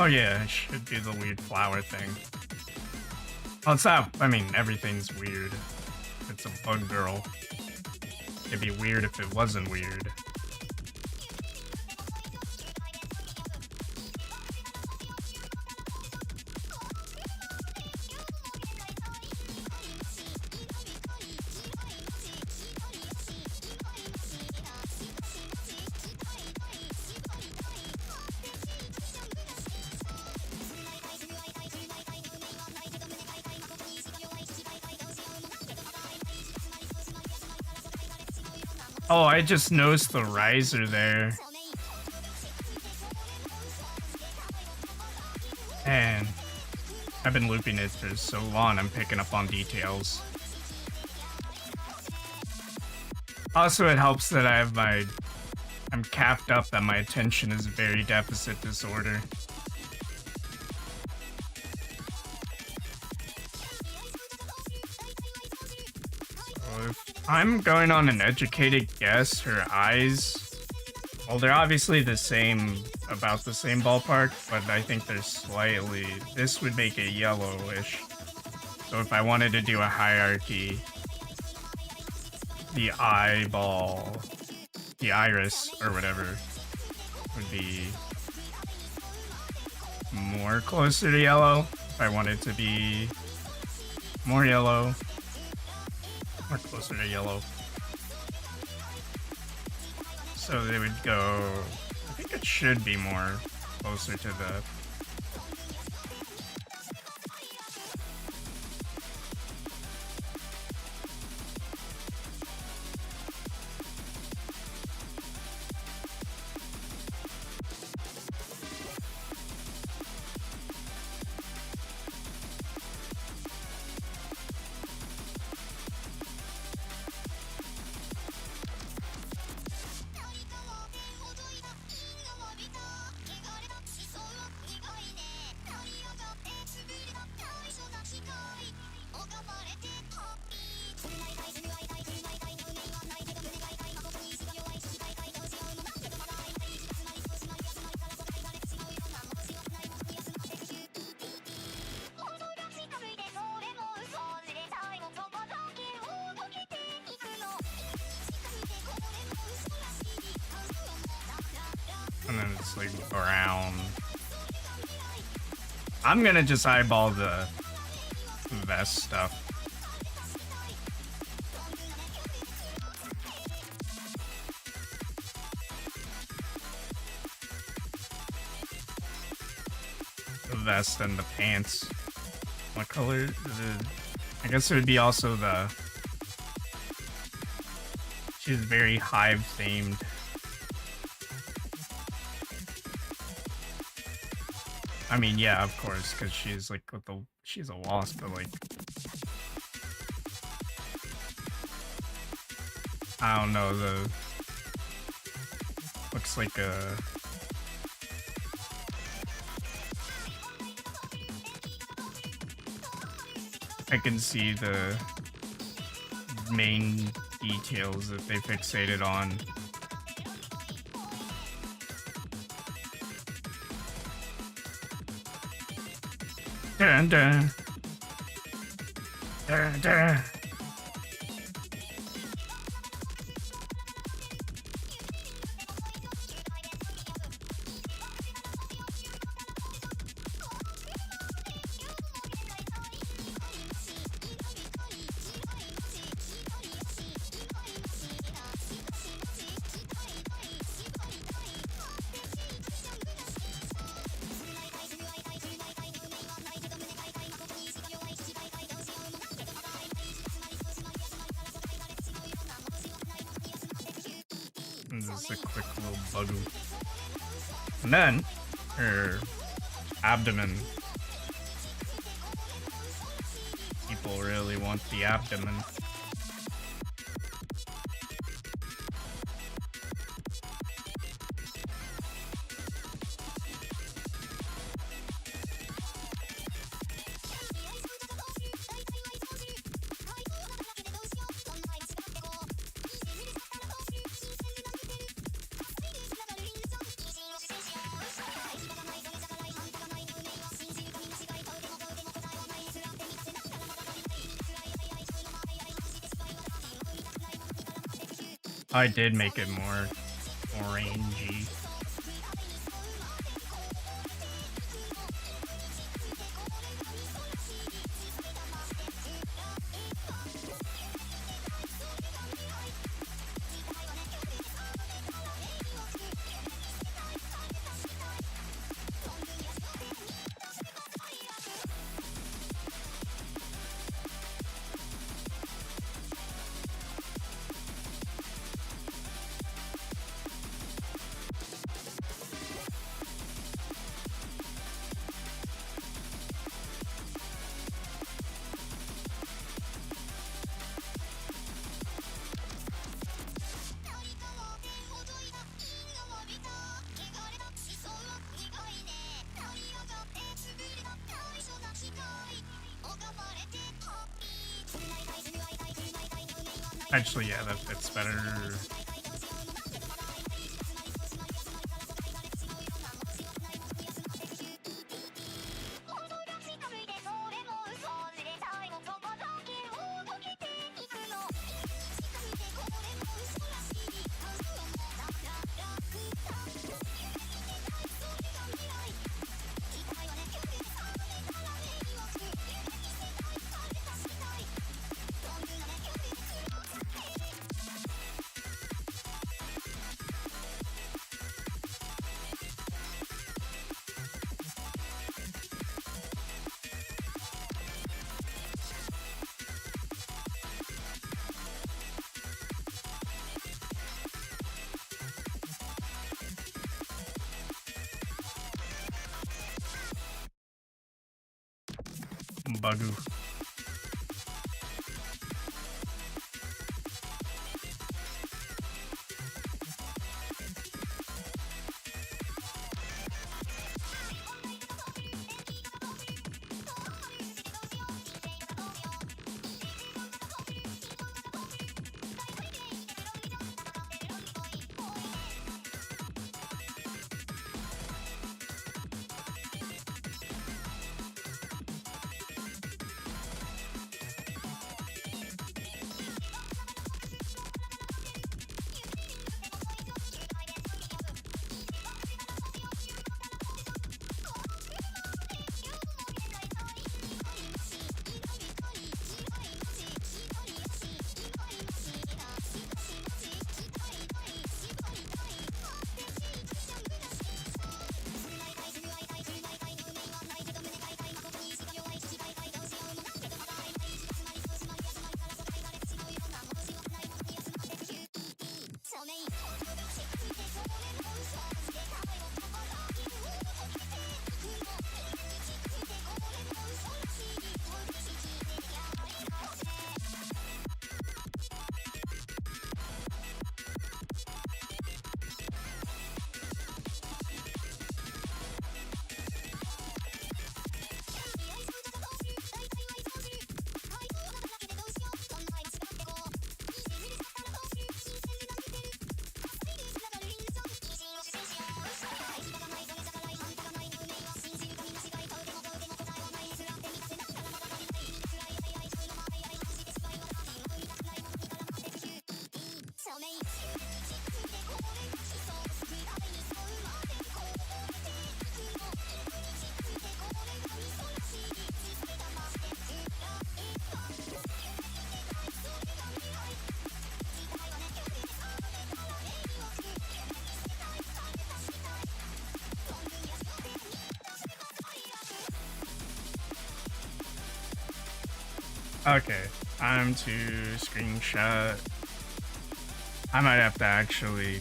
S1: Oh yeah, it should do the weird flower thing. Oh, it's not. I mean, everything's weird. It's a bug girl. It'd be weird if it wasn't weird. Oh, I just noticed the riser there. And I've been looping it for so long, I'm picking up on details. Also, it helps that I'm capped up that my attention is very deficit disorder. I'm going on an educated guess. Her eyes, well, they're obviously the same, about the same ballpark, but I think they're slightly, this would make it yellowish. So if I wanted to do a hierarchy, the eyeball, the iris, or whatever, would be more closer to yellow. If I wanted to be more yellow, or closer to yellow. So they would go, I think it should be more closer to the and then it's like brown. I'm gonna just eyeball the vest stuff. The vest and the pants. What color? I guess it would be also the... She's very hive themed. I mean, yeah, of course, because she's like with the... She's a wasp, but like... I don't know, the... Looks like a... I can see the main details that they fixated on. Dun dun. Dun dun. Just a quick little buggy. And then, her abdomen. People really want the abdomen. I did make it more orangey. Actually, yeah, that fits better. Bugoo. Okay, time to screenshot. I might have to actually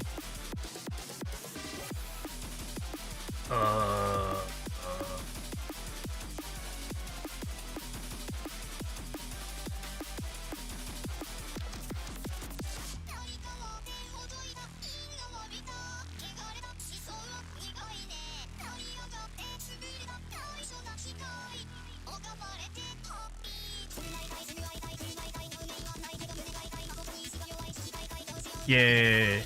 S1: yeah.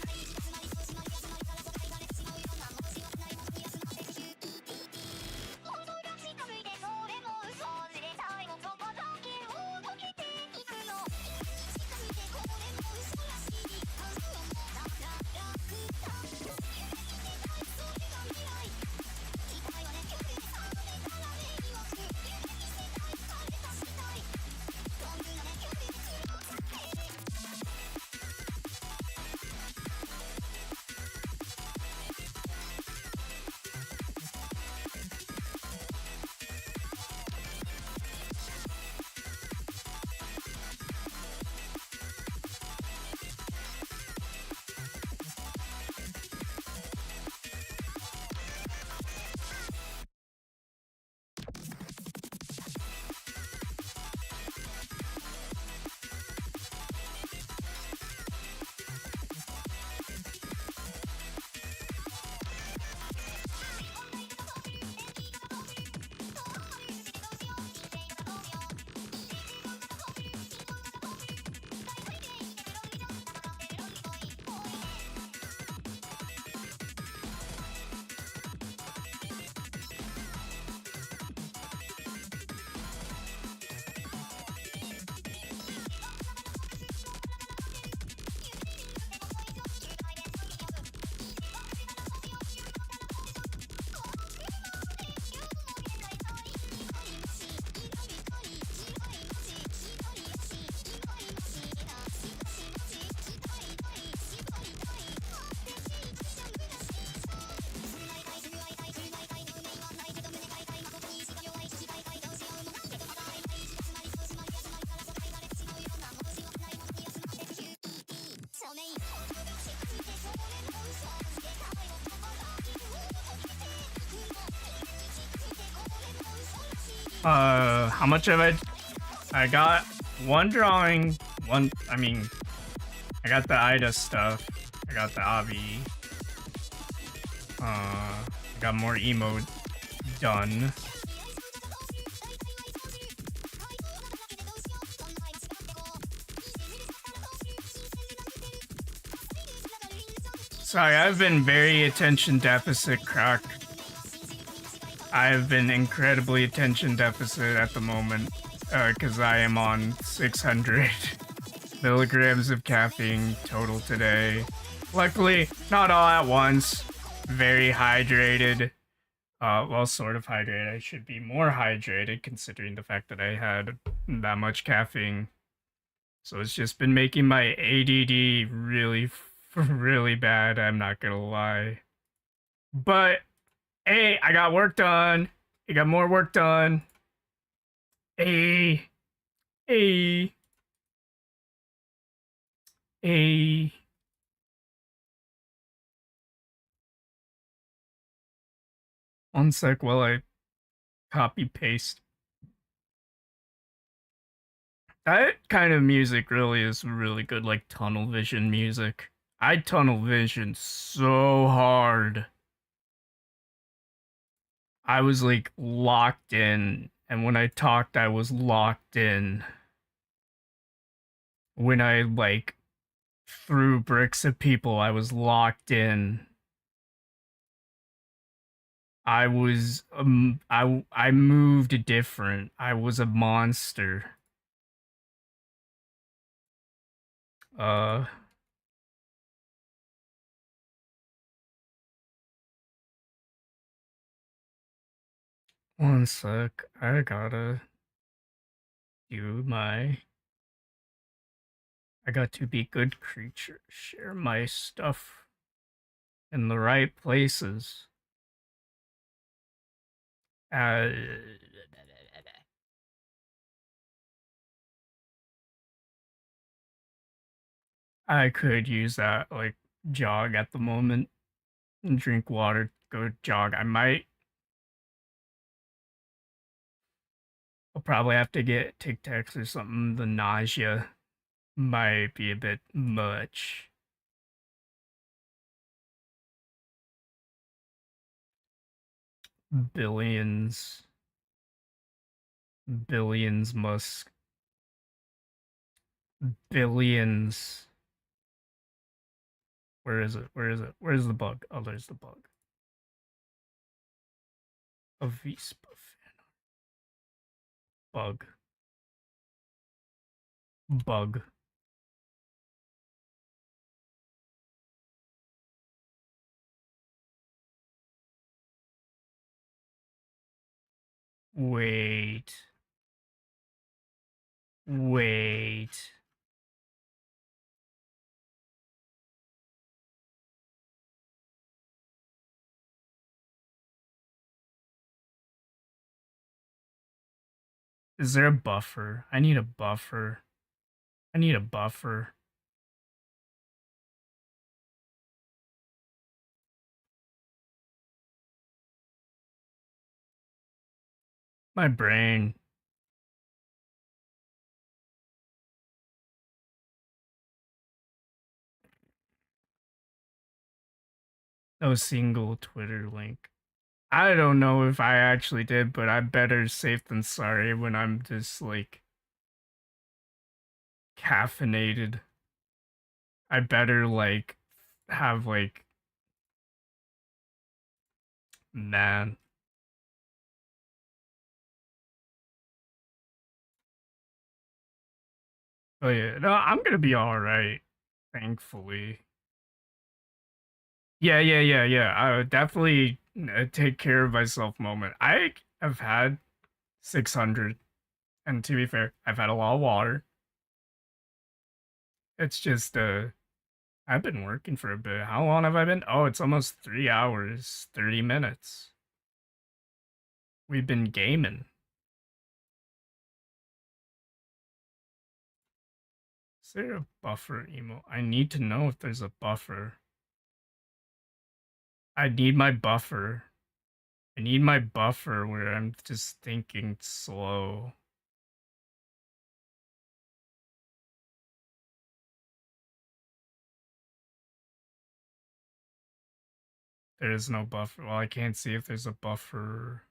S1: How much have I got one drawing, I got the Ida stuff. I got the Avi. I got more emote done. Sorry, I've been very attention deficit cracked. I've been incredibly attention deficit at the moment because I am on 600 milligrams of caffeine total today. Luckily, not all at once. Very hydrated. Well, sort of hydrated. I should be more hydrated considering the fact that I had that much caffeine. So it's just been making my ADD really, really bad. I'm not gonna lie. But hey, I got work done. I got more work done. Hey, hey, hey. One sec while I copy paste. That kind of music really is really good, like tunnel vision music. I tunnel vision so hard. I was like locked in, and when I talked, I was locked in. When I like threw bricks at people, I was locked in. I moved different. I was a monster. Uh, one sec. I gotta do my. I got to be good creature. Share my stuff in the right places. Uh, I could use that like jog at the moment and drink water, go jog. I might. I'll probably have to get Tic Tacs or something. The nausea might be a bit much. Billions. Billions must. Billions. Where is it? Where is it? Where's the bug? Oh, there's the bug. A Vespa fan. Bug. Bug. Wait. Wait. Is there a buffer? I need a buffer. I need a buffer. My brain. No single Twitter link. I don't know if I actually did, but I'm better safe than sorry when I'm just like caffeinated. I better like have like man. Oh yeah, no, I'm gonna be all right. Thankfully. Yeah. I would definitely take care of myself moment. I have had 600, and to be fair, I've had a lot of water. It's just I've been working for a bit. How long have I been? Oh, it's almost 3 hours, 30 minutes. We've been gaming. Is there a buffer emo? I need to know if there's a buffer. I need my buffer. I need my buffer where I'm just thinking slow. There is no buffer. Well, I can't see if there's a buffer.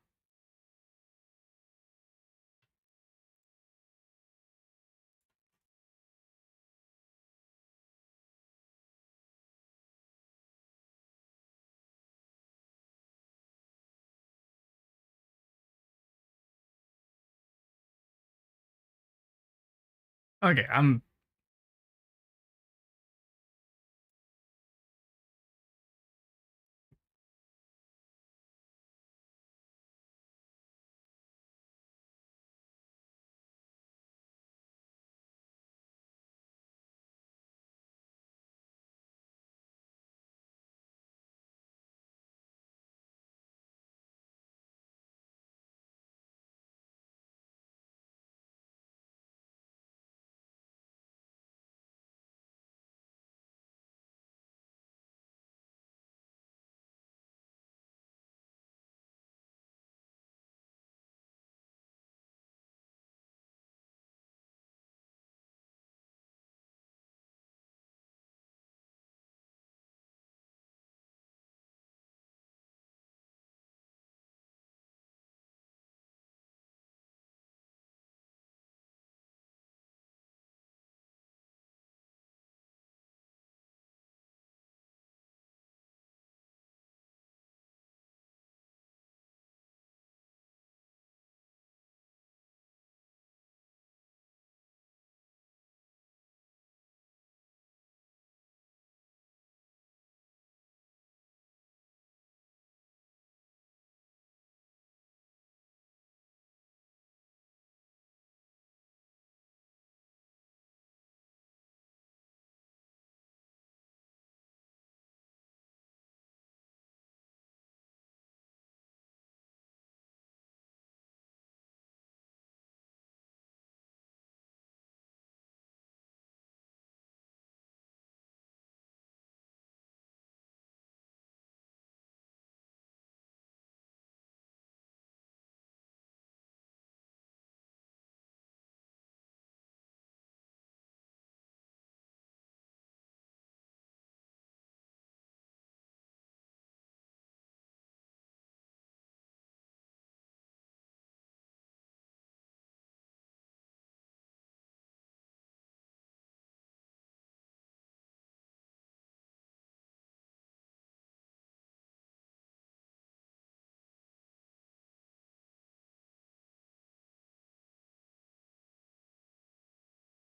S1: Okay,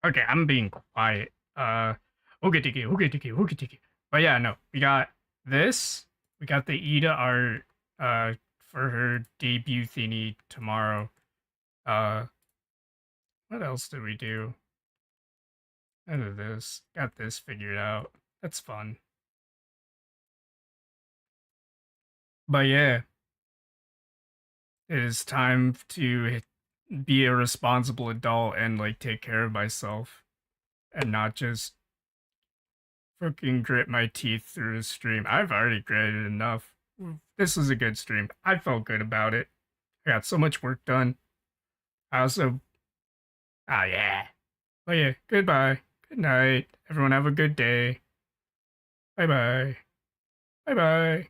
S1: okay, I'm being quiet. Okay. But yeah, no, we got this. We got the Ida art for her debut thingy tomorrow. Uh what else did we do? None of this. Got this figured out. That's fun. But yeah, it is time to be a responsible adult and like take care of myself and not just fucking grit my teeth through a stream. I've already gritted enough. This was a good stream. I felt good about it. I got so much work done. I also, yeah. But yeah, goodbye. Good night. Everyone have a good day. Bye bye. Bye bye.